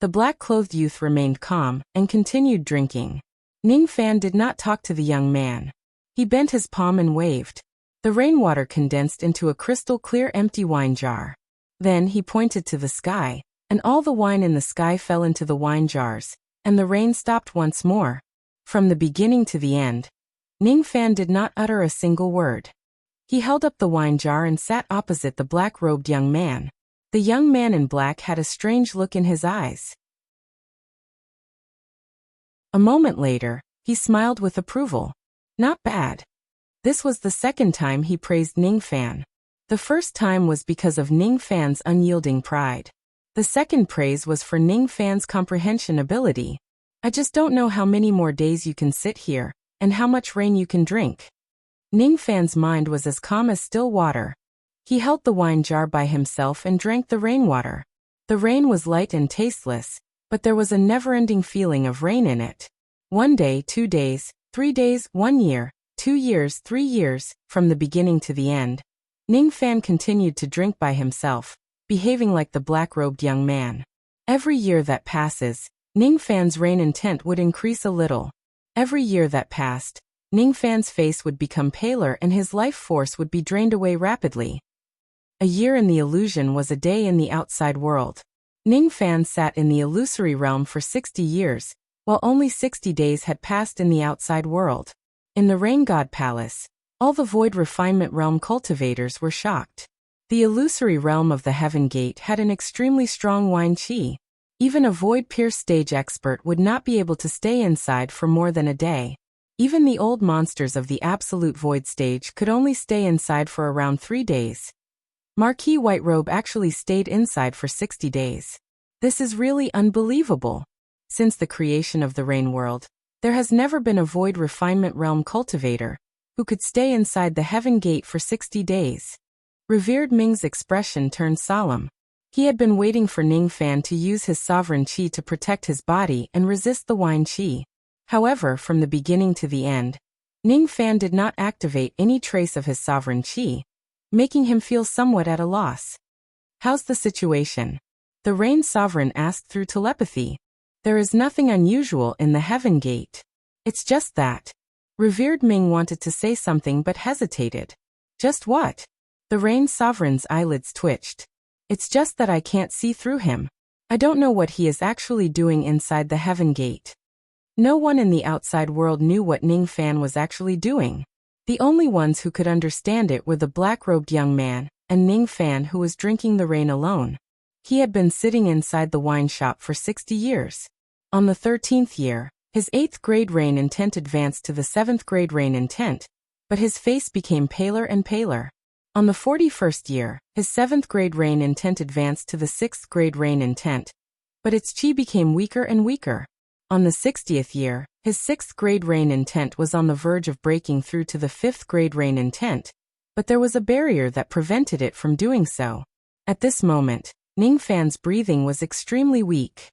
The black-clothed youth remained calm and continued drinking. Ning Fan did not talk to the young man. He bent his palm and waved. The rainwater condensed into a crystal-clear empty wine jar. Then he pointed to the sky, and all the wine in the sky fell into the wine jars, and the rain stopped once more. From the beginning to the end, Ning Fan did not utter a single word. He held up the wine jar and sat opposite the black-robed young man. The young man in black had a strange look in his eyes. A moment later, he smiled with approval. Not bad. This was the second time he praised Ning Fan. The first time was because of Ning Fan's unyielding pride. The second praise was for Ning Fan's comprehension ability. I just don't know how many more days you can sit here, and how much rain you can drink. Ning Fan's mind was as calm as still water. He held the wine jar by himself and drank the rainwater. The rain was light and tasteless, but there was a never-ending feeling of rain in it. 1 day, 2 days, 3 days, 1 year, 2 years, 3 years, from the beginning to the end. Ning Fan continued to drink by himself, behaving like the black-robed young man. Every year that passes, Ning Fan's rain intent would increase a little. Every year that passed, Ning Fan's face would become paler and his life force would be drained away rapidly. A year in the illusion was a day in the outside world. Ning Fan sat in the illusory realm for 60 years, while only 60 days had passed in the outside world. In the Rain God Palace, all the Void Refinement Realm cultivators were shocked. The illusory realm of the Heaven Gate had an extremely strong wine qi. Even a Void Pierce stage expert would not be able to stay inside for more than a day. Even the old monsters of the Absolute Void stage could only stay inside for around 3 days. Marquis Whiterobe actually stayed inside for 60 days. This is really unbelievable. Since the creation of the Rain World, there has never been a Void Refinement Realm cultivator who could stay inside the Heaven Gate for 60 days. Revered Ming's expression turned solemn. He had been waiting for Ning Fan to use his sovereign qi to protect his body and resist the wine qi. However, from the beginning to the end, Ning Fan did not activate any trace of his sovereign qi, making him feel somewhat at a loss. How's the situation? The Rain Sovereign asked through telepathy. There is nothing unusual in the Heaven Gate. It's just that. Revered Ming wanted to say something but hesitated. Just what? The Rain Sovereign's eyelids twitched. It's just that I can't see through him. I don't know what he is actually doing inside the Heaven Gate. No one in the outside world knew what Ning Fan was actually doing. The only ones who could understand it were the black-robed young man, and Ning Fan who was drinking the rain alone. He had been sitting inside the wine shop for 60 years. On the 13th year, his 8th grade rain intent advanced to the 7th grade rain intent, but his face became paler and paler. On the 41st year, his 7th grade rain intent advanced to the 6th grade rain intent, but its qi became weaker and weaker. On the 60th year, his 6th grade rain intent was on the verge of breaking through to the 5th grade rain intent, but there was a barrier that prevented it from doing so. At this moment, Ning Fan's breathing was extremely weak.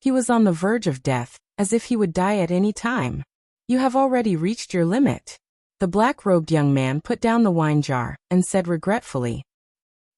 He was on the verge of death, as if he would die at any time. You have already reached your limit. The black-robed young man put down the wine jar and said regretfully,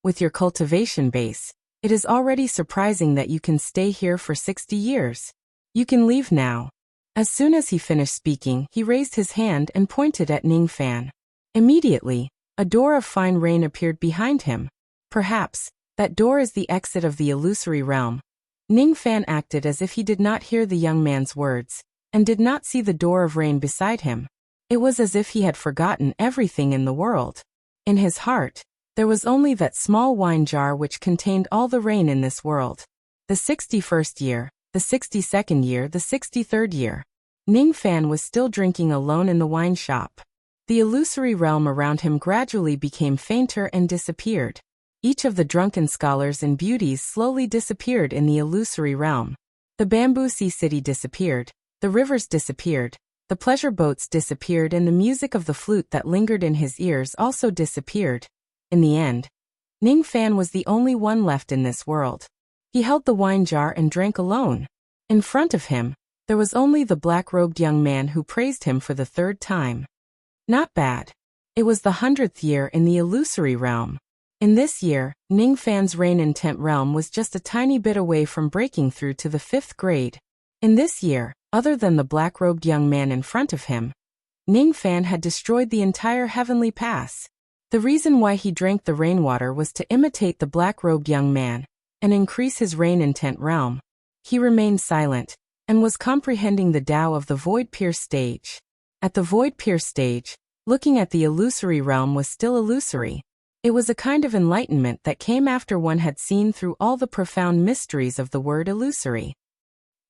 with your cultivation base, it is already surprising that you can stay here for 60 years. You can leave now. As soon as he finished speaking, he raised his hand and pointed at Ning Fan. Immediately, a door of fine rain appeared behind him. Perhaps, that door is the exit of the illusory realm. Ning Fan acted as if he did not hear the young man's words, and did not see the door of rain beside him. It was as if he had forgotten everything in the world. In his heart, there was only that small wine jar which contained all the rain in this world. The 61st year, the 62nd year, the 63rd year. Ning Fan was still drinking alone in the wine shop. The illusory realm around him gradually became fainter and disappeared. Each of the drunken scholars and beauties slowly disappeared in the illusory realm. The bamboo sea city disappeared, the rivers disappeared, the pleasure boats disappeared, and the music of the flute that lingered in his ears also disappeared. In the end, Ning Fan was the only one left in this world. He held the wine jar and drank alone. In front of him, there was only the black-robed young man who praised him for the 3rd time. Not bad. It was the 100th year in the illusory realm. In this year, Ning Fan's rain intent realm was just a tiny bit away from breaking through to the 5th grade. In this year, other than the black-robed young man in front of him, Ning Fan had destroyed the entire heavenly pass. The reason why he drank the rainwater was to imitate the black-robed young man and increase his rain intent realm. He remained silent and was comprehending the Tao of the Void Pierce stage. At the Void Pierce stage, looking at the illusory realm was still illusory. It was a kind of enlightenment that came after one had seen through all the profound mysteries of the word illusory.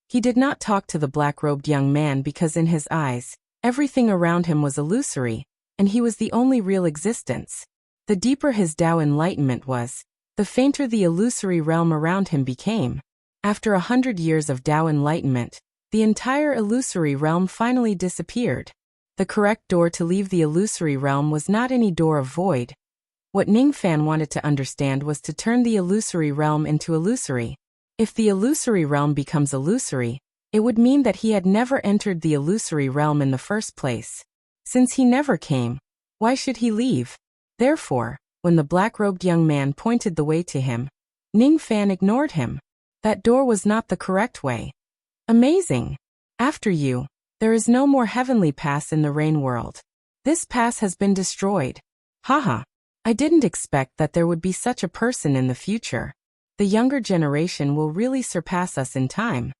He did not talk to the black-robed young man because in his eyes, everything around him was illusory, and he was the only real existence. The deeper his Tao enlightenment was, the fainter the illusory realm around him became. After 100 years of Tao enlightenment, the entire illusory realm finally disappeared. The correct door to leave the illusory realm was not any door of void. What Ning Fan wanted to understand was to turn the illusory realm into illusory. If the illusory realm becomes illusory, it would mean that he had never entered the illusory realm in the first place. Since he never came, why should he leave? Therefore, when the black-robed young man pointed the way to him, Ning Fan ignored him. That door was not the correct way. Amazing! After you, there is no more heavenly pass in the rain world. This pass has been destroyed. Haha! I didn't expect that there would be such a person in the future. The younger generation will really surpass us in time.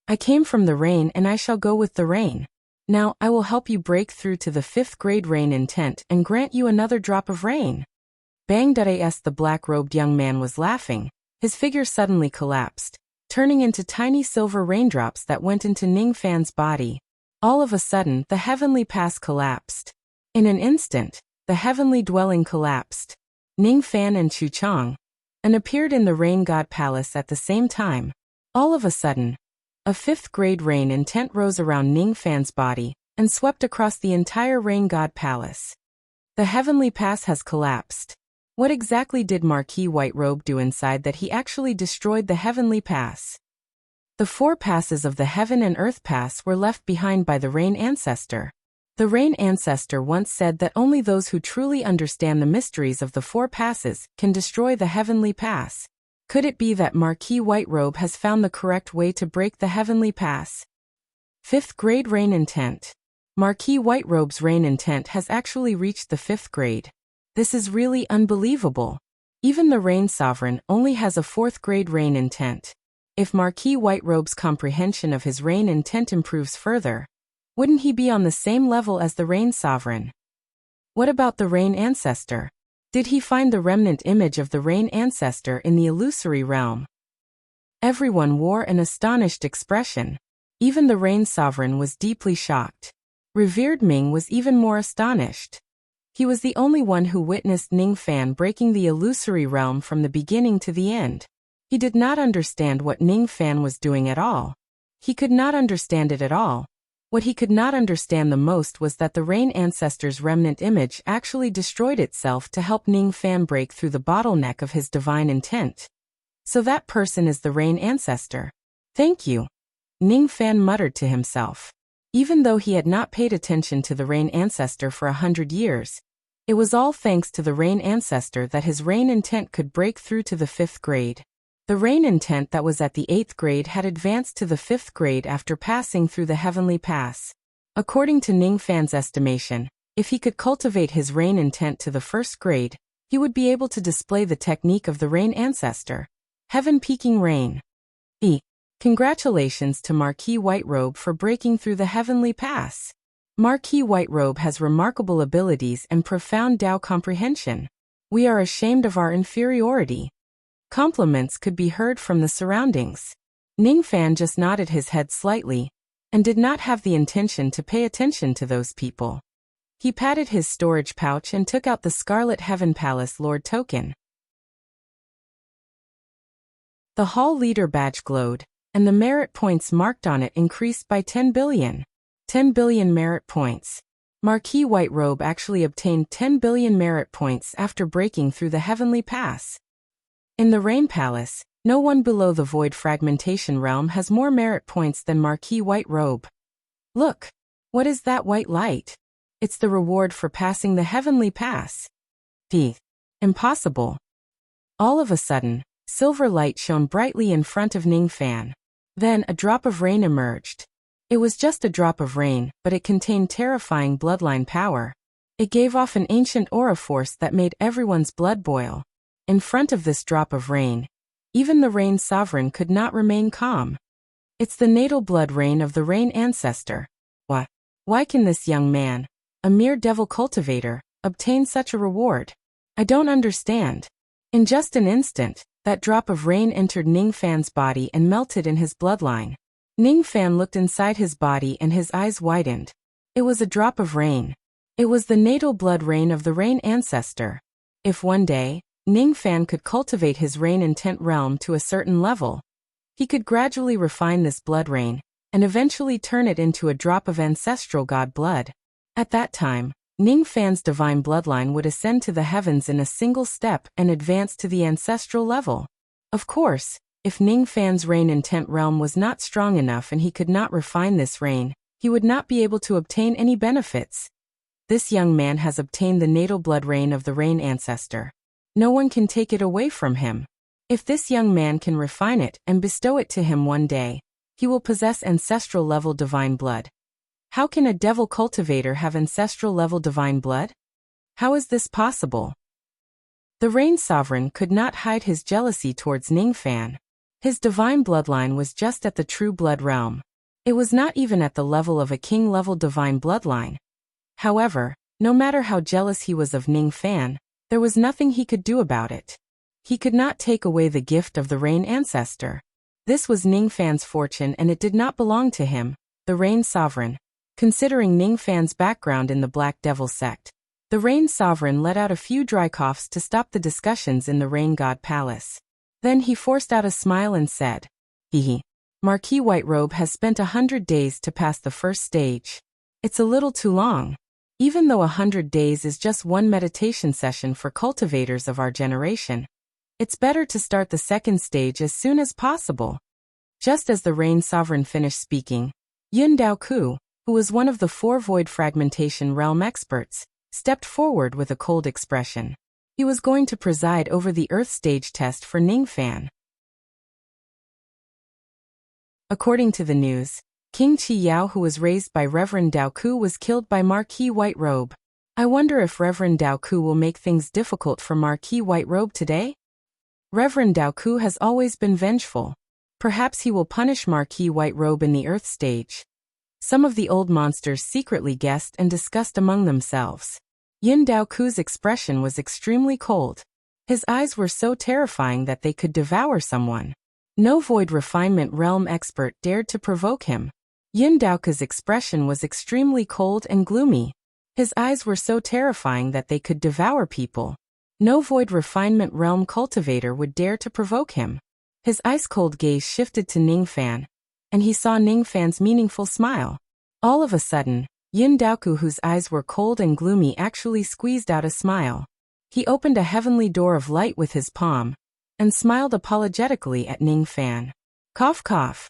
I came from the rain and I shall go with the rain. Now I will help you break through to the 5th grade rain intent and grant you another drop of rain. Bang.as the black-robed young man was laughing. His figure suddenly collapsed, turning into tiny silver raindrops that went into Ning Fan's body. All of a sudden, the heavenly pass collapsed. In an instant, the heavenly dwelling collapsed. Ning Fan and Chu Chang appeared in the rain god palace at the same time. All of a sudden, a 5th grade rain intent rose around Ning Fan's body and swept across the entire rain god palace. The heavenly pass has collapsed. What exactly did Marquis White Robe do inside that he actually destroyed the heavenly pass? The 4 passes of the heaven and earth pass were left behind by the rain ancestor. The rain ancestor once said that only those who truly understand the mysteries of the 4 passes can destroy the heavenly pass. Could it be that Marquis White Robe has found the correct way to break the heavenly pass? 5th grade rain intent. Marquis White Robe's rain intent has actually reached the 5th grade. This is really unbelievable. Even the Rain Sovereign only has a 4th grade rain intent. If Marquis White Robe's comprehension of his rain intent improves further, wouldn't he be on the same level as the Rain Sovereign? What about the Rain Ancestor? Did he find the remnant image of the Rain Ancestor in the illusory realm? Everyone wore an astonished expression. Even the Rain Sovereign was deeply shocked. Revered Ming was even more astonished. He was the only one who witnessed Ning Fan breaking the illusory realm from the beginning to the end. He did not understand what Ning Fan was doing at all. He could not understand it at all. What he could not understand the most was that the Rain Ancestor's remnant image actually destroyed itself to help Ning Fan break through the bottleneck of his divine intent. So that person is the Rain Ancestor. Thank you. Ning Fan muttered to himself. Even though he had not paid attention to the Rain Ancestor for 100 years, it was all thanks to the Rain Ancestor that his rain intent could break through to the 5th grade. The rain intent that was at the 8th grade had advanced to the 5th grade after passing through the heavenly pass. According to Ning Fan's estimation, if he could cultivate his rain intent to the 1st grade, he would be able to display the technique of the Rain Ancestor. Heaven-peaking rain. Congratulations to Marquis White Robe for breaking through the heavenly pass. Marquis White Robe has remarkable abilities and profound Tao comprehension. We are ashamed of our inferiority. Compliments could be heard from the surroundings. Ning Fan just nodded his head slightly, and did not have the intention to pay attention to those people. He patted his storage pouch and took out the Scarlet Heaven Palace Lord token. The hall leader badge glowed, and the merit points marked on it increased by 10 billion. 10 billion merit points. Marquis White Robe actually obtained 10 billion merit points after breaking through the Heavenly Pass. In the Rain Palace, no one below the Void Fragmentation Realm has more merit points than Marquis White Robe. Look! What is that white light? It's the reward for passing the Heavenly Pass. Impossible. All of a sudden, silver light shone brightly in front of Ning Fan. Then a drop of rain emerged. It was just a drop of rain, but it contained terrifying bloodline power. It gave off an ancient aura force that made everyone's blood boil. In front of this drop of rain, even the Rain Sovereign could not remain calm. It's the natal blood rain of the Rain Ancestor. Why can this young man, a mere devil cultivator, obtain such a reward? I don't understand. In just an instant, that drop of rain entered Ning Fan's body and melted in his bloodline. Ning Fan looked inside his body and his eyes widened. It was a drop of rain. It was the natal blood rain of the Rain Ancestor. If one day, Ning Fan could cultivate his rain intent realm to a certain level, he could gradually refine this blood rain, and eventually turn it into a drop of ancestral god blood. At that time, Ning Fan's divine bloodline would ascend to the heavens in a single step and advance to the ancestral level. Of course, if Ning Fan's rain intent realm was not strong enough and he could not refine this rain, he would not be able to obtain any benefits. This young man has obtained the natal blood rain of the Rain Ancestor. No one can take it away from him. If this young man can refine it and bestow it to him one day, he will possess ancestral level divine blood. How can a devil cultivator have ancestral level divine blood? How is this possible? The Rain Sovereign could not hide his jealousy towards Ning Fan. His divine bloodline was just at the true blood realm. It was not even at the level of a king-level divine bloodline. However, no matter how jealous he was of Ning Fan, there was nothing he could do about it. He could not take away the gift of the Rain Ancestor. This was Ning Fan's fortune and it did not belong to him, the Rain Sovereign. Considering Ning Fan's background in the Black Devil sect, the Rain Sovereign let out a few dry coughs to stop the discussions in the Rain God Palace. Then he forced out a smile and said, Marquis White Robe has spent 100 days to pass the first stage. It's a little too long. Even though 100 days is just one meditation session for cultivators of our generation, it's better to start the second stage as soon as possible. Just as the Rain Sovereign finished speaking, Yun Dao Ku, who was one of the 4 Void Fragmentation Realm experts, stepped forward with a cold expression. He was going to preside over the Earth stage test for Ning Fan. According to the news, King Qi Yao, who was raised by Reverend Dao Ku, was killed by Marquis White Robe. I wonder if Reverend Dao Ku will make things difficult for Marquis White Robe today? Reverend Dao Ku has always been vengeful. Perhaps he will punish Marquis White Robe in the Earth stage. Some of the old monsters secretly guessed and discussed among themselves. Yin Dao Ku's expression was extremely cold. His eyes were so terrifying that they could devour someone. No Void Refinement Realm expert dared to provoke him. Yin Dao Ku's expression was extremely cold and gloomy. His eyes were so terrifying that they could devour people. No Void Refinement Realm cultivator would dare to provoke him. His ice-cold gaze shifted to Ning Fan, and he saw Ning Fan's meaningful smile. All of a sudden, Yin Dao Ku, whose eyes were cold and gloomy, actually squeezed out a smile. He opened a heavenly door of light with his palm, and smiled apologetically at Ning Fan. Cough cough.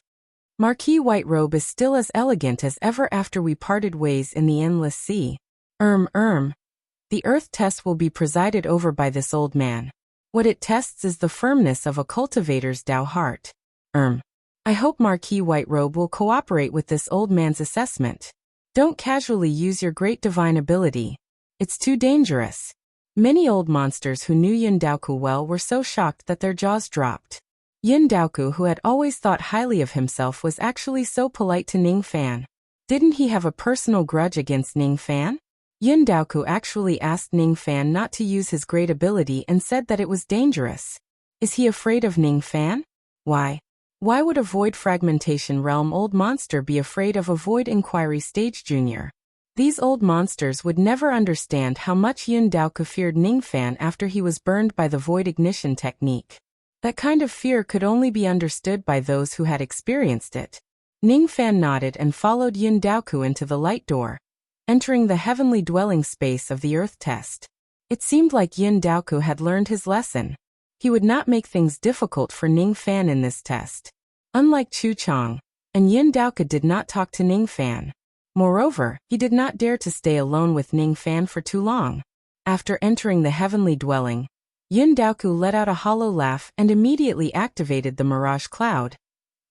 Marquis White Robe is still as elegant as ever after we parted ways in the endless sea. The Earth test will be presided over by this old man. What it tests is the firmness of a cultivator's Dao heart. I hope Marquis White Robe will cooperate with this old man's assessment. Don't casually use your great divine ability. It's too dangerous. Many old monsters who knew Yin Dao Ku well were so shocked that their jaws dropped. Yin Dao Ku, who had always thought highly of himself, was actually so polite to Ning Fan. Didn't he have a personal grudge against Ning Fan? Yin Dao Ku actually asked Ning Fan not to use his great ability and said that it was dangerous. Is he afraid of Ning Fan? Why? Why would a void fragmentation realm old monster be afraid of a void inquiry stage junior? These old monsters would never understand how much Yun Daoku feared Ning Fan after he was burned by the void ignition technique. That kind of fear could only be understood by those who had experienced it. Ning Fan nodded and followed Yun Daoku into the light door, entering the heavenly dwelling space of the earth test. It seemed like Yun Daoku had learned his lesson. He would not make things difficult for Ning Fan in this test. Unlike Chu Chang, and Yun Daoku did not talk to Ning Fan. Moreover, he did not dare to stay alone with Ning Fan for too long. After entering the heavenly dwelling, Yun Daoku let out a hollow laugh and immediately activated the mirage cloud,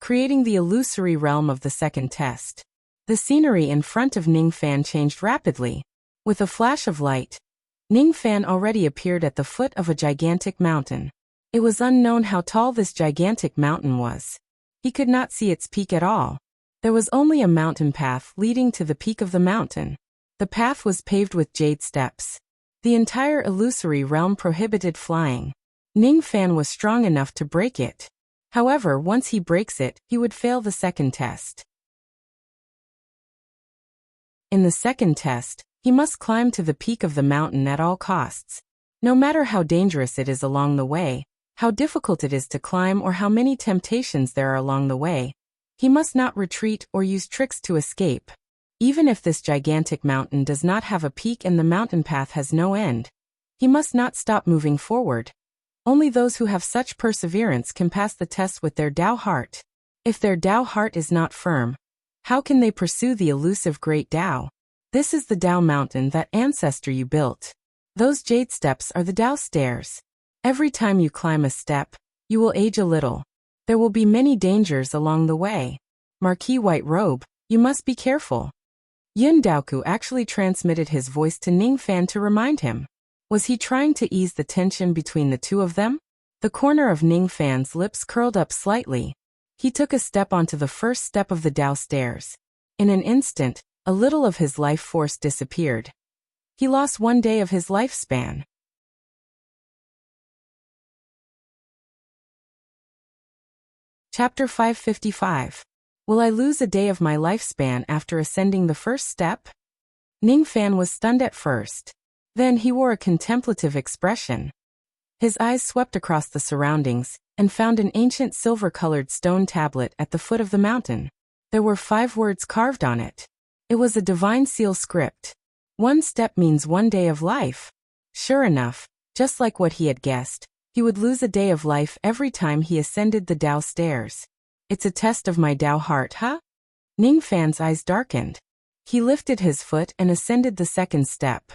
creating the illusory realm of the second test. The scenery in front of Ning Fan changed rapidly. With a flash of light, Ning Fan already appeared at the foot of a gigantic mountain. It was unknown how tall this gigantic mountain was. He could not see its peak at all. There was only a mountain path leading to the peak of the mountain. The path was paved with jade steps. The entire illusory realm prohibited flying. Ning Fan was strong enough to break it. However, once he breaks it, he would fail the second test. In the second test, he must climb to the peak of the mountain at all costs. No matter how dangerous it is along the way, how difficult it is to climb or how many temptations there are along the way, he must not retreat or use tricks to escape. Even if this gigantic mountain does not have a peak and the mountain path has no end, he must not stop moving forward. Only those who have such perseverance can pass the test with their Tao heart. If their Tao heart is not firm, how can they pursue the elusive great Tao? This is the Tao mountain that ancestor you built. Those jade steps are the Tao stairs. Every time you climb a step, you will age a little. There will be many dangers along the way. Marquis White Robe, you must be careful. Yun Daoku actually transmitted his voice to Ning Fan to remind him. Was he trying to ease the tension between the two of them? The corner of Ning Fan's lips curled up slightly. He took a step onto the first step of the Tao stairs. In an instant, a little of his life force disappeared. He lost 1 day of his lifespan. Chapter 555. Will I lose a day of my lifespan after ascending the first step? Ning Fan was stunned at first. Then he wore a contemplative expression. His eyes swept across the surroundings and found an ancient silver-colored stone tablet at the foot of the mountain. There were 5 words carved on it. It was a divine seal script. 1 step means 1 day of life. Sure enough, just like what he had guessed, he would lose a day of life every time he ascended the Tao stairs. It's a test of my Tao heart, huh? Ning Fan's eyes darkened. He lifted his foot and ascended the second step.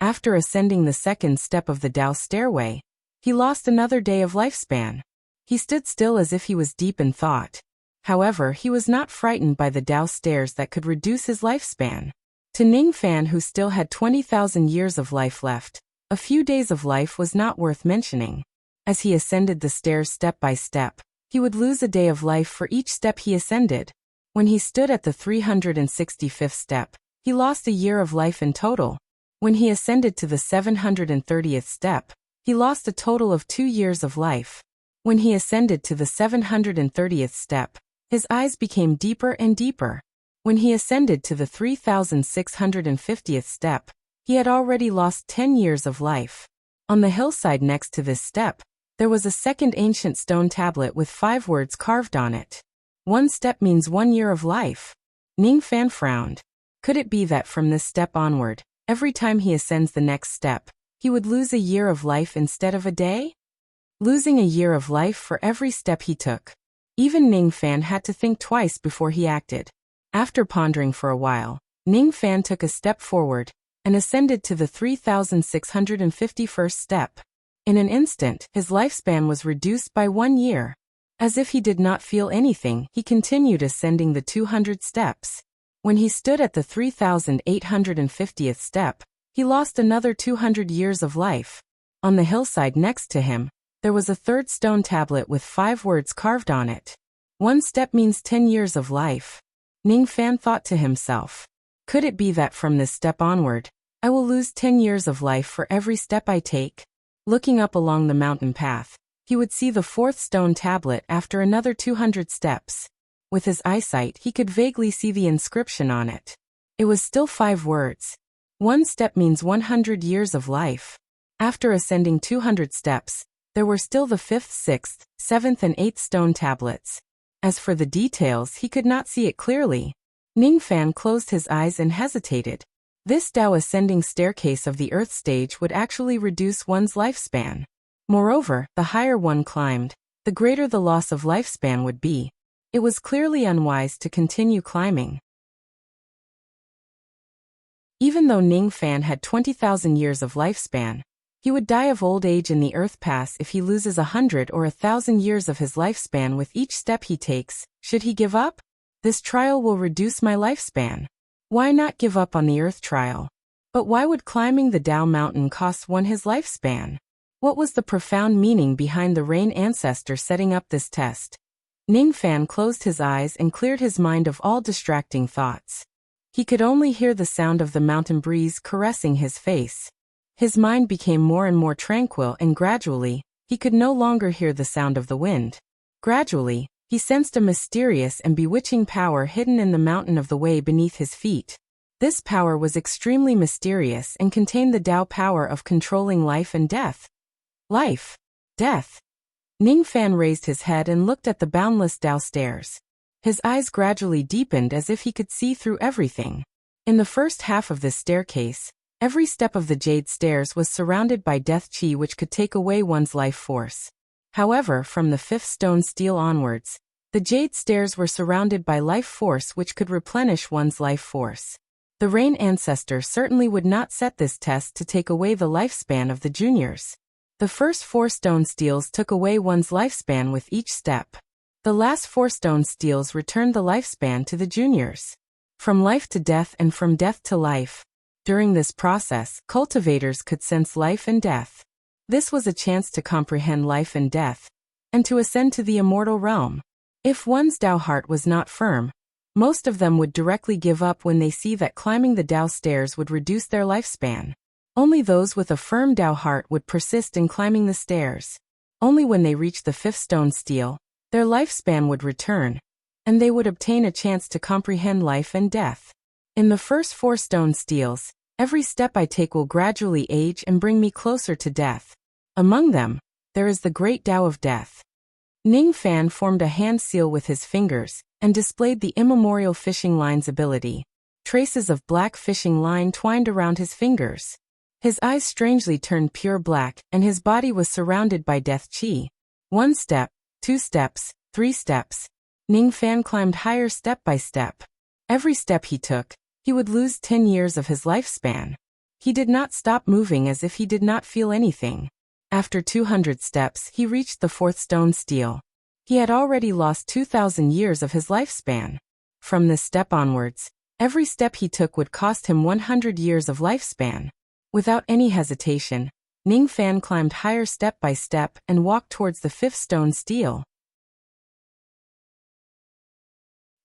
After ascending the second step of the Tao stairway, he lost another day of lifespan. He stood still as if he was deep in thought. However, he was not frightened by the Tao stairs that could reduce his lifespan. To Ning Fan, who still had 20,000 years of life left, a few days of life was not worth mentioning. As he ascended the stairs step by step, he would lose a day of life for each step he ascended. When he stood at the 365th step, he lost a year of life in total. When he ascended to the 730th step, he lost a total of 2 years of life. When he ascended to the 730th step, his eyes became deeper and deeper. When he ascended to the 3650th step, he had already lost 10 years of life. On the hillside next to this step, there was a second ancient stone tablet with 5 words carved on it. 1 step means 1 year of life. Ning Fan frowned. Could it be that from this step onward, every time he ascends the next step, he would lose a year of life instead of a day? Losing a year of life for every step he took. Even Ning Fan had to think twice before he acted. After pondering for a while, Ning Fan took a step forward and ascended to the 3651st step. In an instant, his lifespan was reduced by 1 year. As if he did not feel anything, he continued ascending the 200 steps. When he stood at the 3850th step, he lost another 200 years of life. On the hillside next to him, there was a third stone tablet with 5 words carved on it. 1 step means 10 years of life. Ning Fan thought to himself. Could it be that from this step onward, I will lose 10 years of life for every step I take? Looking up along the mountain path, He would see the fourth stone tablet after another 200 steps. With his eyesight, he could vaguely see the inscription on it. It was still 5 words. 1 step means 100 years of life. After ascending 200 steps, there were still the 5th, 6th, 7th and 8th stone tablets. As for the details, he could not see it clearly. Ningfan closed his eyes and hesitated. This Tao ascending staircase of the earth stage would actually reduce one's lifespan. Moreover, the higher one climbed, the greater the loss of lifespan would be. It was clearly unwise to continue climbing. Even though Ningfan had 20,000 years of lifespan, he would die of old age in the Earth Pass if he loses 100 or 1,000 years of his lifespan with each step he takes. Should he give up? This trial will reduce my lifespan. Why not give up on the Earth trial? But why would climbing the Tao mountain cost one his lifespan? What was the profound meaning behind the Rain Ancestor setting up this test? Ningfan closed his eyes and cleared his mind of all distracting thoughts. He could only hear the sound of the mountain breeze caressing his face. His mind became more and more tranquil, and gradually, he could no longer hear the sound of the wind. Gradually, he sensed a mysterious and bewitching power hidden in the mountain of the way beneath his feet. This power was extremely mysterious and contained the Tao power of controlling life and death. Life. Death. Ningfan raised his head and looked at the boundless Tao stairs. His eyes gradually deepened as if he could see through everything. In the first half of this staircase, every step of the jade stairs was surrounded by death qi which could take away one's life force. However, from the 5th stone steel onwards, the jade stairs were surrounded by life force which could replenish one's life force. The Rain Ancestor certainly would not set this test to take away the lifespan of the juniors. The first 4 stone steels took away one's lifespan with each step. The last 4 stone steels returned the lifespan to the juniors. From life to death and from death to life. During this process, cultivators could sense life and death. This was a chance to comprehend life and death, and to ascend to the immortal realm. If one's Tao heart was not firm, most of them would directly give up when they see that climbing the Tao stairs would reduce their lifespan. Only those with a firm Tao heart would persist in climbing the stairs. Only when they reached the 5th stone steel, their lifespan would return, and they would obtain a chance to comprehend life and death. In the first 4 stone steels, every step I take will gradually age and bring me closer to death. Among them, there is the great Tao of death. Ningfan formed a hand seal with his fingers, and displayed the immemorial fishing line's ability. Traces of black fishing line twined around his fingers. His eyes strangely turned pure black, and his body was surrounded by death qi. 1 step, 2 steps, 3 steps. Ningfan climbed higher step by step. Every step he took, he would lose 10 years of his lifespan. He did not stop moving as if he did not feel anything. After 200 steps, he reached the 4th stone steel. He had already lost 2,000 years of his lifespan. From this step onwards, every step he took would cost him 100 years of lifespan. Without any hesitation, Ningfan climbed higher step by step and walked towards the 5th stone steel.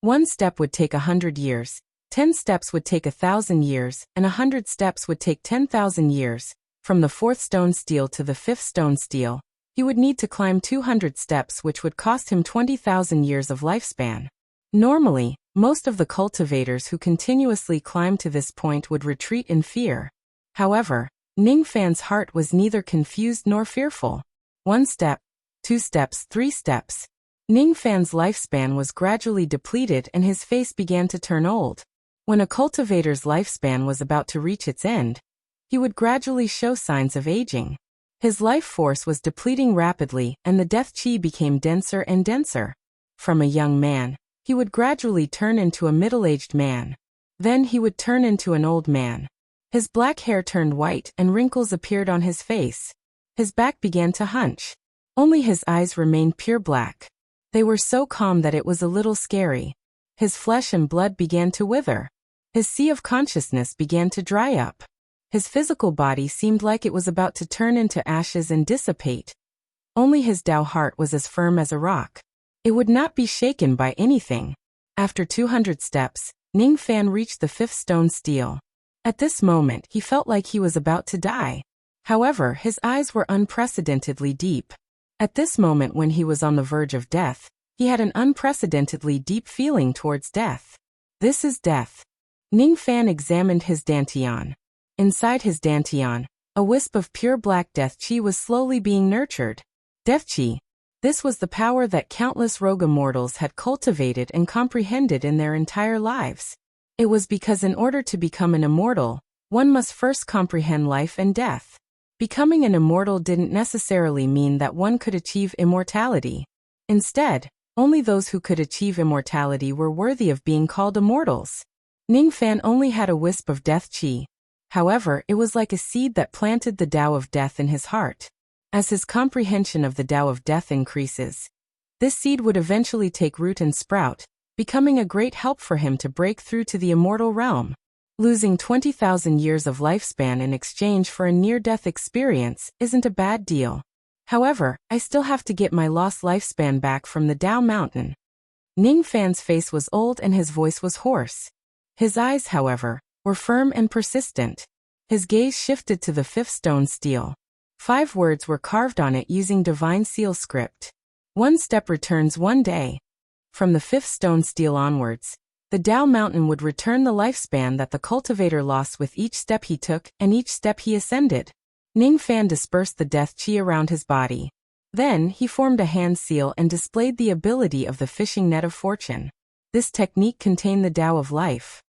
1 step would take 100 years, 10 steps would take 1,000 years, and 100 steps would take 10,000 years. From the 4th stone steel to the 5th stone steel, he would need to climb 200 steps which would cost him 20,000 years of lifespan. Normally, most of the cultivators who continuously climbed to this point would retreat in fear. However, Ningfan's heart was neither confused nor fearful. 1 step, 2 steps, 3 steps. Ningfan's lifespan was gradually depleted and his face began to turn old. When a cultivator's lifespan was about to reach its end, he would gradually show signs of aging. His life force was depleting rapidly and the death qi became denser and denser. From a young man, he would gradually turn into a middle-aged man. Then he would turn into an old man. His black hair turned white and wrinkles appeared on his face. His back began to hunch. Only his eyes remained pure black. They were so calm that it was a little scary. His flesh and blood began to wither. His sea of consciousness began to dry up. His physical body seemed like it was about to turn into ashes and dissipate. Only his Tao heart was as firm as a rock. It would not be shaken by anything. After 200 steps, Ningfan reached the 5th stone steel. At this moment, he felt like he was about to die. However, his eyes were unprecedentedly deep. At this moment when he was on the verge of death, he had an unprecedentedly deep feeling towards death. This is death. Ning Fan examined his dantian. Inside his dantian, a wisp of pure black death chi was slowly being nurtured. Death chi. This was the power that countless rogue immortals had cultivated and comprehended in their entire lives. It was because in order to become an immortal, one must first comprehend life and death. Becoming an immortal didn't necessarily mean that one could achieve immortality. Instead, only those who could achieve immortality were worthy of being called immortals. Ning Fan only had a wisp of death chi. However, it was like a seed that planted the Tao of death in his heart. As his comprehension of the Tao of death increases, this seed would eventually take root and sprout, becoming a great help for him to break through to the immortal realm. Losing 20,000 years of lifespan in exchange for a near-death experience isn't a bad deal. However, I still have to get my lost lifespan back from the Tao Mountain. Ning Fan's face was old and his voice was hoarse. His eyes, however, were firm and persistent. His gaze shifted to the 5th stone stele. 5 words were carved on it using divine seal script. 1 step returns 1 day. From the 5th stone stele onwards, the Tao Mountain would return the lifespan that the cultivator lost with each step he took and each step he ascended. Ning Fan dispersed the death chi around his body. Then, he formed a hand seal and displayed the ability of the fishing net of fortune. This technique contained the Tao of life.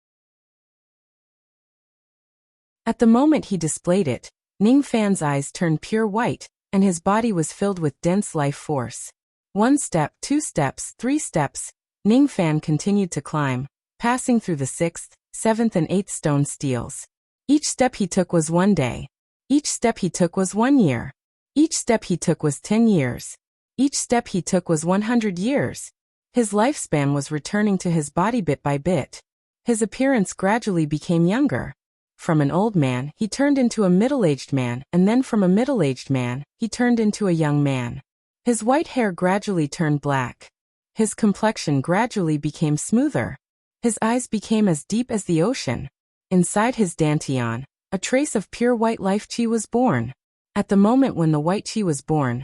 At the moment he displayed it, Ning Fan's eyes turned pure white, and his body was filled with dense life force. 1 step, 2 steps, 3 steps, Ning Fan continued to climb, passing through the 6th, 7th and 8th stone steles. Each step he took was 1 day. Each step he took was 1 year. Each step he took was 10 years. Each step he took was 100 years. His lifespan was returning to his body bit by bit. His appearance gradually became younger. From an old man, he turned into a middle-aged man, and then from a middle-aged man, he turned into a young man. His white hair gradually turned black. His complexion gradually became smoother. His eyes became as deep as the ocean. Inside his dantian, a trace of pure white life chi was born. At the moment when the white chi was born,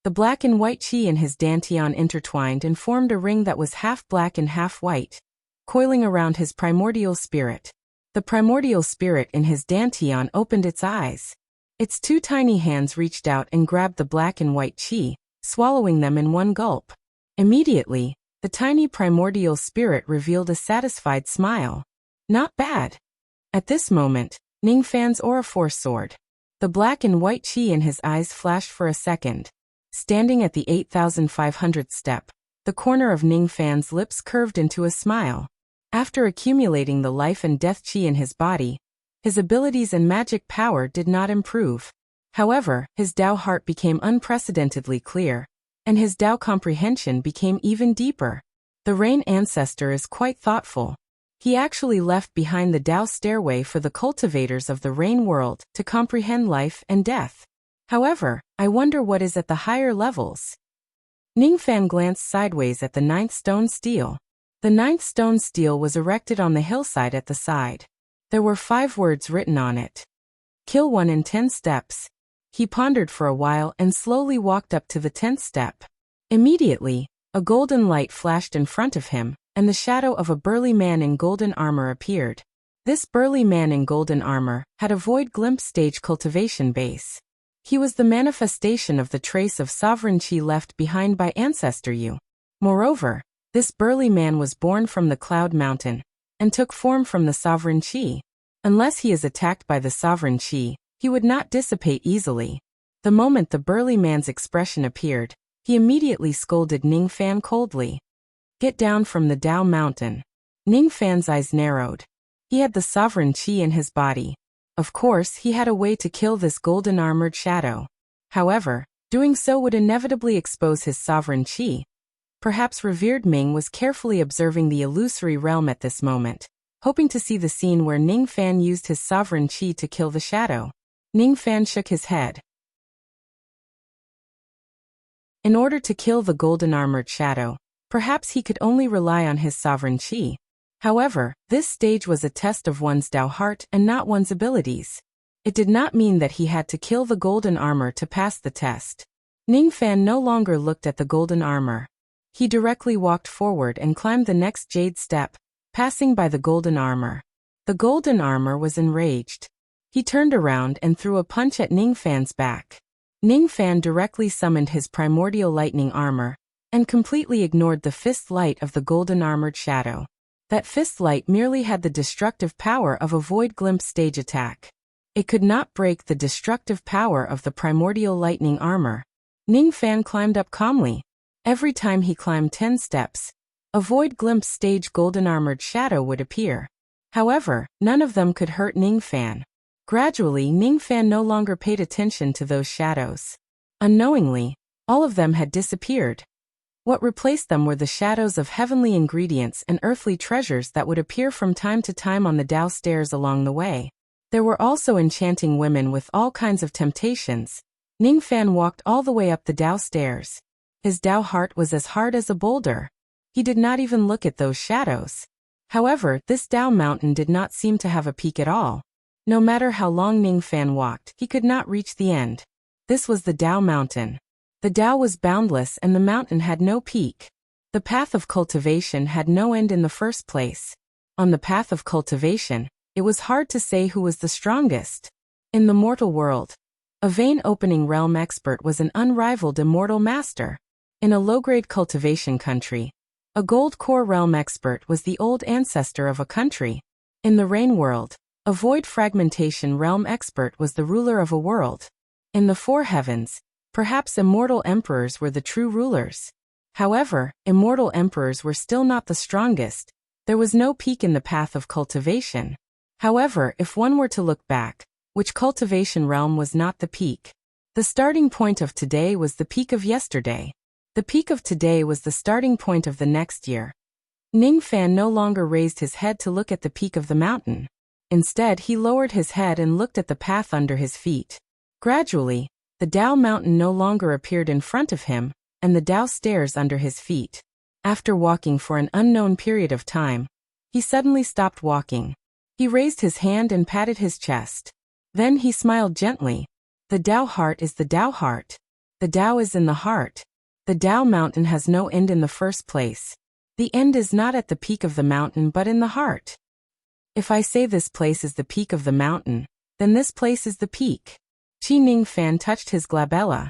the black and white chi in his dantian intertwined and formed a ring that was half black and half white, coiling around his primordial spirit. The primordial spirit in his dantian opened its eyes. Its 2 tiny hands reached out and grabbed the black and white chi, swallowing them in 1 gulp. Immediately, the tiny primordial spirit revealed a satisfied smile. Not bad. At this moment, Ning Fan's aura force soared. The black and white chi in his eyes flashed for a second. Standing at the 8,500th step, the corner of Ning Fan's lips curved into a smile. After accumulating the life and death chi in his body, his abilities and magic power did not improve. However, his Tao heart became unprecedentedly clear, and his Tao comprehension became even deeper. The Rain Ancestor is quite thoughtful. He actually left behind the Tao stairway for the cultivators of the Rain world to comprehend life and death. However, I wonder what is at the higher levels. Ning Fan glanced sideways at the 9th stone stele. The 9th stone stele was erected on the hillside at the side. There were 5 words written on it. Kill 1 in 10 steps. He pondered for a while and slowly walked up to the 10th step. Immediately, a golden light flashed in front of him, and the shadow of a burly man in golden armor appeared. This burly man in golden armor had a void glimpse stage cultivation base. He was the manifestation of the trace of sovereign chi left behind by Ancestor Yu. Moreover, this burly man was born from the Cloud Mountain, and took form from the sovereign chi. Unless he is attacked by the sovereign chi, he would not dissipate easily. The moment the burly man's expression appeared, he immediately scolded Ning Fan coldly. Get down from the Tao Mountain. Ning Fan's eyes narrowed. He had the sovereign chi in his body. Of course, he had a way to kill this golden armored shadow. However, doing so would inevitably expose his sovereign chi. Perhaps revered Ming was carefully observing the illusory realm at this moment, hoping to see the scene where Ning Fan used his sovereign chi to kill the shadow. Ning Fan shook his head. In order to kill the golden armored shadow, perhaps he could only rely on his sovereign chi. However, this stage was a test of one's Tao heart and not one's abilities. It did not mean that he had to kill the golden armor to pass the test. Ningfan no longer looked at the golden armor. He directly walked forward and climbed the next jade step, passing by the golden armor. The golden armor was enraged. He turned around and threw a punch at Ningfan's back. Ningfan directly summoned his primordial lightning armor, and completely ignored the fist light of the golden armored shadow. That fist light merely had the destructive power of a void glimpse stage attack. It could not break the destructive power of the primordial lightning armor. Ningfan climbed up calmly. Every time he climbed 10 steps, a void glimpse stage golden armored shadow would appear. However, none of them could hurt Ningfan. Gradually, Ningfan no longer paid attention to those shadows. Unknowingly, all of them had disappeared. What replaced them were the shadows of heavenly ingredients and earthly treasures that would appear from time to time on the Tao stairs along the way. There were also enchanting women with all kinds of temptations. Ningfan walked all the way up the Tao stairs. His Tao heart was as hard as a boulder. He did not even look at those shadows. However, this Tao mountain did not seem to have a peak at all. No matter how long Ningfan walked, he could not reach the end. This was the Tao mountain. The Tao was boundless and the mountain had no peak. The path of cultivation had no end in the first place. On the path of cultivation, it was hard to say who was the strongest. In the mortal world, a vein-opening realm expert was an unrivaled immortal master. In a low-grade cultivation country, a gold core realm expert was the old ancestor of a country. In the rain world, a void fragmentation realm expert was the ruler of a world. In the four heavens, perhaps immortal emperors were the true rulers. However, immortal emperors were still not the strongest. There was no peak in the path of cultivation. However, if one were to look back, which cultivation realm was not the peak? The starting point of today was the peak of yesterday. The peak of today was the starting point of the next year. Ningfan no longer raised his head to look at the peak of the mountain. Instead, he lowered his head and looked at the path under his feet. Gradually, the Tao mountain no longer appeared in front of him, and the Tao stairs under his feet. After walking for an unknown period of time, he suddenly stopped walking. He raised his hand and patted his chest. Then he smiled gently. The Tao heart is the Tao heart. The Tao is in the heart. The Tao mountain has no end in the first place. The end is not at the peak of the mountain but in the heart. If I say this place is the peak of the mountain, then this place is the peak. Ningfan touched his glabella.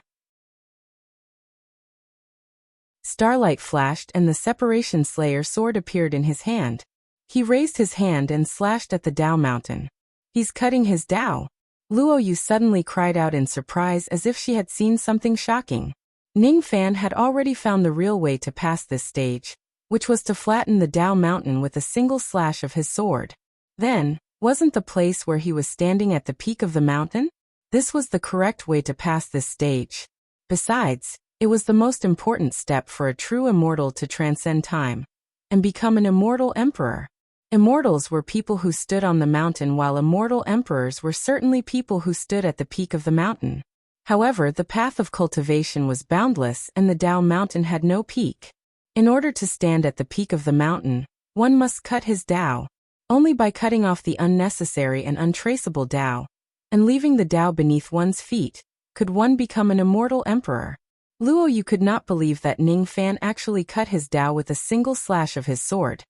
Starlight flashed and the Separation Slayer sword appeared in his hand. He raised his hand and slashed at the Tao mountain. He's cutting his Tao. Luo Yu suddenly cried out in surprise as if she had seen something shocking. Ningfan had already found the real way to pass this stage, which was to flatten the Tao mountain with a single slash of his sword. Then, wasn't the place where he was standing at the peak of the mountain? This was the correct way to pass this stage. Besides, it was the most important step for a true immortal to transcend time and become an immortal emperor. Immortals were people who stood on the mountain, while immortal emperors were certainly people who stood at the peak of the mountain. However, the path of cultivation was boundless and the Tao mountain had no peak. In order to stand at the peak of the mountain, one must cut his Tao. Only by cutting off the unnecessary and untraceable Tao, and leaving the Tao beneath one's feet, could one become an immortal emperor. Luo Yu could not believe that Ningfan actually cut his Tao with a single slash of his sword.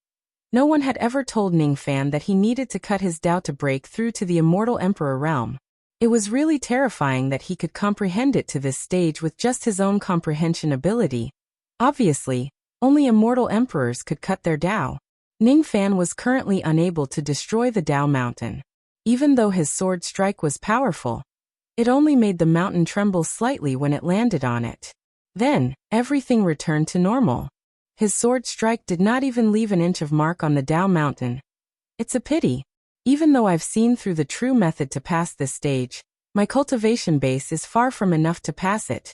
No one had ever told Ningfan that he needed to cut his Tao to break through to the immortal emperor realm. It was really terrifying that he could comprehend it to this stage with just his own comprehension ability. Obviously, only immortal emperors could cut their Tao. Ningfan was currently unable to destroy the Tao mountain. Even though his sword strike was powerful, it only made the mountain tremble slightly when it landed on it. Then, everything returned to normal. His sword strike did not even leave an inch of mark on the Tao mountain. It's a pity. Even though I've seen through the true method to pass this stage, my cultivation base is far from enough to pass it.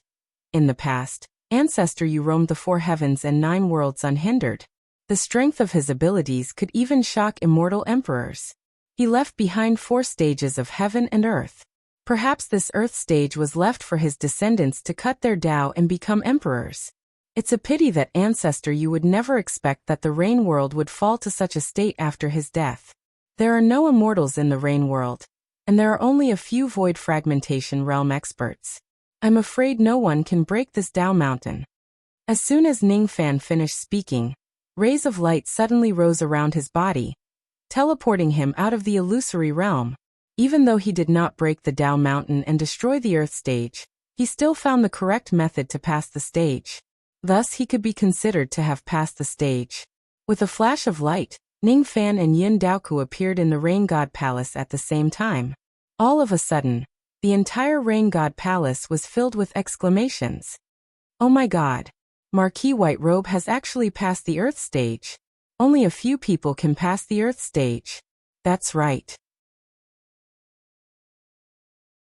In the past, Ancestor Yu roamed the 4 heavens and 9 worlds unhindered. The strength of his abilities could even shock immortal emperors. He left behind 4 stages of heaven and earth. Perhaps this earth stage was left for his descendants to cut their Tao and become emperors. It's a pity that Ancestor Yu would never expect that the rain world would fall to such a state after his death. There are no immortals in the rain world, and there are only a few void fragmentation realm experts. I'm afraid no one can break this Dao mountain. As soon as Ning Fan finished speaking, rays of light suddenly rose around his body, teleporting him out of the illusory realm. Even though he did not break the Dao mountain and destroy the earth stage, he still found the correct method to pass the stage. Thus he could be considered to have passed the stage. With a flash of light, Ning Fan and Yin Daoku appeared in the Rain God Palace at the same time. All of a sudden, the entire Rain God Palace was filled with exclamations. Oh my God! Marquis White Robe has actually passed the Earth stage. Only a few people can pass the Earth stage. That's right.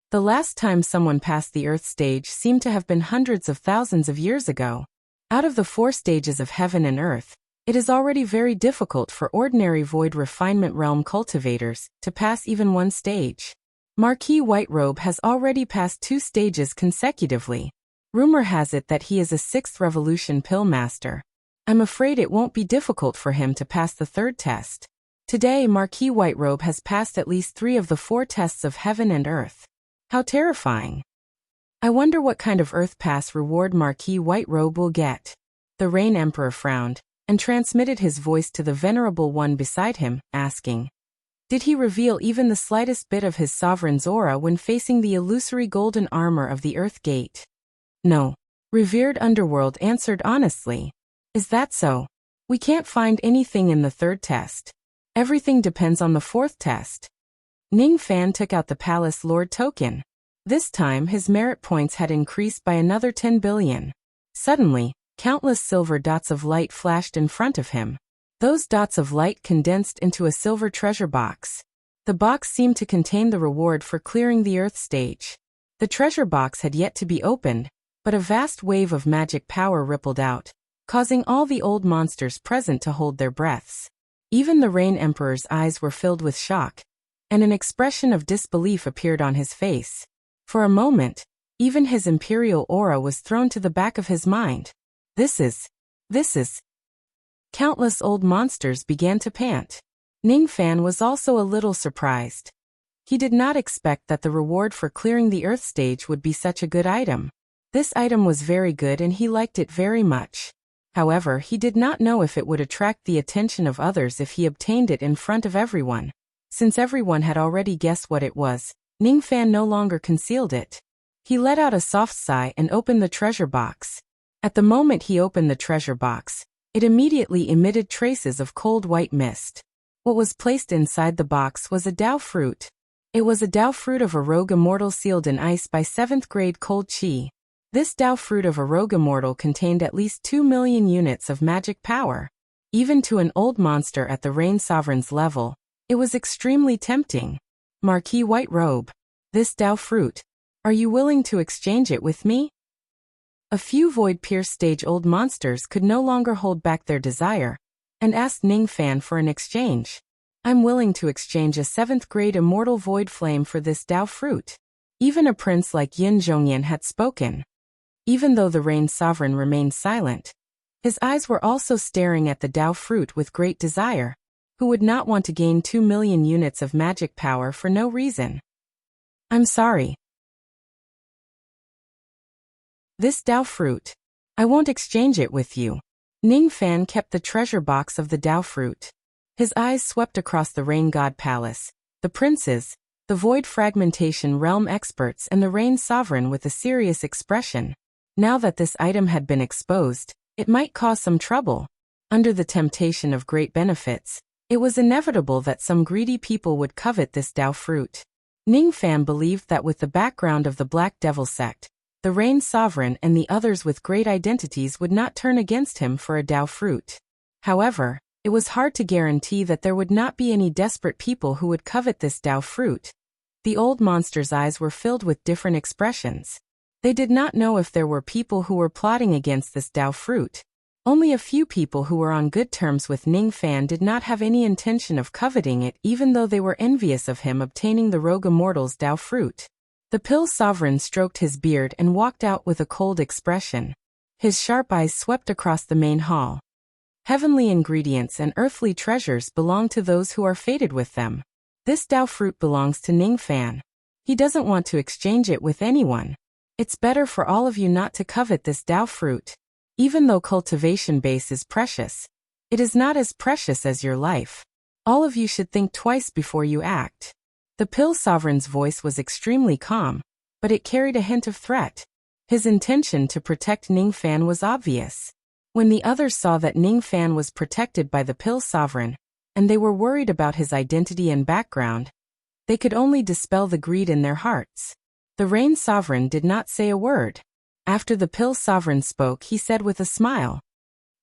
The last time someone passed the Earth stage seemed to have been hundreds of thousands of years ago. Out of the 4 stages of heaven and earth, it is already very difficult for ordinary void refinement realm cultivators to pass even one stage. Marquis White Robe has already passed 2 stages consecutively. Rumor has it that he is a 6th revolution pill master. I'm afraid it won't be difficult for him to pass the 3rd test. Today Marquis White Robe has passed at least 3 of the 4 tests of heaven and earth. How terrifying. I wonder what kind of Earth Pass reward Marquis White Robe will get. The Rain Emperor frowned, and transmitted his voice to the venerable one beside him, asking, did he reveal even the slightest bit of his sovereign's aura when facing the illusory golden armor of the Earth Gate? No. Revered Underworld answered honestly. Is that so? We can't find anything in the 3rd test. Everything depends on the 4th test. Ning Fan took out the Palace Lord token. This time his merit points had increased by another 10 billion. Suddenly, countless silver dots of light flashed in front of him. Those dots of light condensed into a silver treasure box. The box seemed to contain the reward for clearing the Earth stage. The treasure box had yet to be opened, but a vast wave of magic power rippled out, causing all the old monsters present to hold their breaths. Even the Rain Emperor's eyes were filled with shock, and an expression of disbelief appeared on his face. For a moment, even his imperial aura was thrown to the back of his mind. This is. Countless old monsters began to pant. Ning Fan was also a little surprised. He did not expect that the reward for clearing the Earth stage would be such a good item. This item was very good and he liked it very much. However, he did not know if it would attract the attention of others if he obtained it in front of everyone. Since everyone had already guessed what it was, Ning Fan no longer concealed it. He let out a soft sigh and opened the treasure box. At the moment he opened the treasure box, it immediately emitted traces of cold white mist. What was placed inside the box was a Dao fruit. It was a Dao fruit of a rogue immortal sealed in ice by 7th grade cold chi. This Dao fruit of a rogue immortal contained at least 2 million units of magic power. Even to an old monster at the Rain Sovereign's level, it was extremely tempting. Marquis White Robe. This Dao fruit. Are you willing to exchange it with me? A few Void Pierce stage old monsters could no longer hold back their desire, and asked Ning Fan for an exchange. I'm willing to exchange a 7th grade immortal void flame for this Dao fruit. Even a prince like Yin Zhongyan had spoken. Even though the Rain Sovereign remained silent, his eyes were also staring at the Dao fruit with great desire. Who would not want to gain 2 million units of magic power for no reason? I'm sorry. This Dao fruit. I won't exchange it with you. Ning Fan kept the treasure box of the Dao fruit. His eyes swept across the Rain God Palace, the princes, the Void Fragmentation Realm experts and the Rain Sovereign with a serious expression. Now that this item had been exposed, it might cause some trouble. Under the temptation of great benefits, it was inevitable that some greedy people would covet this Dao fruit. Ning Fan believed that with the background of the Black Devil sect, the Rain Sovereign and the others with great identities would not turn against him for a Dao fruit. However, it was hard to guarantee that there would not be any desperate people who would covet this Dao fruit. The old monster's eyes were filled with different expressions. They did not know if there were people who were plotting against this Dao fruit. Only a few people who were on good terms with Ning Fan did not have any intention of coveting it, even though they were envious of him obtaining the Rogue Immortal's Dao fruit. The Pill Sovereign stroked his beard and walked out with a cold expression. His sharp eyes swept across the main hall. Heavenly ingredients and earthly treasures belong to those who are fated with them. This Dao fruit belongs to Ning Fan. He doesn't want to exchange it with anyone. It's better for all of you not to covet this Tao fruit. Even though cultivation base is precious, it is not as precious as your life. All of you should think twice before you act. The pill sovereign's voice was extremely calm, but it carried a hint of threat. His intention to protect Ningfan was obvious. When the others saw that Ningfan was protected by the pill sovereign, and they were worried about his identity and background, they could only dispel the greed in their hearts. The Rain Sovereign did not say a word. After the pill sovereign spoke, he said with a smile,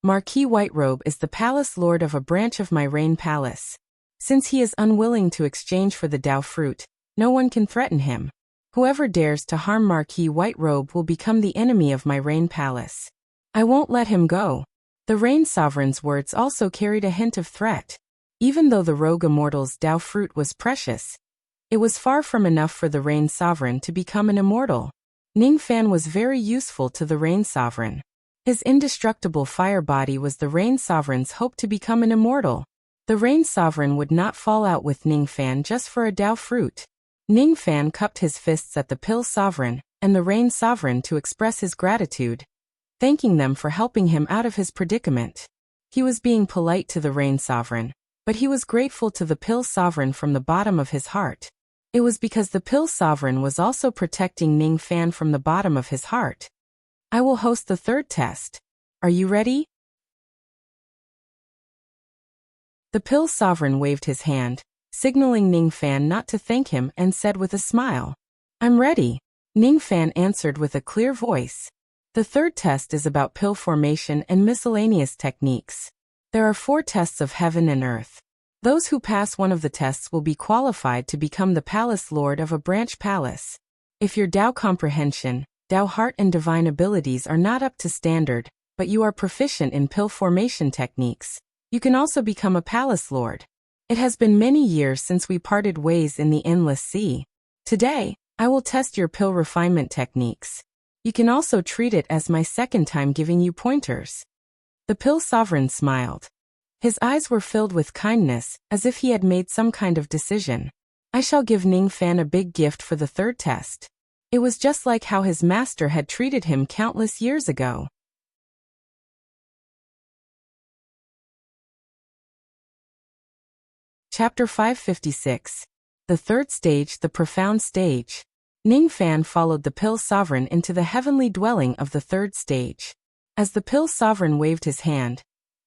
Marquis Whiterobe is the palace lord of a branch of my Rain Palace. Since he is unwilling to exchange for the Tao fruit, no one can threaten him. Whoever dares to harm Marquis Whiterobe will become the enemy of my Rain Palace. I won't let him go. The Rain Sovereign's words also carried a hint of threat. Even though the rogue immortal's Tao fruit was precious, it was far from enough for the Rain Sovereign to become an immortal. Ningfan was very useful to the Rain Sovereign. His indestructible fire body was the Rain Sovereign's hope to become an immortal. The Rain Sovereign would not fall out with Ningfan just for a Tao fruit. Ningfan cupped his fists at the Pill Sovereign and the Rain Sovereign to express his gratitude, thanking them for helping him out of his predicament. He was being polite to the Rain Sovereign, but he was grateful to the Pill Sovereign from the bottom of his heart. It was because the Pill Sovereign was also protecting Ningfan from the bottom of his heart. I will host the third test. Are you ready? The Pill Sovereign waved his hand, signaling Ningfan not to thank him, and said with a smile, I'm ready. Ningfan answered with a clear voice. The third test is about pill formation and miscellaneous techniques. There are 4 tests of heaven and earth. Those who pass one of the tests will be qualified to become the palace lord of a branch palace. If your Tao comprehension, Tao heart and divine abilities are not up to standard, but you are proficient in pill formation techniques, you can also become a palace lord. It has been many years since we parted ways in the endless sea. Today, I will test your pill refinement techniques. You can also treat it as my second time giving you pointers. The Pill Sovereign smiled. His eyes were filled with kindness, as if he had made some kind of decision. I shall give Ningfan a big gift for the third test. It was just like how his master had treated him countless years ago. Chapter 556. The third stage, the profound stage. Ningfan followed the Pill Sovereign into the heavenly dwelling of the third stage. As the Pill Sovereign waved his hand,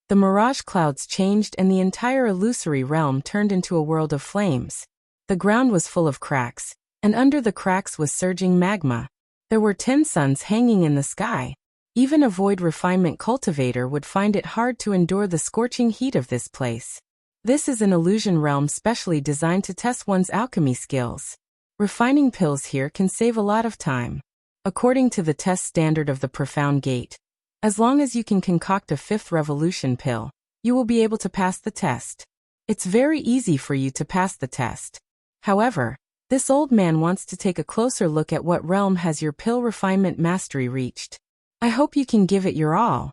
the mirage clouds changed and the entire illusory realm turned into a world of flames. The ground was full of cracks, and under the cracks was surging magma. There were 10 suns hanging in the sky. Even a void refinement cultivator would find it hard to endure the scorching heat of this place. This is an illusion realm specially designed to test one's alchemy skills. Refining pills here can save a lot of time. According to the test standard of the Profound Gate, as long as you can concoct a 5th revolution pill, you will be able to pass the test. It's very easy for you to pass the test. However, this old man wants to take a closer look at what realm has your pill refinement mastery reached. I hope you can give it your all.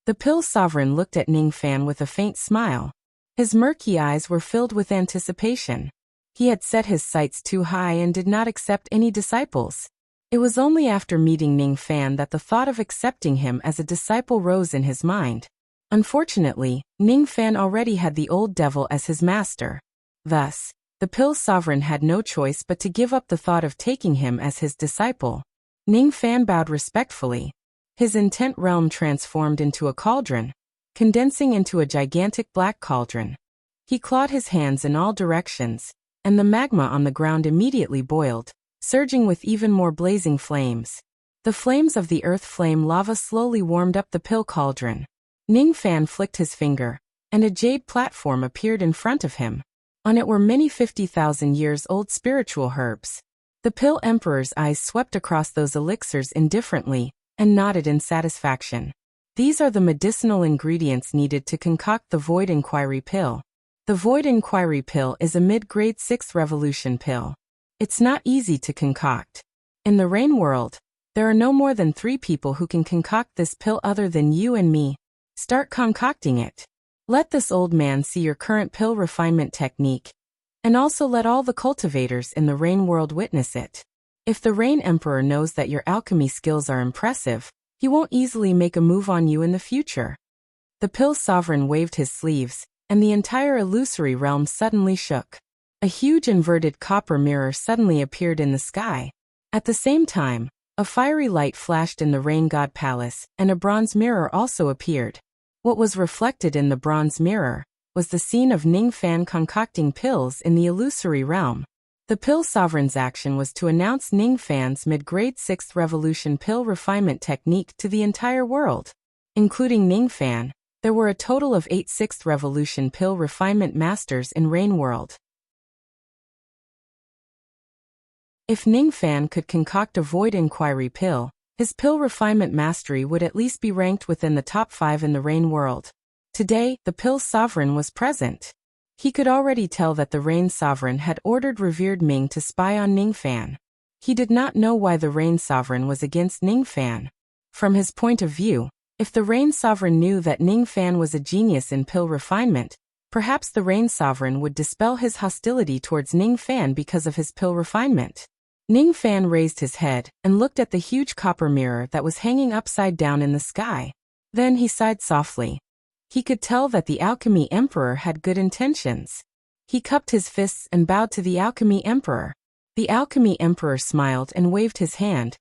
The Pill Sovereign looked at Ningfan with a faint smile. His murky eyes were filled with anticipation. He had set his sights too high and did not accept any disciples. It was only after meeting Ningfan that the thought of accepting him as a disciple rose in his mind. Unfortunately, Ningfan already had the old devil as his master. Thus, the Pill Sovereign had no choice but to give up the thought of taking him as his disciple. Ningfan bowed respectfully. His intent realm transformed into a cauldron, condensing into a gigantic black cauldron. He clawed his hands in all directions, and the magma on the ground immediately boiled, surging with even more blazing flames. The flames of the earth flame lava slowly warmed up the pill cauldron. Ningfan flicked his finger, and a jade platform appeared in front of him. On it were many 50,000 years old spiritual herbs. The Pill Emperor's eyes swept across those elixirs indifferently, and nodded in satisfaction. These are the medicinal ingredients needed to concoct the Void Inquiry Pill. The Void Inquiry Pill is a mid-grade 6th revolution pill. It's not easy to concoct. In the Rain world, there are no more than 3 people who can concoct this pill other than you and me. Start concocting it. Let this old man see your current pill refinement technique, and also let all the cultivators in the Rain world witness it. If the Rain Emperor knows that your alchemy skills are impressive, he won't easily make a move on you in the future." The Pill Sovereign waved his sleeves, and the entire illusory realm suddenly shook. A huge inverted copper mirror suddenly appeared in the sky. At the same time, a fiery light flashed in the Rain God Palace, and a bronze mirror also appeared. What was reflected in the bronze mirror was the scene of Ningfan concocting pills in the illusory realm. The Pill Sovereign's action was to announce Ningfan's mid-grade 6th revolution pill refinement technique to the entire world. Including Ningfan, there were a total of 8 6th revolution pill refinement masters in Rain World. If Ningfan could concoct a void inquiry pill, his pill refinement mastery would at least be ranked within the top 5 in the Rain World. Today, the Pill Sovereign was present. He could already tell that the Rain Sovereign had ordered revered Ming to spy on Ningfan. He did not know why the Rain Sovereign was against Ningfan. From his point of view, if the Rain Sovereign knew that Ningfan was a genius in pill refinement, perhaps the Rain Sovereign would dispel his hostility towards Ningfan because of his pill refinement. Ningfan raised his head and looked at the huge copper mirror that was hanging upside down in the sky. Then he sighed softly. He could tell that the Alchemy Emperor had good intentions. He cupped his fists and bowed to the Alchemy Emperor. The Alchemy Emperor smiled and waved his hand,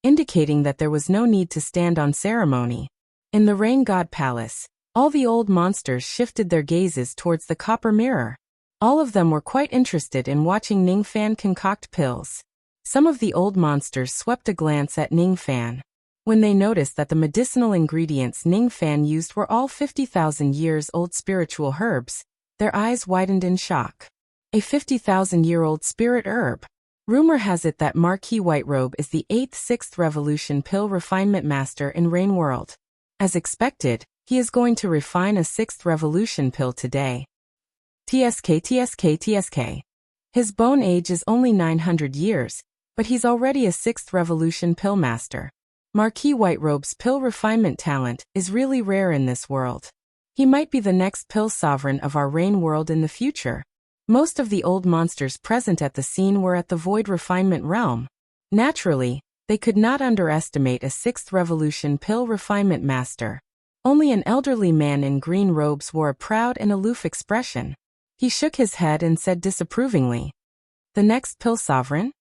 indicating that there was no need to stand on ceremony. In the Rain God Palace, all the old monsters shifted their gazes towards the copper mirror. All of them were quite interested in watching Ningfan concoct pills. Some of the old monsters swept a glance at Ningfan. When they noticed that the medicinal ingredients Ningfan used were all 50,000 years old spiritual herbs, their eyes widened in shock. A 50,000-year-old spirit herb. Rumor has it that Marquis Whiterobe is the 8th 6th revolution pill refinement master in Rain World. As expected, he is going to refine a 6th revolution pill today. TSK. His bone age is only 900 years, but he's already a 6th revolution pill master. Marquis Whiterobe's pill refinement talent is really rare in this world. He might be the next pill sovereign of our Rain World in the future. Most of the old monsters present at the scene were at the Void Refinement Realm. Naturally, they could not underestimate a 6th revolution pill refinement master. Only an elderly man in green robes wore a proud and aloof expression. He shook his head and said disapprovingly, "The next pill sovereign?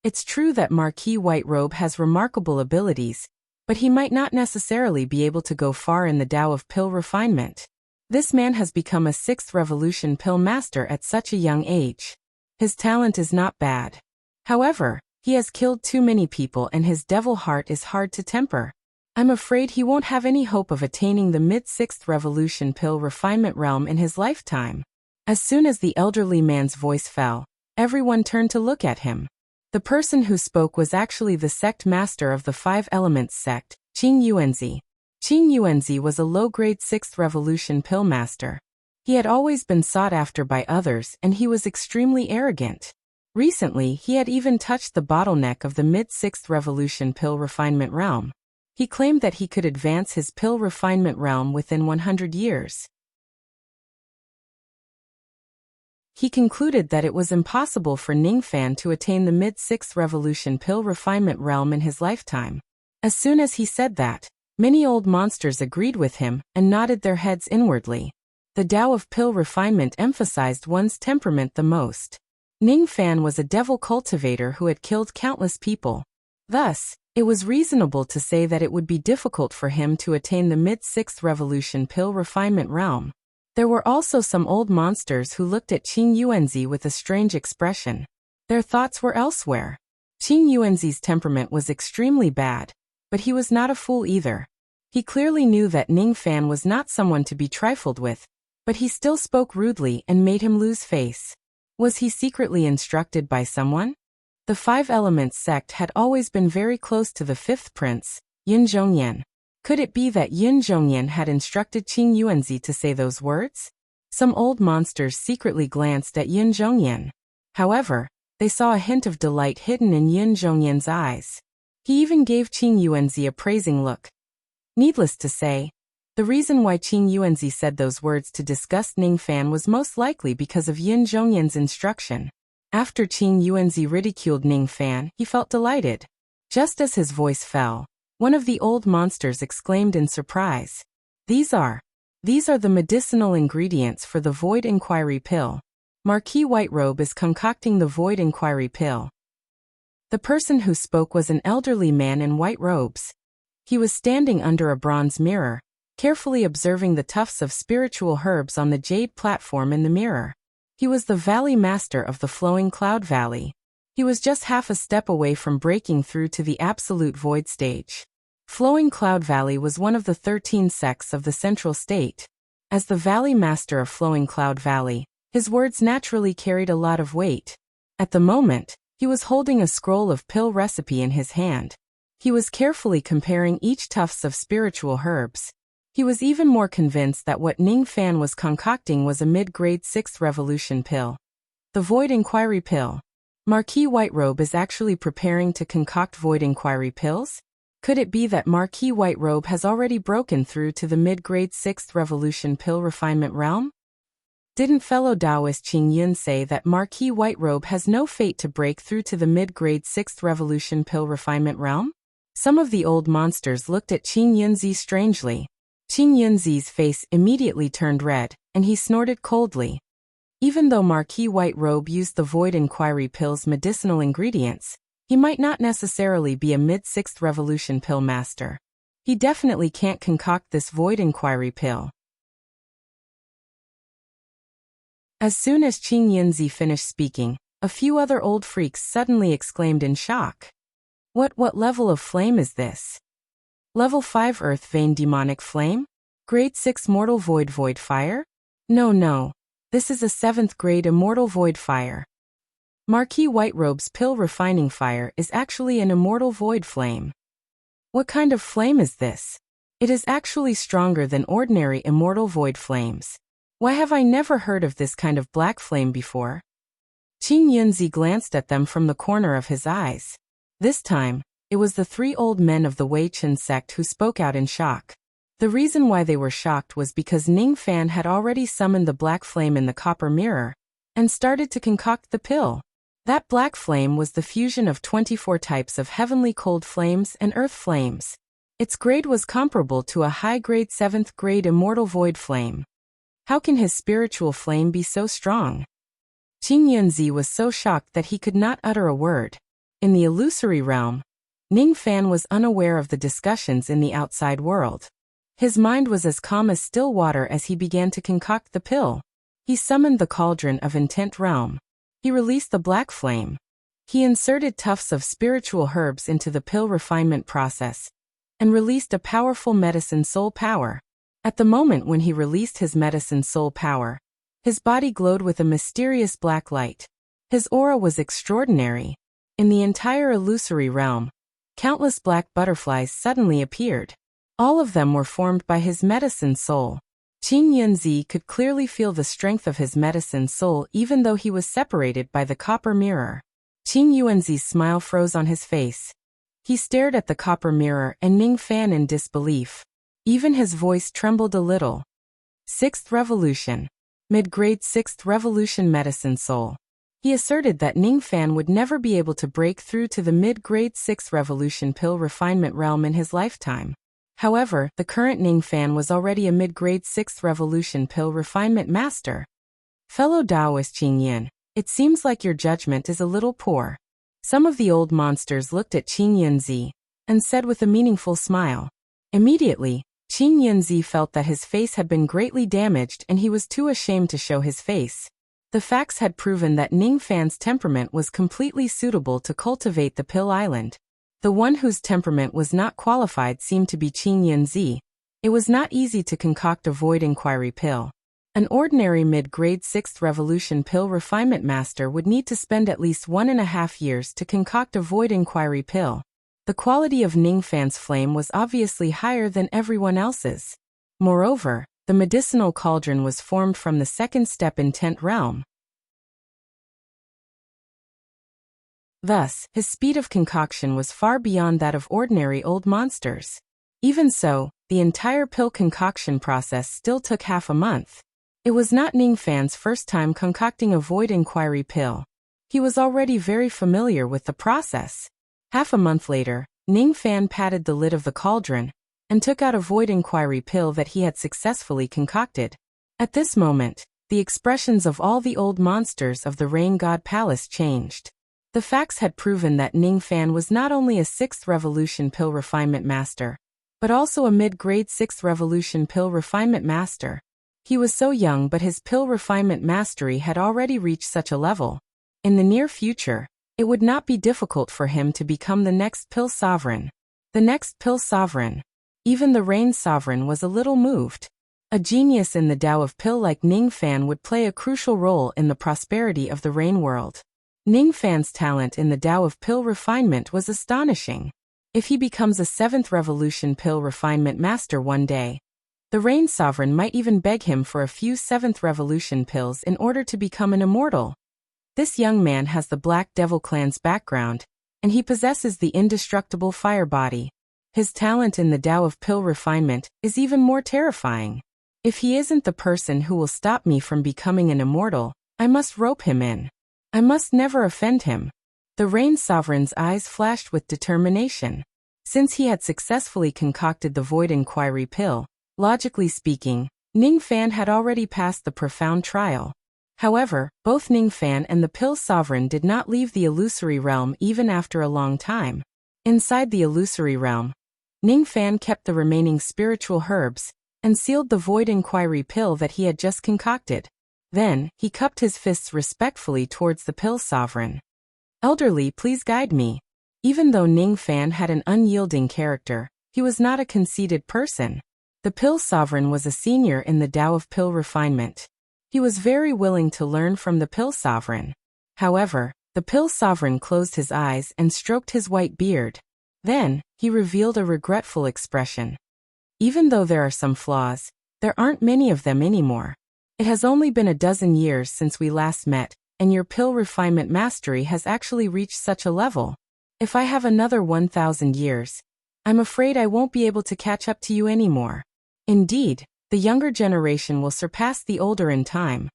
It's true that Marquis Whiterobe has remarkable abilities, but he might not necessarily be able to go far in the Tao of pill refinement. This man has become a 6th revolution pill master at such a young age. His talent is not bad. However, he has killed too many people and his devil heart is hard to temper. I'm afraid he won't have any hope of attaining the mid-6th revolution pill refinement realm in his lifetime." As soon as the elderly man's voice fell, everyone turned to look at him. The person who spoke was actually the sect master of the 5 Elements sect, Qing Yuanzi. Qing Yuanzi was a low-grade 6th revolution pill master. He had always been sought after by others and he was extremely arrogant. Recently, he had even touched the bottleneck of the mid-6th revolution pill refinement realm. He claimed that he could advance his pill refinement realm within 100 years. He concluded that it was impossible for Ningfan to attain the mid-6th revolution pill refinement realm in his lifetime. As soon as he said that, many old monsters agreed with him and nodded their heads inwardly. The Tao of pill refinement emphasized one's temperament the most. Ningfan was a devil cultivator who had killed countless people. Thus, it was reasonable to say that it would be difficult for him to attain the mid-6th revolution pill refinement realm. There were also some old monsters who looked at Qing Yuanzi with a strange expression. Their thoughts were elsewhere. Qing Yuanzi's temperament was extremely bad, but he was not a fool either. He clearly knew that Ningfan was not someone to be trifled with, but he still spoke rudely and made him lose face. Was he secretly instructed by someone? The 5 Elements sect had always been very close to the 5th prince, Yin Zhongyan. Could it be that Yin Zhongyan had instructed Qing Yuanzi to say those words? Some old monsters secretly glanced at Yin Zhongyan. However, they saw a hint of delight hidden in Yin Zhongyan's eyes. He even gave Qing Yuanzi a praising look. Needless to say, the reason why Qing Yuanzi said those words to disgust Ningfan was most likely because of Yin Zhongyan's instruction. After Qing Yuanzi ridiculed Ning Fan, he felt delighted. Just as his voice fell, one of the old monsters exclaimed in surprise. These are the medicinal ingredients for the Void Inquiry Pill. Marquis Whiterobe is concocting the Void Inquiry Pill. The person who spoke was an elderly man in white robes. He was standing under a bronze mirror, carefully observing the tufts of spiritual herbs on the jade platform in the mirror. He was the Valley Master of the Flowing Cloud Valley. He was just half a step away from breaking through to the Absolute Void stage. Flowing Cloud Valley was one of the 13 sects of the Central State. As the Valley Master of Flowing Cloud Valley, his words naturally carried a lot of weight. At the moment, he was holding a scroll of pill recipe in his hand. He was carefully comparing each tufts of spiritual herbs. He was even more convinced that what Ning Fan was concocting was a mid-grade 6th revolution pill. The Void Inquiry Pill. Marquis Whiterobe is actually preparing to concoct Void Inquiry pills? Could it be that Marquis Whiterobe has already broken through to the mid-grade 6th revolution pill refinement realm? Didn't fellow Taoist Qing Yun say that Marquis Whiterobe has no fate to break through to the mid-grade 6th revolution pill refinement realm? Some of the old monsters looked at Qing Yunzi strangely. Qing Yunzi's face immediately turned red, and he snorted coldly. Even though Marquis Whiterobe used the Void Inquiry Pill's medicinal ingredients, he might not necessarily be a mid-6th revolution pill master. He definitely can't concoct this Void Inquiry Pill. As soon as Qing Yunzi finished speaking, a few other old freaks suddenly exclaimed in shock. What level of flame is this? Level 5 Earth Vein Demonic Flame? Grade 6 Mortal Void Fire? No. This is a 7th grade Immortal Void Fire. Marquis Whiterobe's pill refining fire is actually an immortal void flame. What kind of flame is this? It is actually stronger than ordinary immortal void flames. Why have I never heard of this kind of black flame before? Qing Yunzi glanced at them from the corner of his eyes. This time, it was the 3 old men of the Wei Chen sect who spoke out in shock. The reason why they were shocked was because Ning Fan had already summoned the black flame in the copper mirror and started to concoct the pill. That black flame was the fusion of 24 types of heavenly cold flames and earth flames. Its grade was comparable to a high-grade 7th grade immortal void flame. How can his spiritual flame be so strong? Qing Yunzi was so shocked that he could not utter a word. In the illusory realm, Ning Fan was unaware of the discussions in the outside world. His mind was as calm as still water as he began to concoct the pill. He summoned the cauldron of intent realm. He released the black flame. He inserted tufts of spiritual herbs into the pill refinement process and released a powerful medicine soul power. At the moment when he released his medicine soul power, his body glowed with a mysterious black light. His aura was extraordinary. In the entire illusory realm, countless black butterflies suddenly appeared. All of them were formed by his medicine soul. Qing Yunzi could clearly feel the strength of his medicine soul even though he was separated by the copper mirror. Qing Yuanzi's smile froze on his face. He stared at the copper mirror and Ning Fan in disbelief. Even his voice trembled a little. 6th Revolution. Mid-grade 6th Revolution Medicine Soul. He asserted that Ning Fan would never be able to break through to the mid-grade 6th Revolution pill refinement realm in his lifetime. However, the current Ning Fan was already a mid-grade 6th revolution pill refinement master. Fellow Taoist Qing Yin, it seems like your judgment is a little poor. Some of the old monsters looked at Qing Yunzi and said with a meaningful smile. Immediately, Qing Yunzi felt that his face had been greatly damaged and he was too ashamed to show his face. The facts had proven that Ning Fan's temperament was completely suitable to cultivate the Pill Island. The one whose temperament was not qualified seemed to be Qing Yunzi. It was not easy to concoct a Void Inquiry pill. An ordinary mid-grade 6th revolution pill refinement master would need to spend at least 1.5 years to concoct a Void Inquiry pill. The quality of Ning Fan's flame was obviously higher than everyone else's. Moreover, the medicinal cauldron was formed from the 2nd step intent realm. Thus, his speed of concoction was far beyond that of ordinary old monsters. Even so, the entire pill concoction process still took half a month. It was not Ning Fan's first time concocting a Void Inquiry pill. He was already very familiar with the process. Half a month later, Ning Fan patted the lid of the cauldron and took out a void inquiry pill that he had successfully concocted. At this moment, the expressions of all the old monsters of the Rain God Palace changed. The facts had proven that Ning Fan was not only a 6th Revolution pill refinement master, but also a mid-grade 6th Revolution pill refinement master. He was so young, but his pill refinement mastery had already reached such a level. In the near future, it would not be difficult for him to become the next pill sovereign. The next pill sovereign. Even the Rain Sovereign was a little moved. A genius in the Tao of pill like Ning Fan would play a crucial role in the prosperity of the Rain world. Ning Fan's talent in the Tao of pill refinement was astonishing. If he becomes a 7th Revolution pill refinement master one day, the Rain Sovereign might even beg him for a few 7th Revolution pills in order to become an immortal. This young man has the Black Devil clan's background, and he possesses the indestructible fire body. His talent in the Tao of pill refinement is even more terrifying. If he isn't the person who will stop me from becoming an immortal, I must rope him in. I must never offend him. The Rain Sovereign's eyes flashed with determination. Since he had successfully concocted the Void Inquiry pill, logically speaking, Ning Fan had already passed the profound trial. However, both Ning Fan and the Pill Sovereign did not leave the illusory realm even after a long time. Inside the illusory realm, Ning Fan kept the remaining spiritual herbs and sealed the Void Inquiry pill that he had just concocted. Then, he cupped his fists respectfully towards the Pill Sovereign. "Elderly, please guide me." Even though Ning Fan had an unyielding character, he was not a conceited person. The Pill Sovereign was a senior in the Tao of pill refinement. He was very willing to learn from the Pill Sovereign. However, the Pill Sovereign closed his eyes and stroked his white beard. Then, he revealed a regretful expression. "Even though there are some flaws, there aren't many of them anymore. It has only been a dozen years since we last met, and your pill refinement mastery has actually reached such a level. If I have another 1,000 years, I'm afraid I won't be able to catch up to you anymore. Indeed, the younger generation will surpass the older in time."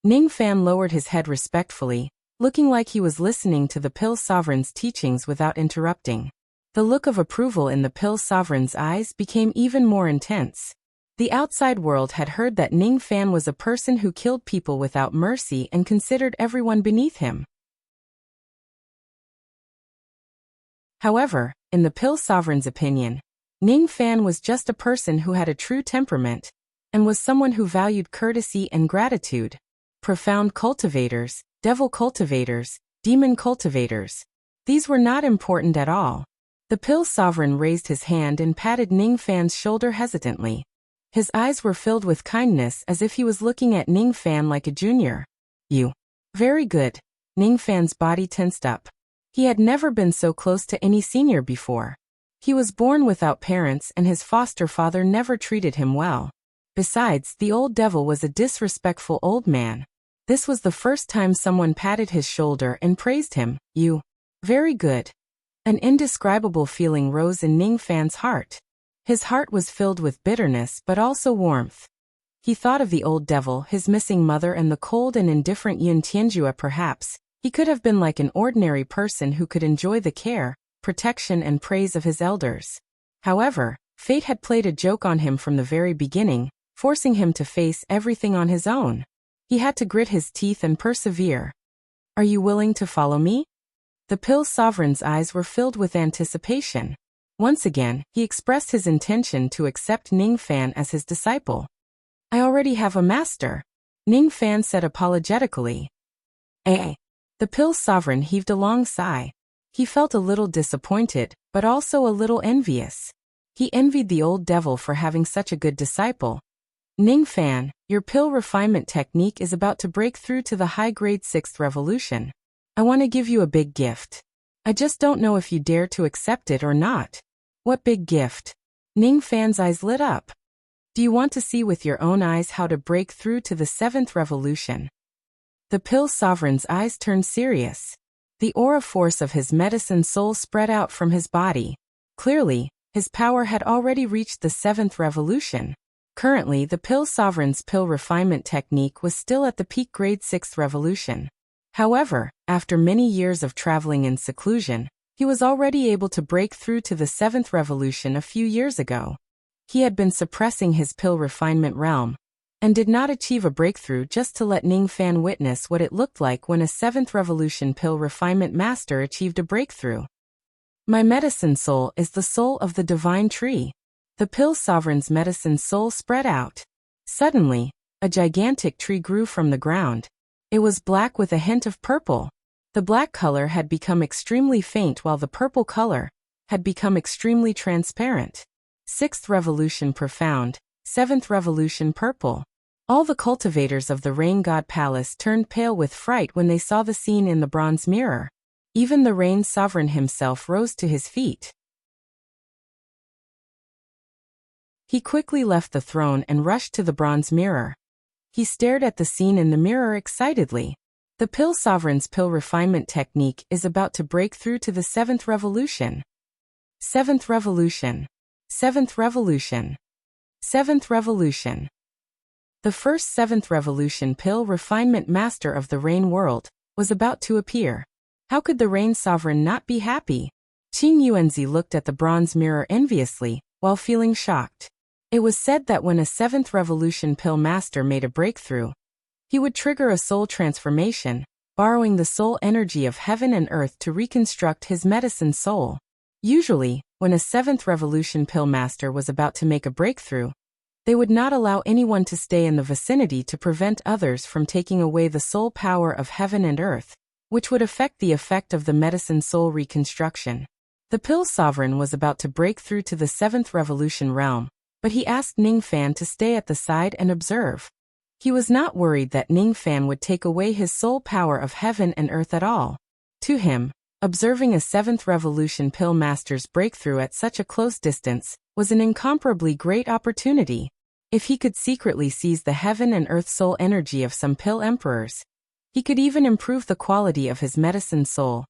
Ning Fan lowered his head respectfully, looking like he was listening to the Pill Sovereign's teachings without interrupting. The look of approval in the Pill Sovereign's eyes became even more intense. The outside world had heard that Ning Fan was a person who killed people without mercy and considered everyone beneath him. However, in the Pill Sovereign's opinion, Ning Fan was just a person who had a true temperament, and was someone who valued courtesy and gratitude. Profound cultivators, devil cultivators, demon cultivators. These were not important at all. The Pill Sovereign raised his hand and patted Ning Fan's shoulder hesitantly. His eyes were filled with kindness as if he was looking at Ning Fan like a junior. "You. Very good." Ning Fan's body tensed up. He had never been so close to any senior before. He was born without parents and his foster father never treated him well. Besides, the old devil was a disrespectful old man. This was the first time someone patted his shoulder and praised him. "You. Very good." An indescribable feeling rose in Ning Fan's heart. His heart was filled with bitterness but also warmth. He thought of the old devil, his missing mother, and the cold and indifferent Yun Tianjua. Perhaps he could have been like an ordinary person who could enjoy the care, protection and praise of his elders. However, fate had played a joke on him from the very beginning, forcing him to face everything on his own. He had to grit his teeth and persevere. "Are you willing to follow me?" The Pill Sovereign's eyes were filled with anticipation. Once again, he expressed his intention to accept Ning Fan as his disciple. "I already have a master," Ning Fan said apologetically. "Eh." The Pill Sovereign heaved a long sigh. He felt a little disappointed, but also a little envious. He envied the old devil for having such a good disciple. "Ning Fan, your pill refinement technique is about to break through to the high-grade 6th Revolution. I want to give you a big gift. I just don't know if you dare to accept it or not." "What big gift?" Ning Fan's eyes lit up. "Do you want to see with your own eyes how to break through to the 7th Revolution?" The Pill Sovereign's eyes turned serious. The aura force of his medicine soul spread out from his body. Clearly, his power had already reached the 7th Revolution. Currently, the Pill Sovereign's pill refinement technique was still at the peak grade 6th Revolution. However, after many years of traveling in seclusion, he was already able to break through to the seventh revolution a few years ago. He had been suppressing his pill refinement realm, and did not achieve a breakthrough just to let Ning Fan witness what it looked like when a seventh revolution pill refinement master achieved a breakthrough. My medicine soul is the soul of the divine tree. The pill sovereign's medicine soul spread out. Suddenly, a gigantic tree grew from the ground. It was black with a hint of purple. The black color had become extremely faint while the purple color had become extremely transparent. Sixth revolution profound, seventh revolution purple. All the cultivators of the Rain God Palace turned pale with fright when they saw the scene in the bronze mirror. Even the Rain Sovereign himself rose to his feet. He quickly left the throne and rushed to the bronze mirror. He stared at the scene in the mirror excitedly. The Pill Sovereign's pill refinement technique is about to break through to the seventh revolution. Seventh revolution. Seventh revolution. Seventh revolution. The first seventh revolution pill refinement master of the Rain world was about to appear. How could the Rain Sovereign not be happy? Qing Yuanzi looked at the bronze mirror enviously, while feeling shocked. It was said that when a seventh revolution pill master made a breakthrough, he would trigger a soul transformation, borrowing the soul energy of heaven and earth to reconstruct his medicine soul. Usually, when a seventh revolution pill master was about to make a breakthrough, they would not allow anyone to stay in the vicinity to prevent others from taking away the soul power of heaven and earth, which would affect the effect of the medicine soul reconstruction. The Pill Sovereign was about to break through to the seventh revolution realm, but he asked Ning Fan to stay at the side and observe. He was not worried that Ning Fan would take away his soul power of heaven and earth at all. To him, observing a seventh revolution pill master's breakthrough at such a close distance was an incomparably great opportunity. If he could secretly seize the heaven and earth soul energy of some pill emperors, he could even improve the quality of his medicine soul.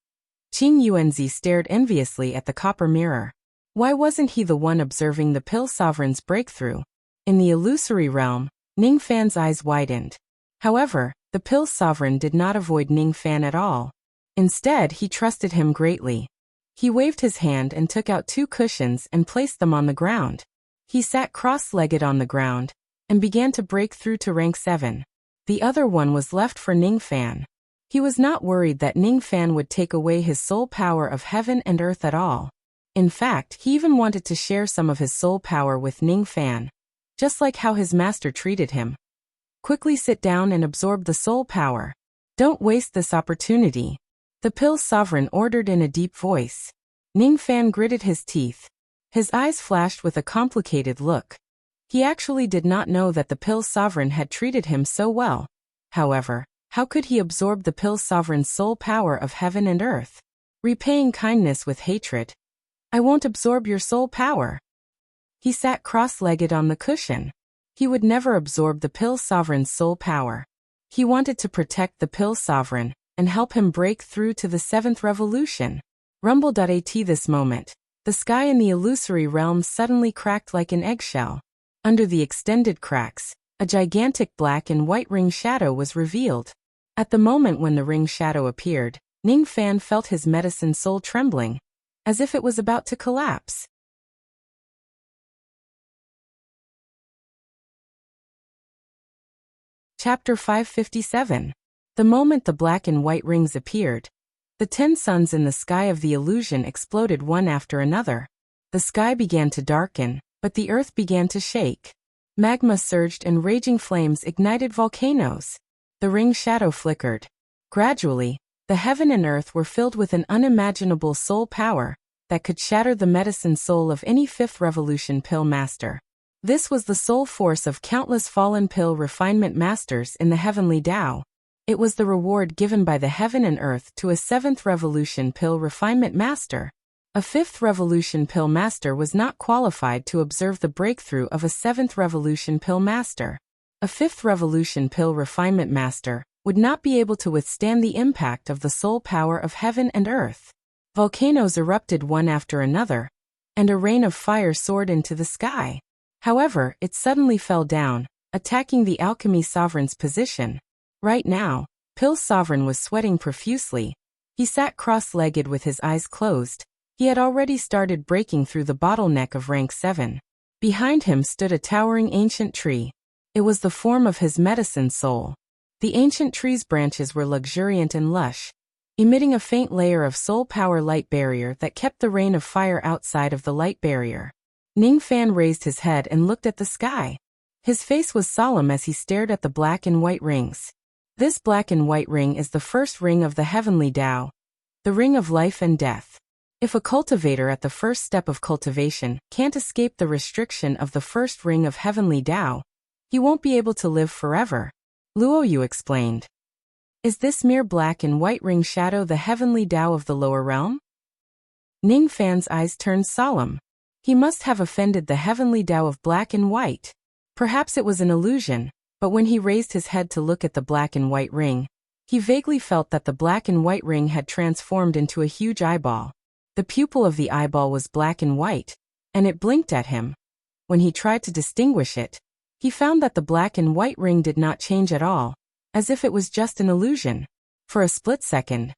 Qing Yuanzi stared enviously at the copper mirror. Why wasn't he the one observing the Pill Sovereign's breakthrough? In the illusory realm, Ning Fan's eyes widened. However, the Pill Sovereign did not avoid Ning Fan at all. Instead, he trusted him greatly. He waved his hand and took out 2 cushions and placed them on the ground. He sat cross-legged on the ground and began to break through to rank 7. The other one was left for Ning Fan. He was not worried that Ning Fan would take away his soul power of heaven and earth at all. In fact, he even wanted to share some of his soul power with Ning Fan, just like how his master treated him. Quickly sit down and absorb the soul power. Don't waste this opportunity, the Pill Sovereign ordered in a deep voice. Ning Fan gritted his teeth. His eyes flashed with a complicated look. He actually did not know that the Pill Sovereign had treated him so well. However, how could he absorb the Pill Sovereign's soul power of heaven and earth? Repaying kindness with hatred. I won't absorb your soul power. He sat cross-legged on the cushion. He would never absorb the Pill Sovereign's soul power. He wanted to protect the Pill Sovereign and help him break through to the seventh revolution. Rumble.at this moment, the sky in the illusory realm suddenly cracked like an eggshell. Under the extended cracks, a gigantic black and white ring shadow was revealed. At the moment when the ring shadow appeared, Ning Fan felt his medicine soul trembling, as if it was about to collapse. Chapter 557. The moment the black and white rings appeared, the 10 suns in the sky of the illusion exploded one after another. The sky began to darken, but the earth began to shake. Magma surged and raging flames ignited volcanoes. The ring shadow flickered. Gradually, the heaven and earth were filled with an unimaginable soul power that could shatter the medicine soul of any fifth revolution pill master. This was the soul force of countless fallen pill refinement masters in the heavenly Tao. It was the reward given by the heaven and earth to a seventh revolution pill refinement master. A fifth revolution pill master was not qualified to observe the breakthrough of a seventh revolution pill master. A fifth revolution pill refinement master would not be able to withstand the impact of the soul power of heaven and earth. Volcanoes erupted one after another, and a rain of fire soared into the sky. However, it suddenly fell down, attacking the alchemy sovereign's position. Right now, Pill Sovereign was sweating profusely. He sat cross-legged with his eyes closed. He had already started breaking through the bottleneck of rank 7. Behind him stood a towering ancient tree. It was the form of his medicine soul. The ancient tree's branches were luxuriant and lush, emitting a faint layer of soul power light barrier that kept the rain of fire outside of the light barrier. Ning Fan raised his head and looked at the sky. His face was solemn as he stared at the black and white rings. This black and white ring is the first ring of the heavenly Tao, the ring of life and death. If a cultivator at the first step of cultivation can't escape the restriction of the first ring of heavenly Tao, he won't be able to live forever. Luoyu explained. Is this mere black and white ring shadow the heavenly Tao of the lower realm? Ning Fan's eyes turned solemn. He must have offended the heavenly Tao of black and white. Perhaps it was an illusion, but when he raised his head to look at the black and white ring, he vaguely felt that the black and white ring had transformed into a huge eyeball. The pupil of the eyeball was black and white, and it blinked at him. When he tried to distinguish it, he found that the black and white ring did not change at all, as if it was just an illusion. For a split second,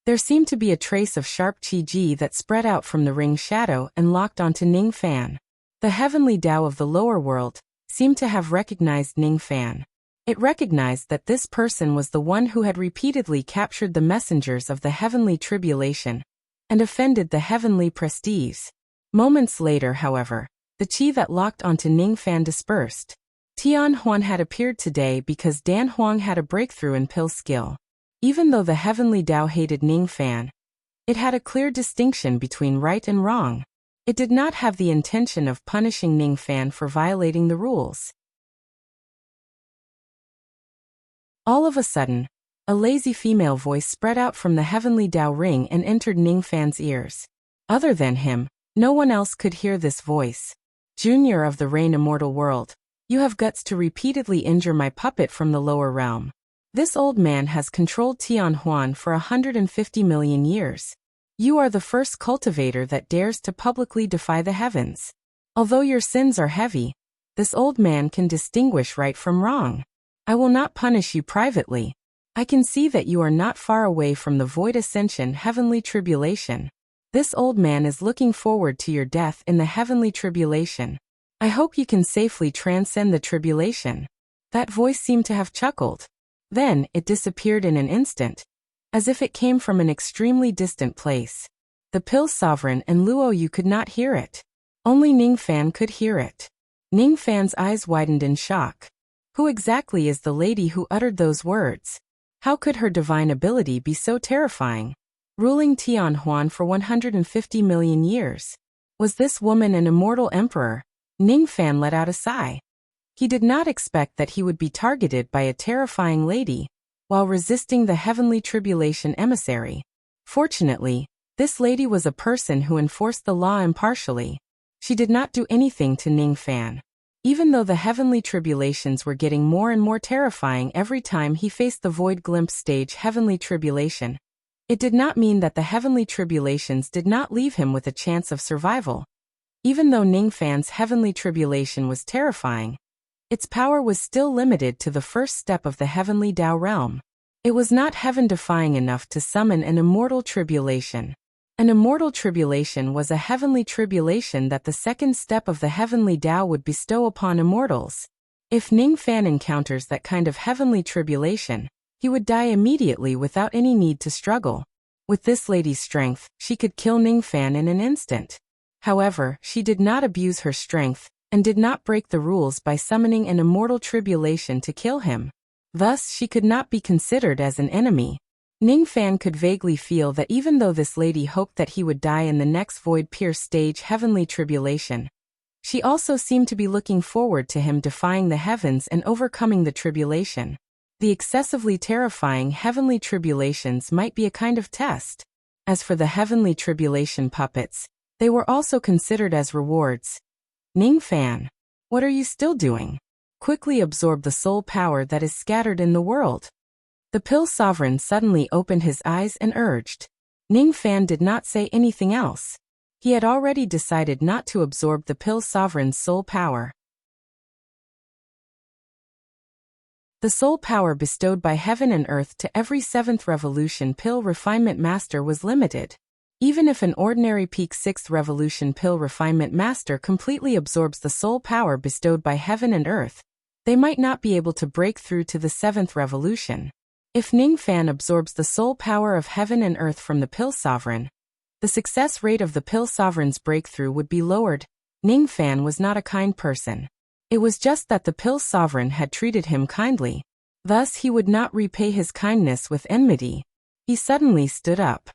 there seemed to be a trace of sharp qi that spread out from the ring's shadow and locked onto Ning Fan. The heavenly Tao of the lower world seemed to have recognized Ning Fan. It recognized that this person was the one who had repeatedly captured the messengers of the heavenly tribulation and offended the heavenly prestige. Moments later, however, the qi that locked onto Ning Fan dispersed. Tian Huan had appeared today because Dan Huang had a breakthrough in pill skill. Even though the heavenly Tao hated Ning Fan, it had a clear distinction between right and wrong. It did not have the intention of punishing Ning Fan for violating the rules. All of a sudden, a lazy female voice spread out from the heavenly Tao ring and entered Ning Fan's ears. Other than him, no one else could hear this voice. Junior of the Rain Immortal World, you have guts to repeatedly injure my puppet from the lower realm. This old man has controlled Tian Huan for 150 million years. You are the first cultivator that dares to publicly defy the heavens. Although your sins are heavy, this old man can distinguish right from wrong. I will not punish you privately. I can see that you are not far away from the void ascension heavenly tribulation. This old man is looking forward to your death in the heavenly tribulation. I hope you can safely transcend the tribulation. That voice seemed to have chuckled. Then, it disappeared in an instant, as if it came from an extremely distant place. The Pill Sovereign and Luoyu could not hear it. Only Ning Fan could hear it. Ning Fan's eyes widened in shock. Who exactly is the lady who uttered those words? How could her divine ability be so terrifying? Ruling Tian Huan for 150 million years. Was this woman an immortal emperor? Ning Fan let out a sigh. He did not expect that he would be targeted by a terrifying lady, while resisting the heavenly tribulation emissary. Fortunately, this lady was a person who enforced the law impartially. She did not do anything to Ning Fan. Even though the heavenly tribulations were getting more and more terrifying every time he faced the void glimpse stage heavenly tribulation, it did not mean that the heavenly tribulations did not leave him with a chance of survival. Even though Ning Fan's heavenly tribulation was terrifying, its power was still limited to the first step of the heavenly Tao realm. It was not heaven-defying enough to summon an immortal tribulation. An immortal tribulation was a heavenly tribulation that the second step of the heavenly Tao would bestow upon immortals. If Ning Fan encounters that kind of heavenly tribulation, he would die immediately without any need to struggle. With this lady's strength, she could kill Ning Fan in an instant. However, she did not abuse her strength, and did not break the rules by summoning an immortal tribulation to kill him. Thus, she could not be considered as an enemy. Ning Fan could vaguely feel that even though this lady hoped that he would die in the next void pierce stage heavenly tribulation, she also seemed to be looking forward to him defying the heavens and overcoming the tribulation. The excessively terrifying heavenly tribulations might be a kind of test. As for the heavenly tribulation puppets, they were also considered as rewards. Ning Fan, what are you still doing? Quickly absorb the soul power that is scattered in the world. The Pill Sovereign suddenly opened his eyes and urged. Ning Fan did not say anything else. He had already decided not to absorb the Pill Sovereign's soul power. The soul power bestowed by heaven and earth to every 7th revolution pill refinement master was limited. Even if an ordinary peak 6th revolution pill refinement master completely absorbs the soul power bestowed by heaven and earth, they might not be able to break through to the 7th revolution. If Ning Fan absorbs the soul power of heaven and earth from the pill sovereign, the success rate of the pill sovereign's breakthrough would be lowered. Ning Fan was not a kind person. It was just that the pill sovereign had treated him kindly. Thus he would not repay his kindness with enmity. He suddenly stood up.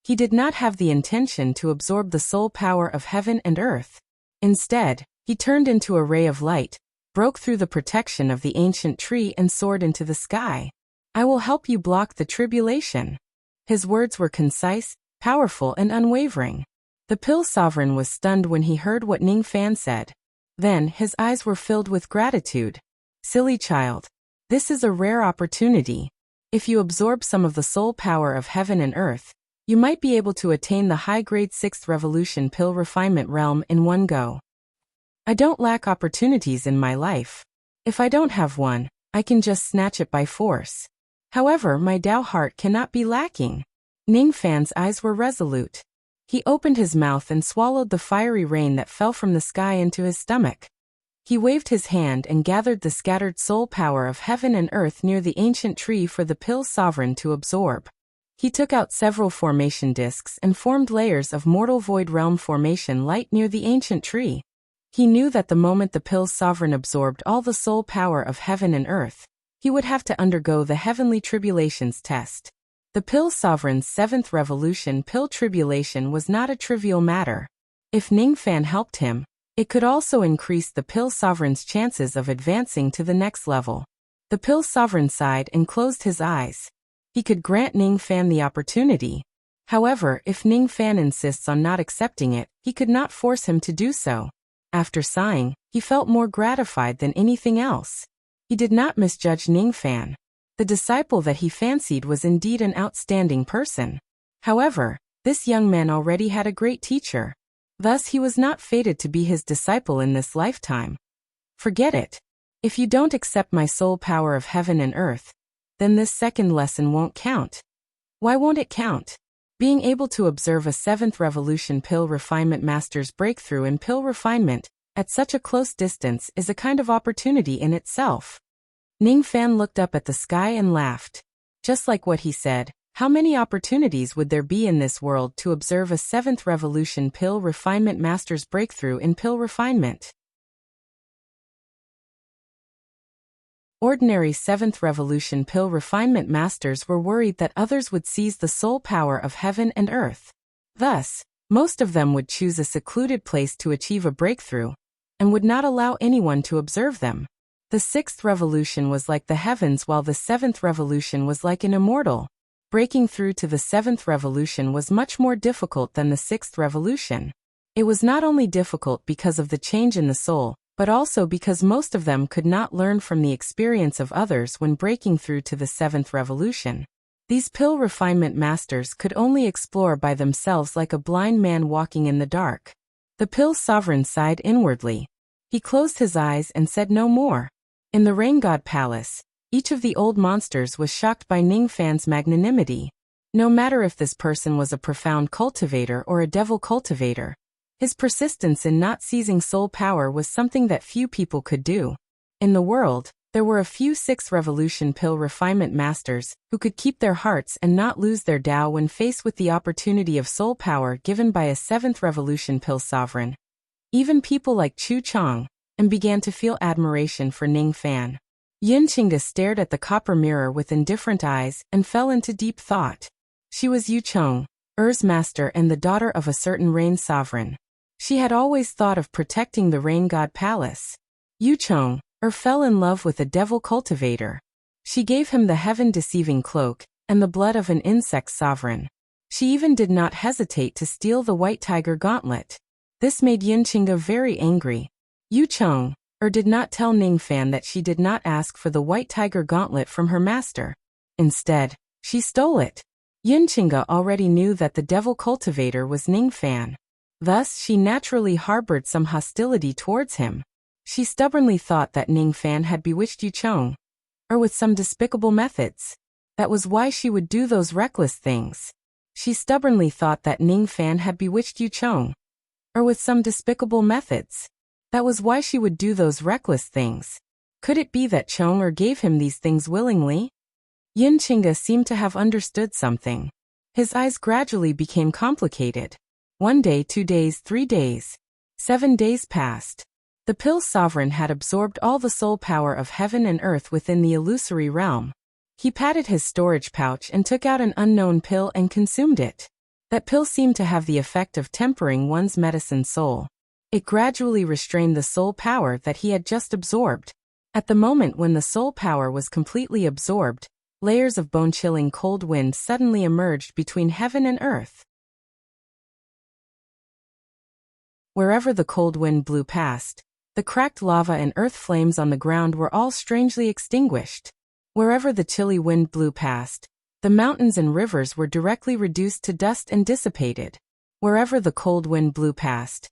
He did not have the intention to absorb the soul power of heaven and earth. Instead, he turned into a ray of light, broke through the protection of the ancient tree and soared into the sky. I will help you block the tribulation. His words were concise, powerful and unwavering. The pill sovereign was stunned when he heard what Ning Fan said. Then his eyes were filled with gratitude. Silly child. This is a rare opportunity. If you absorb some of the soul power of heaven and earth, you might be able to attain the high-grade 6th revolution pill refinement realm in one go. I don't lack opportunities in my life. If I don't have one, I can just snatch it by force. However, my Tao heart cannot be lacking. Ning Fan's eyes were resolute. He opened his mouth and swallowed the fiery rain that fell from the sky into his stomach. He waved his hand and gathered the scattered soul power of heaven and earth near the ancient tree for the pill sovereign to absorb. He took out several formation discs and formed layers of mortal void realm formation light near the ancient tree. He knew that the moment the pill sovereign absorbed all the soul power of heaven and earth, he would have to undergo the heavenly tribulations test. The pill sovereign's 7th revolution pill tribulation was not a trivial matter. If Ning Fan helped him, it could also increase the pill sovereign's chances of advancing to the next level. The pill sovereign sighed and closed his eyes. He could grant Ning Fan the opportunity. However, if Ning Fan insists on not accepting it, he could not force him to do so. After sighing, he felt more gratified than anything else. He did not misjudge Ning Fan. The disciple that he fancied was indeed an outstanding person. However, this young man already had a great teacher. Thus he was not fated to be his disciple in this lifetime. Forget it. If you don't accept my soul power of heaven and earth, then this second lesson won't count. Why won't it count? Being able to observe a 7th revolution pill refinement master's breakthrough in pill refinement at such a close distance is a kind of opportunity in itself. Ning Fan looked up at the sky and laughed. Just like what he said, how many opportunities would there be in this world to observe a 7th revolution pill refinement master's breakthrough in pill refinement? Ordinary 7th revolution pill refinement masters were worried that others would seize the soul power of heaven and earth. Thus, most of them would choose a secluded place to achieve a breakthrough, and would not allow anyone to observe them. The 6th revolution was like the heavens while the 7th revolution was like an immortal. Breaking through to the 7th revolution was much more difficult than the 6th revolution. It was not only difficult because of the change in the soul, but also because most of them could not learn from the experience of others when breaking through to the 7th revolution. These pill refinement masters could only explore by themselves like a blind man walking in the dark. The pill sovereign sighed inwardly. He closed his eyes and said no more. In the Rain God Palace, each of the old monsters was shocked by Ning Fan's magnanimity. No matter if this person was a profound cultivator or a devil cultivator, his persistence in not seizing soul power was something that few people could do. In the world, there were a few 6th revolution pill refinement masters who could keep their hearts and not lose their Tao when faced with the opportunity of soul power given by a 7th revolution pill sovereign. Even people like Chu Chong, and began to feel admiration for Ning Fan. Yin Qingda stared at the copper mirror with indifferent eyes and fell into deep thought. She was Yu Chong, Er's master and the daughter of a certain rain sovereign. She had always thought of protecting the Rain God Palace. Yu Chong, fell in love with a devil cultivator. She gave him the heaven-deceiving cloak and the blood of an insect sovereign. She even did not hesitate to steal the white tiger gauntlet. This made Yin Qingda very angry. Yu Chong, did not tell Ning Fan that she did not ask for the white tiger gauntlet from her master. Instead, she stole it. Yin Qingda already knew that the devil cultivator was Ning Fan. Thus, she naturally harbored some hostility towards him. She stubbornly thought that Ning Fan had bewitched Yu Chong. or with some despicable methods. That was why she would do those reckless things. She stubbornly thought that Ning Fan had bewitched Yu Chong, or with some despicable methods. That was why she would do those reckless things. Could it be that Chong gave him these things willingly? Yin Chinga seemed to have understood something. His eyes gradually became complicated. 1 day, 2 days, 3 days. 7 days passed. The pill sovereign had absorbed all the soul power of heaven and earth within the illusory realm. He patted his storage pouch and took out an unknown pill and consumed it. That pill seemed to have the effect of tempering one's medicine soul. It gradually restrained the soul power that he had just absorbed. At the moment when the soul power was completely absorbed, layers of bone-chilling cold wind suddenly emerged between heaven and earth. Wherever the cold wind blew past, the cracked lava and earth flames on the ground were all strangely extinguished. Wherever the chilly wind blew past, the mountains and rivers were directly reduced to dust and dissipated. Wherever the cold wind blew past,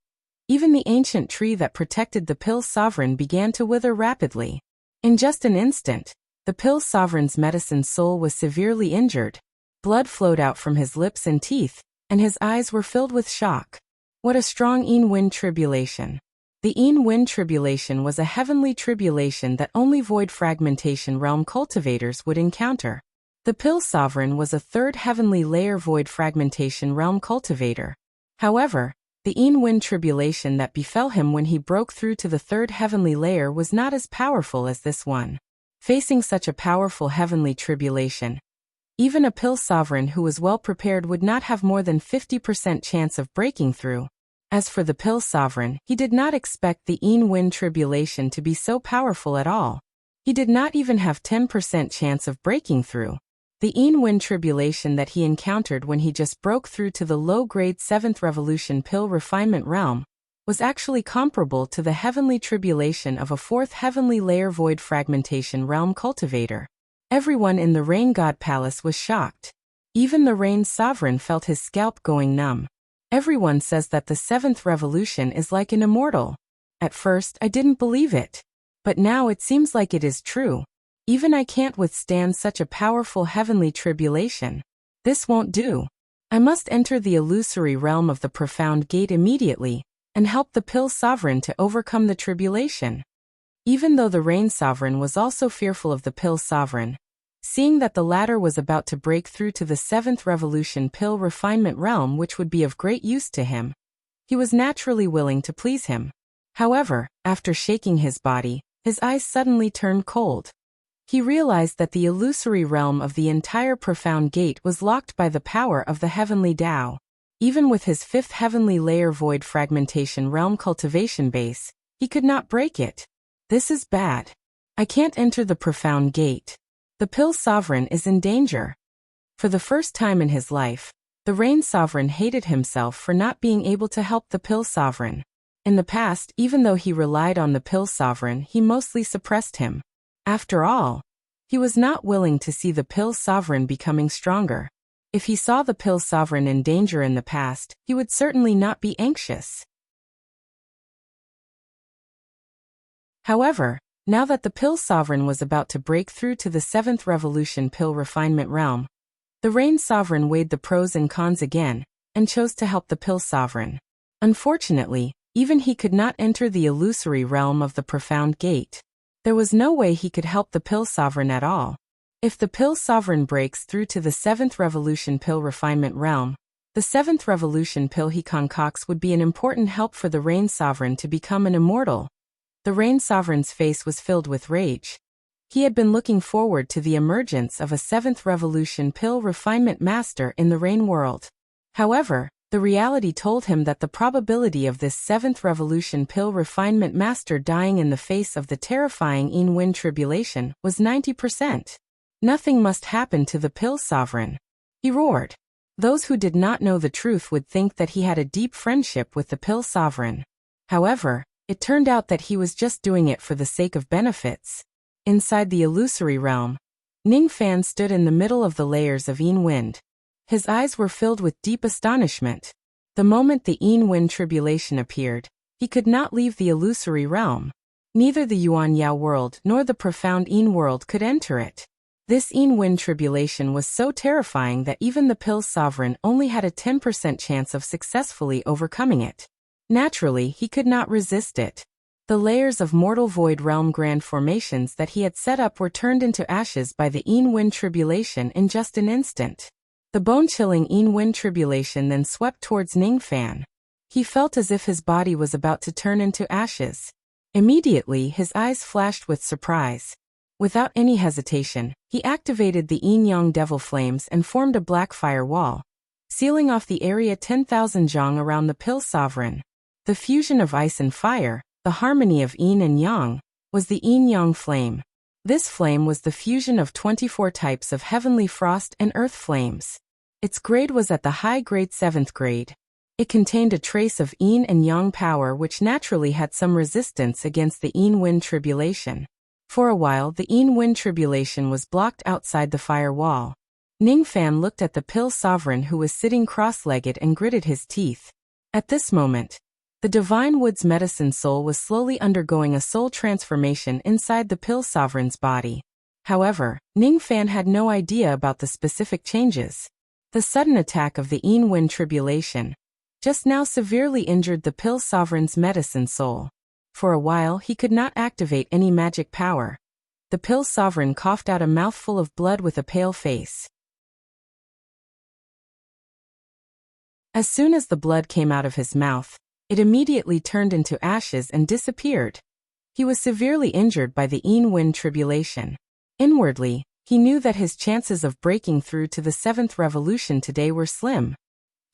even the ancient tree that protected the pill sovereign began to wither rapidly. In just an instant, the pill sovereign's medicine soul was severely injured. Blood flowed out from his lips and teeth, and his eyes were filled with shock. What a strong Yin Wind tribulation. The Yin Wind tribulation was a heavenly tribulation that only void fragmentation realm cultivators would encounter. The pill sovereign was a third heavenly layer void fragmentation realm cultivator. However, the Yin Wind tribulation that befell him when he broke through to the third heavenly layer was not as powerful as this one. Facing such a powerful heavenly tribulation, even a pill sovereign who was well prepared would not have more than 50% chance of breaking through. As for the pill sovereign, he did not expect the Yin Wind tribulation to be so powerful at all. He did not even have 10% chance of breaking through. The Yin Wind tribulation that he encountered when he just broke through to the low-grade 7th Revolution pill refinement realm was actually comparable to the heavenly tribulation of a 4th heavenly layer void fragmentation realm cultivator. Everyone in the Rain God Palace was shocked. Even the Rain Sovereign felt his scalp going numb. Everyone says that the 7th Revolution is like an immortal. At first, I didn't believe it. But now it seems like it is true. Even I can't withstand such a powerful heavenly tribulation. This won't do. I must enter the illusory realm of the profound gate immediately, and help the pill sovereign to overcome the tribulation. Even though the Rain Sovereign was also fearful of the pill sovereign, seeing that the latter was about to break through to the 7th Revolution pill refinement realm which would be of great use to him, he was naturally willing to please him. However, after shaking his body, his eyes suddenly turned cold. He realized that the illusory realm of the entire profound gate was locked by the power of the heavenly Tao. Even with his 5th heavenly layer void fragmentation realm cultivation base, he could not break it. This is bad. I can't enter the profound gate. The pill sovereign is in danger. For the first time in his life, the Rain Sovereign hated himself for not being able to help the pill sovereign. In the past, even though he relied on the pill sovereign, he mostly suppressed him. After all, he was not willing to see the pill sovereign becoming stronger. If he saw the pill sovereign in danger in the past, he would certainly not be anxious. However, now that the pill sovereign was about to break through to the 7th Revolution pill refinement realm, the Rain Sovereign weighed the pros and cons again, and chose to help the pill sovereign. Unfortunately, even he could not enter the illusory realm of the profound gate. There was no way he could help the pill sovereign at all. If the pill sovereign breaks through to the 7th Revolution pill refinement realm, the 7th Revolution pill he concocts would be an important help for the Rain Sovereign to become an immortal. The Rain Sovereign's face was filled with rage. He had been looking forward to the emergence of a 7th Revolution pill refinement master in the Rain world. However, the reality told him that the probability of this 7th Revolution pill refinement master dying in the face of the terrifying Yin Wind tribulation was 90%. Nothing must happen to the pill sovereign. He roared. Those who did not know the truth would think that he had a deep friendship with the pill sovereign. However, it turned out that he was just doing it for the sake of benefits. Inside the illusory realm, Ning Fan stood in the middle of the layers of Yin Wind. His eyes were filled with deep astonishment. The moment the Yin Wind tribulation appeared, he could not leave the illusory realm. Neither the Yuan Yao world nor the profound Yin world could enter it. This Yin Wind tribulation was so terrifying that even the Pill's sovereign only had a 10% chance of successfully overcoming it. Naturally, he could not resist it. The layers of mortal void realm grand formations that he had set up were turned into ashes by the Yin Wind tribulation in just an instant. The bone-chilling Yin Wind tribulation then swept towards Ningfan. He felt as if his body was about to turn into ashes. Immediately, his eyes flashed with surprise. Without any hesitation, he activated the Yin-Yang Devil Flames and formed a black fire wall, sealing off the area 10,000 zhang around the Pill Sovereign. The fusion of ice and fire, the harmony of Yin and Yang, was the Yin-Yang Flame. This flame was the fusion of 24 types of heavenly frost and earth flames. Its grade was at the high-grade 7th grade. It contained a trace of Yin and Yang power which naturally had some resistance against the Yin Wind tribulation. For a while the Yin Wind tribulation was blocked outside the fire wall. Ningfan looked at the Pill Sovereign who was sitting cross-legged and gritted his teeth. At this moment, the Divine Wood's medicine soul was slowly undergoing a soul transformation inside the Pill Sovereign's body. However, Ningfan had no idea about the specific changes. The sudden attack of the Yin Wind tribulation just now severely injured the Pill Sovereign's medicine soul. For a while he could not activate any magic power. The Pill Sovereign coughed out a mouthful of blood with a pale face. As soon as the blood came out of his mouth, it immediately turned into ashes and disappeared. He was severely injured by the Yin Wind tribulation. Inwardly, he knew that his chances of breaking through to the 7th revolution today were slim.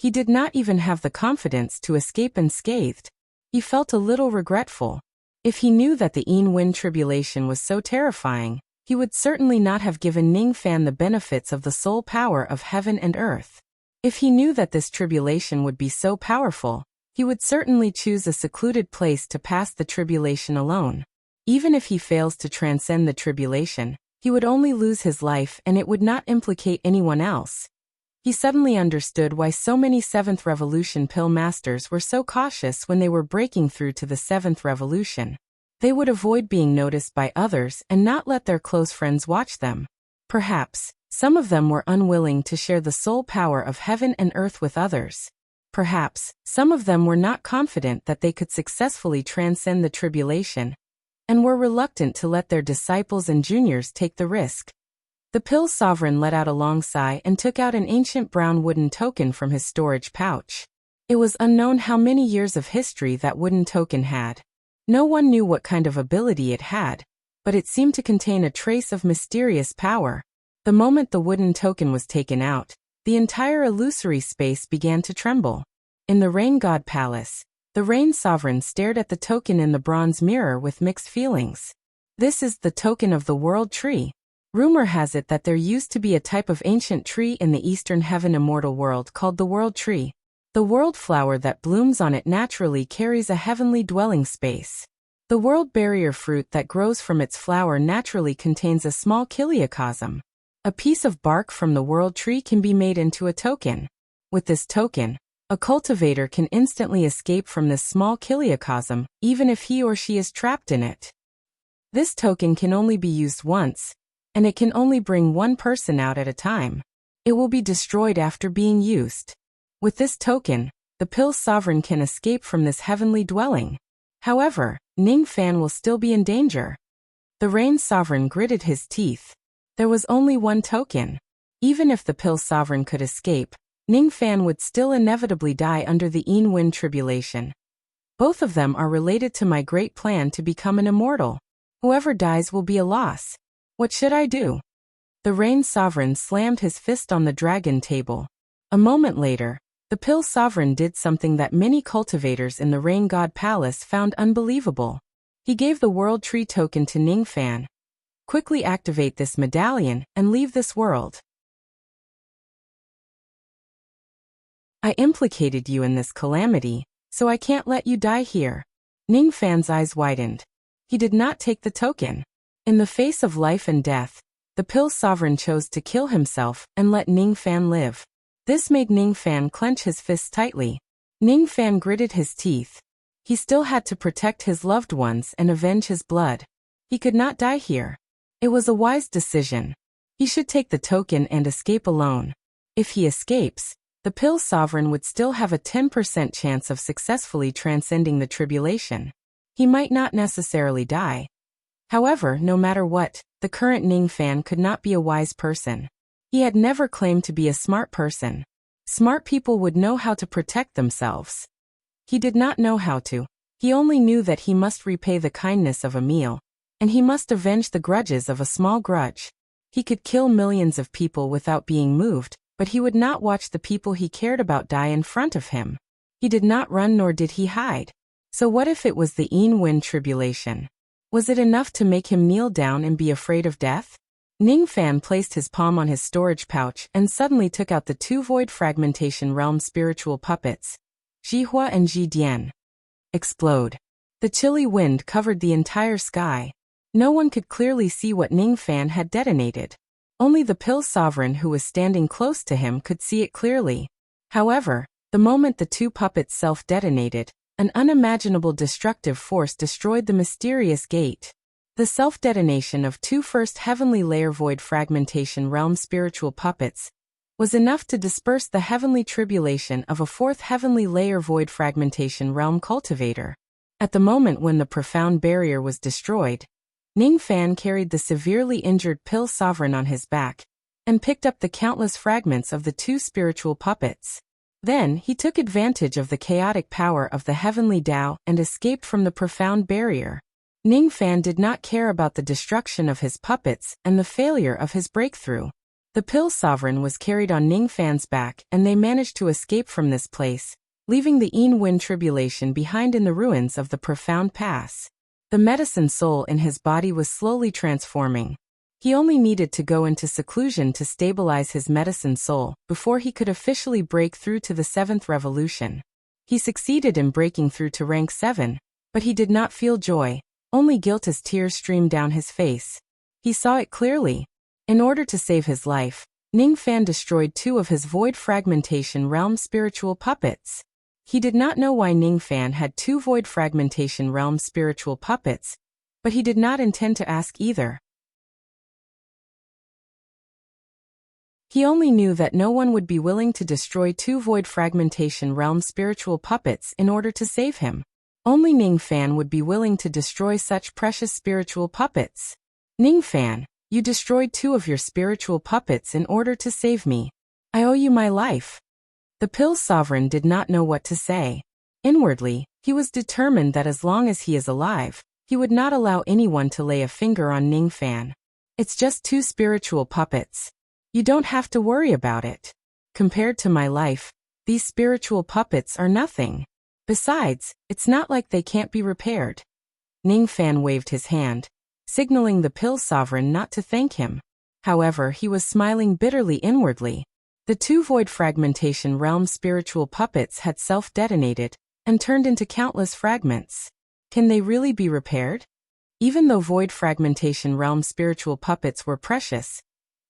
He did not even have the confidence to escape unscathed. He felt a little regretful. If he knew that the Yin Wind tribulation was so terrifying, he would certainly not have given Ningfan the benefits of the soul power of heaven and earth. If he knew that this tribulation would be so powerful, he would certainly choose a secluded place to pass the tribulation alone. Even if he fails to transcend the tribulation, he would only lose his life and it would not implicate anyone else. He suddenly understood why so many 7th Revolution Pill Masters were so cautious when they were breaking through to the 7th Revolution. They would avoid being noticed by others and not let their close friends watch them. Perhaps, some of them were unwilling to share the soul power of heaven and earth with others. Perhaps, some of them were not confident that they could successfully transcend the tribulation, and were reluctant to let their disciples and juniors take the risk. The Pill Sovereign let out a long sigh and took out an ancient brown wooden token from his storage pouch. It was unknown how many years of history that wooden token had. No one knew what kind of ability it had, but it seemed to contain a trace of mysterious power. The moment the wooden token was taken out, the entire illusory space began to tremble. In the Rain God Palace, the Rain Sovereign stared at the token in the bronze mirror with mixed feelings. This is the token of the World Tree. Rumor has it that there used to be a type of ancient tree in the Eastern Heaven Immortal world called the World Tree. The world flower that blooms on it naturally carries a heavenly dwelling space. The world barrier fruit that grows from its flower naturally contains a small kiliocosm. A piece of bark from the World Tree can be made into a token. With this token, a cultivator can instantly escape from this small kiliocosm, even if he or she is trapped in it. This token can only be used once, and it can only bring one person out at a time. It will be destroyed after being used. With this token, the Pill Sovereign can escape from this heavenly dwelling. However, Ningfan will still be in danger. The Rain Sovereign gritted his teeth. There was only one token. Even if the Pill Sovereign could escape, Ningfan would still inevitably die under the Yin Wind tribulation. Both of them are related to my great plan to become an immortal. Whoever dies will be a loss. What should I do? The Rain Sovereign slammed his fist on the dragon table. A moment later, the Pill Sovereign did something that many cultivators in the Rain God Palace found unbelievable. He gave the World Tree token to Ningfan. Quickly activate this medallion and leave this world. I implicated you in this calamity, so I can't let you die here. Ningfan's eyes widened. He did not take the token. In the face of life and death, the Pill Sovereign chose to kill himself and let Ningfan live. This made Ningfan clench his fists tightly. Ningfan gritted his teeth. He still had to protect his loved ones and avenge his blood. He could not die here. It was a wise decision. He should take the token and escape alone. If he escapes, the Pill Sovereign would still have a 10% chance of successfully transcending the tribulation. He might not necessarily die. However, no matter what, the current Ning Fan could not be a wise person. He had never claimed to be a smart person. Smart people would know how to protect themselves. He did not know how to. He only knew that he must repay the kindness of a meal, and he must avenge the grudges of a small grudge. He could kill millions of people without being moved, but he would not watch the people he cared about die in front of him. He did not run nor did he hide. So what if it was the Yin tribulation? Was it enough to make him kneel down and be afraid of death? Ning Fan placed his palm on his storage pouch and suddenly took out the two Void Fragmentation Realm spiritual puppets, Jihua and Jidian. Explode. The chilly wind covered the entire sky. No one could clearly see what Ning Fan had detonated. Only the Pill Sovereign who was standing close to him could see it clearly. However, the moment the two puppets self-detonated, an unimaginable destructive force destroyed the mysterious gate. The self-detonation of two first heavenly layer Void Fragmentation Realm spiritual puppets was enough to disperse the heavenly tribulation of a fourth heavenly layer Void Fragmentation Realm cultivator. At the moment when the profound barrier was destroyed, Ning Fan carried the severely injured Pill Sovereign on his back and picked up the countless fragments of the two spiritual puppets. Then he took advantage of the chaotic power of the heavenly Tao and escaped from the profound barrier. Ning Fan did not care about the destruction of his puppets and the failure of his breakthrough. The Pill Sovereign was carried on Ning Fan's back and they managed to escape from this place, leaving the Yin tribulation behind in the ruins of the profound pass. The medicine soul in his body was slowly transforming. He only needed to go into seclusion to stabilize his medicine soul before he could officially break through to the 7th revolution. He succeeded in breaking through to rank 7, but he did not feel joy, only guilt as tears streamed down his face. He saw it clearly. In order to save his life, Ning Fan destroyed two of his Void Fragmentation Realm spiritual puppets. He did not know why Ning Fan had two Void Fragmentation Realm spiritual puppets, but he did not intend to ask either. He only knew that no one would be willing to destroy two Void Fragmentation Realm spiritual puppets in order to save him. Only Ning Fan would be willing to destroy such precious spiritual puppets. Ning Fan, you destroyed two of your spiritual puppets in order to save me. I owe you my life. The Pill Sovereign did not know what to say. Inwardly, he was determined that as long as he is alive, he would not allow anyone to lay a finger on Ning Fan. It's just two spiritual puppets. You don't have to worry about it. Compared to my life, these spiritual puppets are nothing. Besides, it's not like they can't be repaired. Ning Fan waved his hand, signaling the Pill Sovereign not to thank him. However, he was smiling bitterly inwardly. The two Void Fragmentation Realm spiritual puppets had self-detonated and turned into countless fragments. Can they really be repaired? Even though Void Fragmentation Realm spiritual puppets were precious,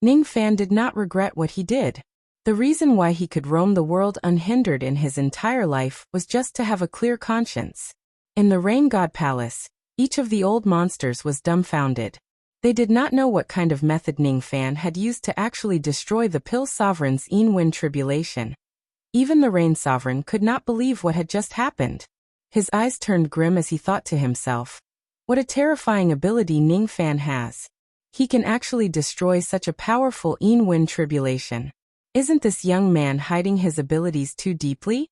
Ning Fan did not regret what he did. The reason why he could roam the world unhindered in his entire life was just to have a clear conscience. In the Rain God Palace, each of the old monsters was dumbfounded. They did not know what kind of method Ning Fan had used to actually destroy the Pill Sovereign's Yin tribulation. Even the Rain Sovereign could not believe what had just happened. His eyes turned grim as he thought to himself, what a terrifying ability Ning Fan has. He can actually destroy such a powerful Yin tribulation. Isn't this young man hiding his abilities too deeply?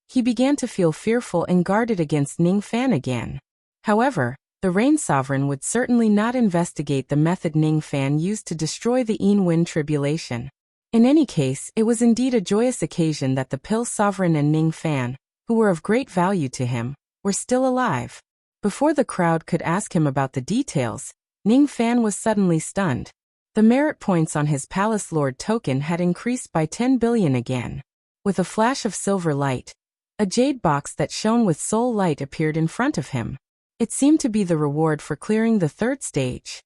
He began to feel fearful and guarded against Ning Fan again. However, the Rain Sovereign would certainly not investigate the method Ning Fan used to destroy the Yin tribulation. In any case, it was indeed a joyous occasion that the Pill Sovereign and Ning Fan, who were of great value to him, were still alive. Before the crowd could ask him about the details, Ning Fan was suddenly stunned. The merit points on his Palace Lord token had increased by 10 billion again. With a flash of silver light, a jade box that shone with soul light appeared in front of him. It seemed to be the reward for clearing the 3rd stage.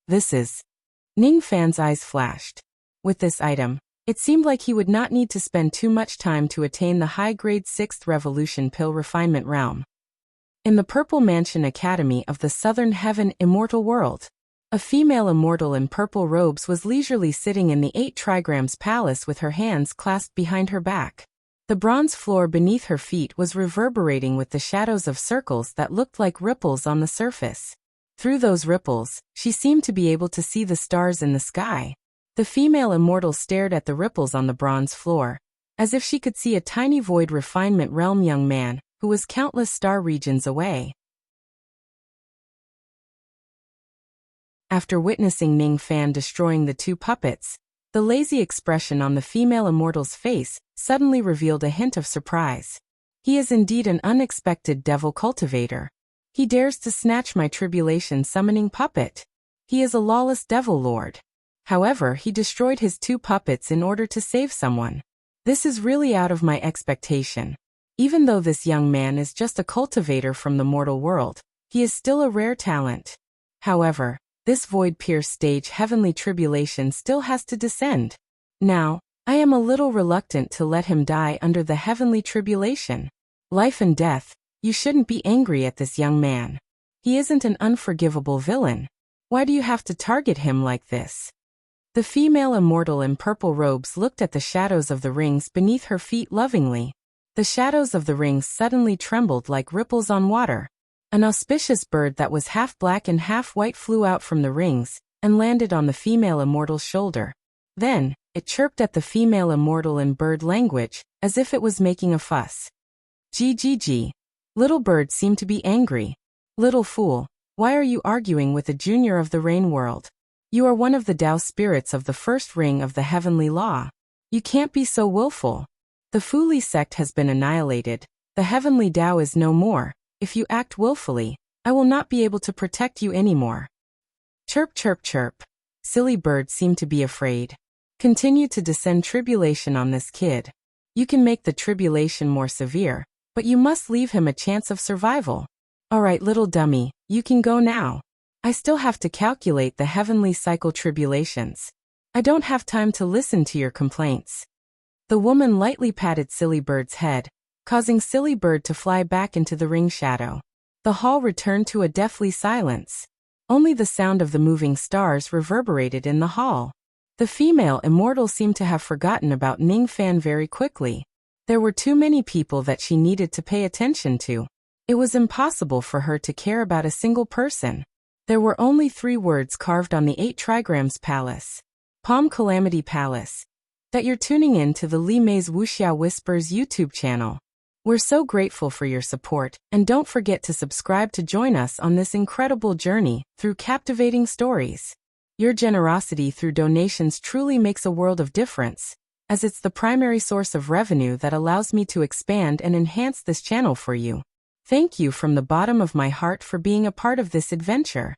This is... Ning Fan's eyes flashed. With this item, it seemed like he would not need to spend too much time to attain the high-grade 6th revolution pill refinement realm. In the Purple Mansion Academy of the Southern Heaven Immortal World, a female immortal in purple robes was leisurely sitting in the 8 trigrams palace with her hands clasped behind her back. The bronze floor beneath her feet was reverberating with the shadows of circles that looked like ripples on the surface. Through those ripples, she seemed to be able to see the stars in the sky. The female immortal stared at the ripples on the bronze floor, as if she could see a tiny void refinement realm young man, who was countless star regions away. After witnessing Ning Fan destroying the 2 puppets, the lazy expression on the female immortal's face suddenly revealed a hint of surprise. He is indeed an unexpected devil cultivator. He dares to snatch my tribulation summoning puppet. He is a lawless devil lord. However, he destroyed his 2 puppets in order to save someone. This is really out of my expectation. Even though this young man is just a cultivator from the mortal world, he is still a rare talent. However, this void-pierced stage heavenly tribulation still has to descend. Now, I am a little reluctant to let him die under the heavenly tribulation. Life and death, you shouldn't be angry at this young man. He isn't an unforgivable villain. Why do you have to target him like this? The female immortal in purple robes looked at the shadows of the rings beneath her feet lovingly. The shadows of the rings suddenly trembled like ripples on water. An auspicious bird that was half black and half white flew out from the rings and landed on the female immortal's shoulder. Then, it chirped at the female immortal in bird language, as if it was making a fuss. GGG. Little bird seemed to be angry. Little fool, why are you arguing with a junior of the rain world? You are one of the Tao spirits of the first ring of the heavenly law. You can't be so willful. The Fuli sect has been annihilated. The heavenly Tao is no more. If you act willfully, I will not be able to protect you anymore. Chirp, chirp, chirp. Silly bird seemed to be afraid. Continue to descend tribulation on this kid. You can make the tribulation more severe, but you must leave him a chance of survival. Alright, little dummy, you can go now. I still have to calculate the heavenly cycle tribulations. I don't have time to listen to your complaints. The woman lightly patted Silly Bird's head, causing Silly Bird to fly back into the ring shadow. The hall returned to a deathly silence. Only the sound of the moving stars reverberated in the hall. The female immortal seemed to have forgotten about Ning Fan very quickly. There were too many people that she needed to pay attention to. It was impossible for her to care about a single person. There were only 3 words carved on the 8 trigrams palace. Palm Calamity Palace. That you're tuning in to the Li Mei's Wuxia Whispers YouTube channel. We're so grateful for your support, and don't forget to subscribe to join us on this incredible journey through captivating stories. Your generosity through donations truly makes a world of difference, as it's the primary source of revenue that allows me to expand and enhance this channel for you. Thank you from the bottom of my heart for being a part of this adventure.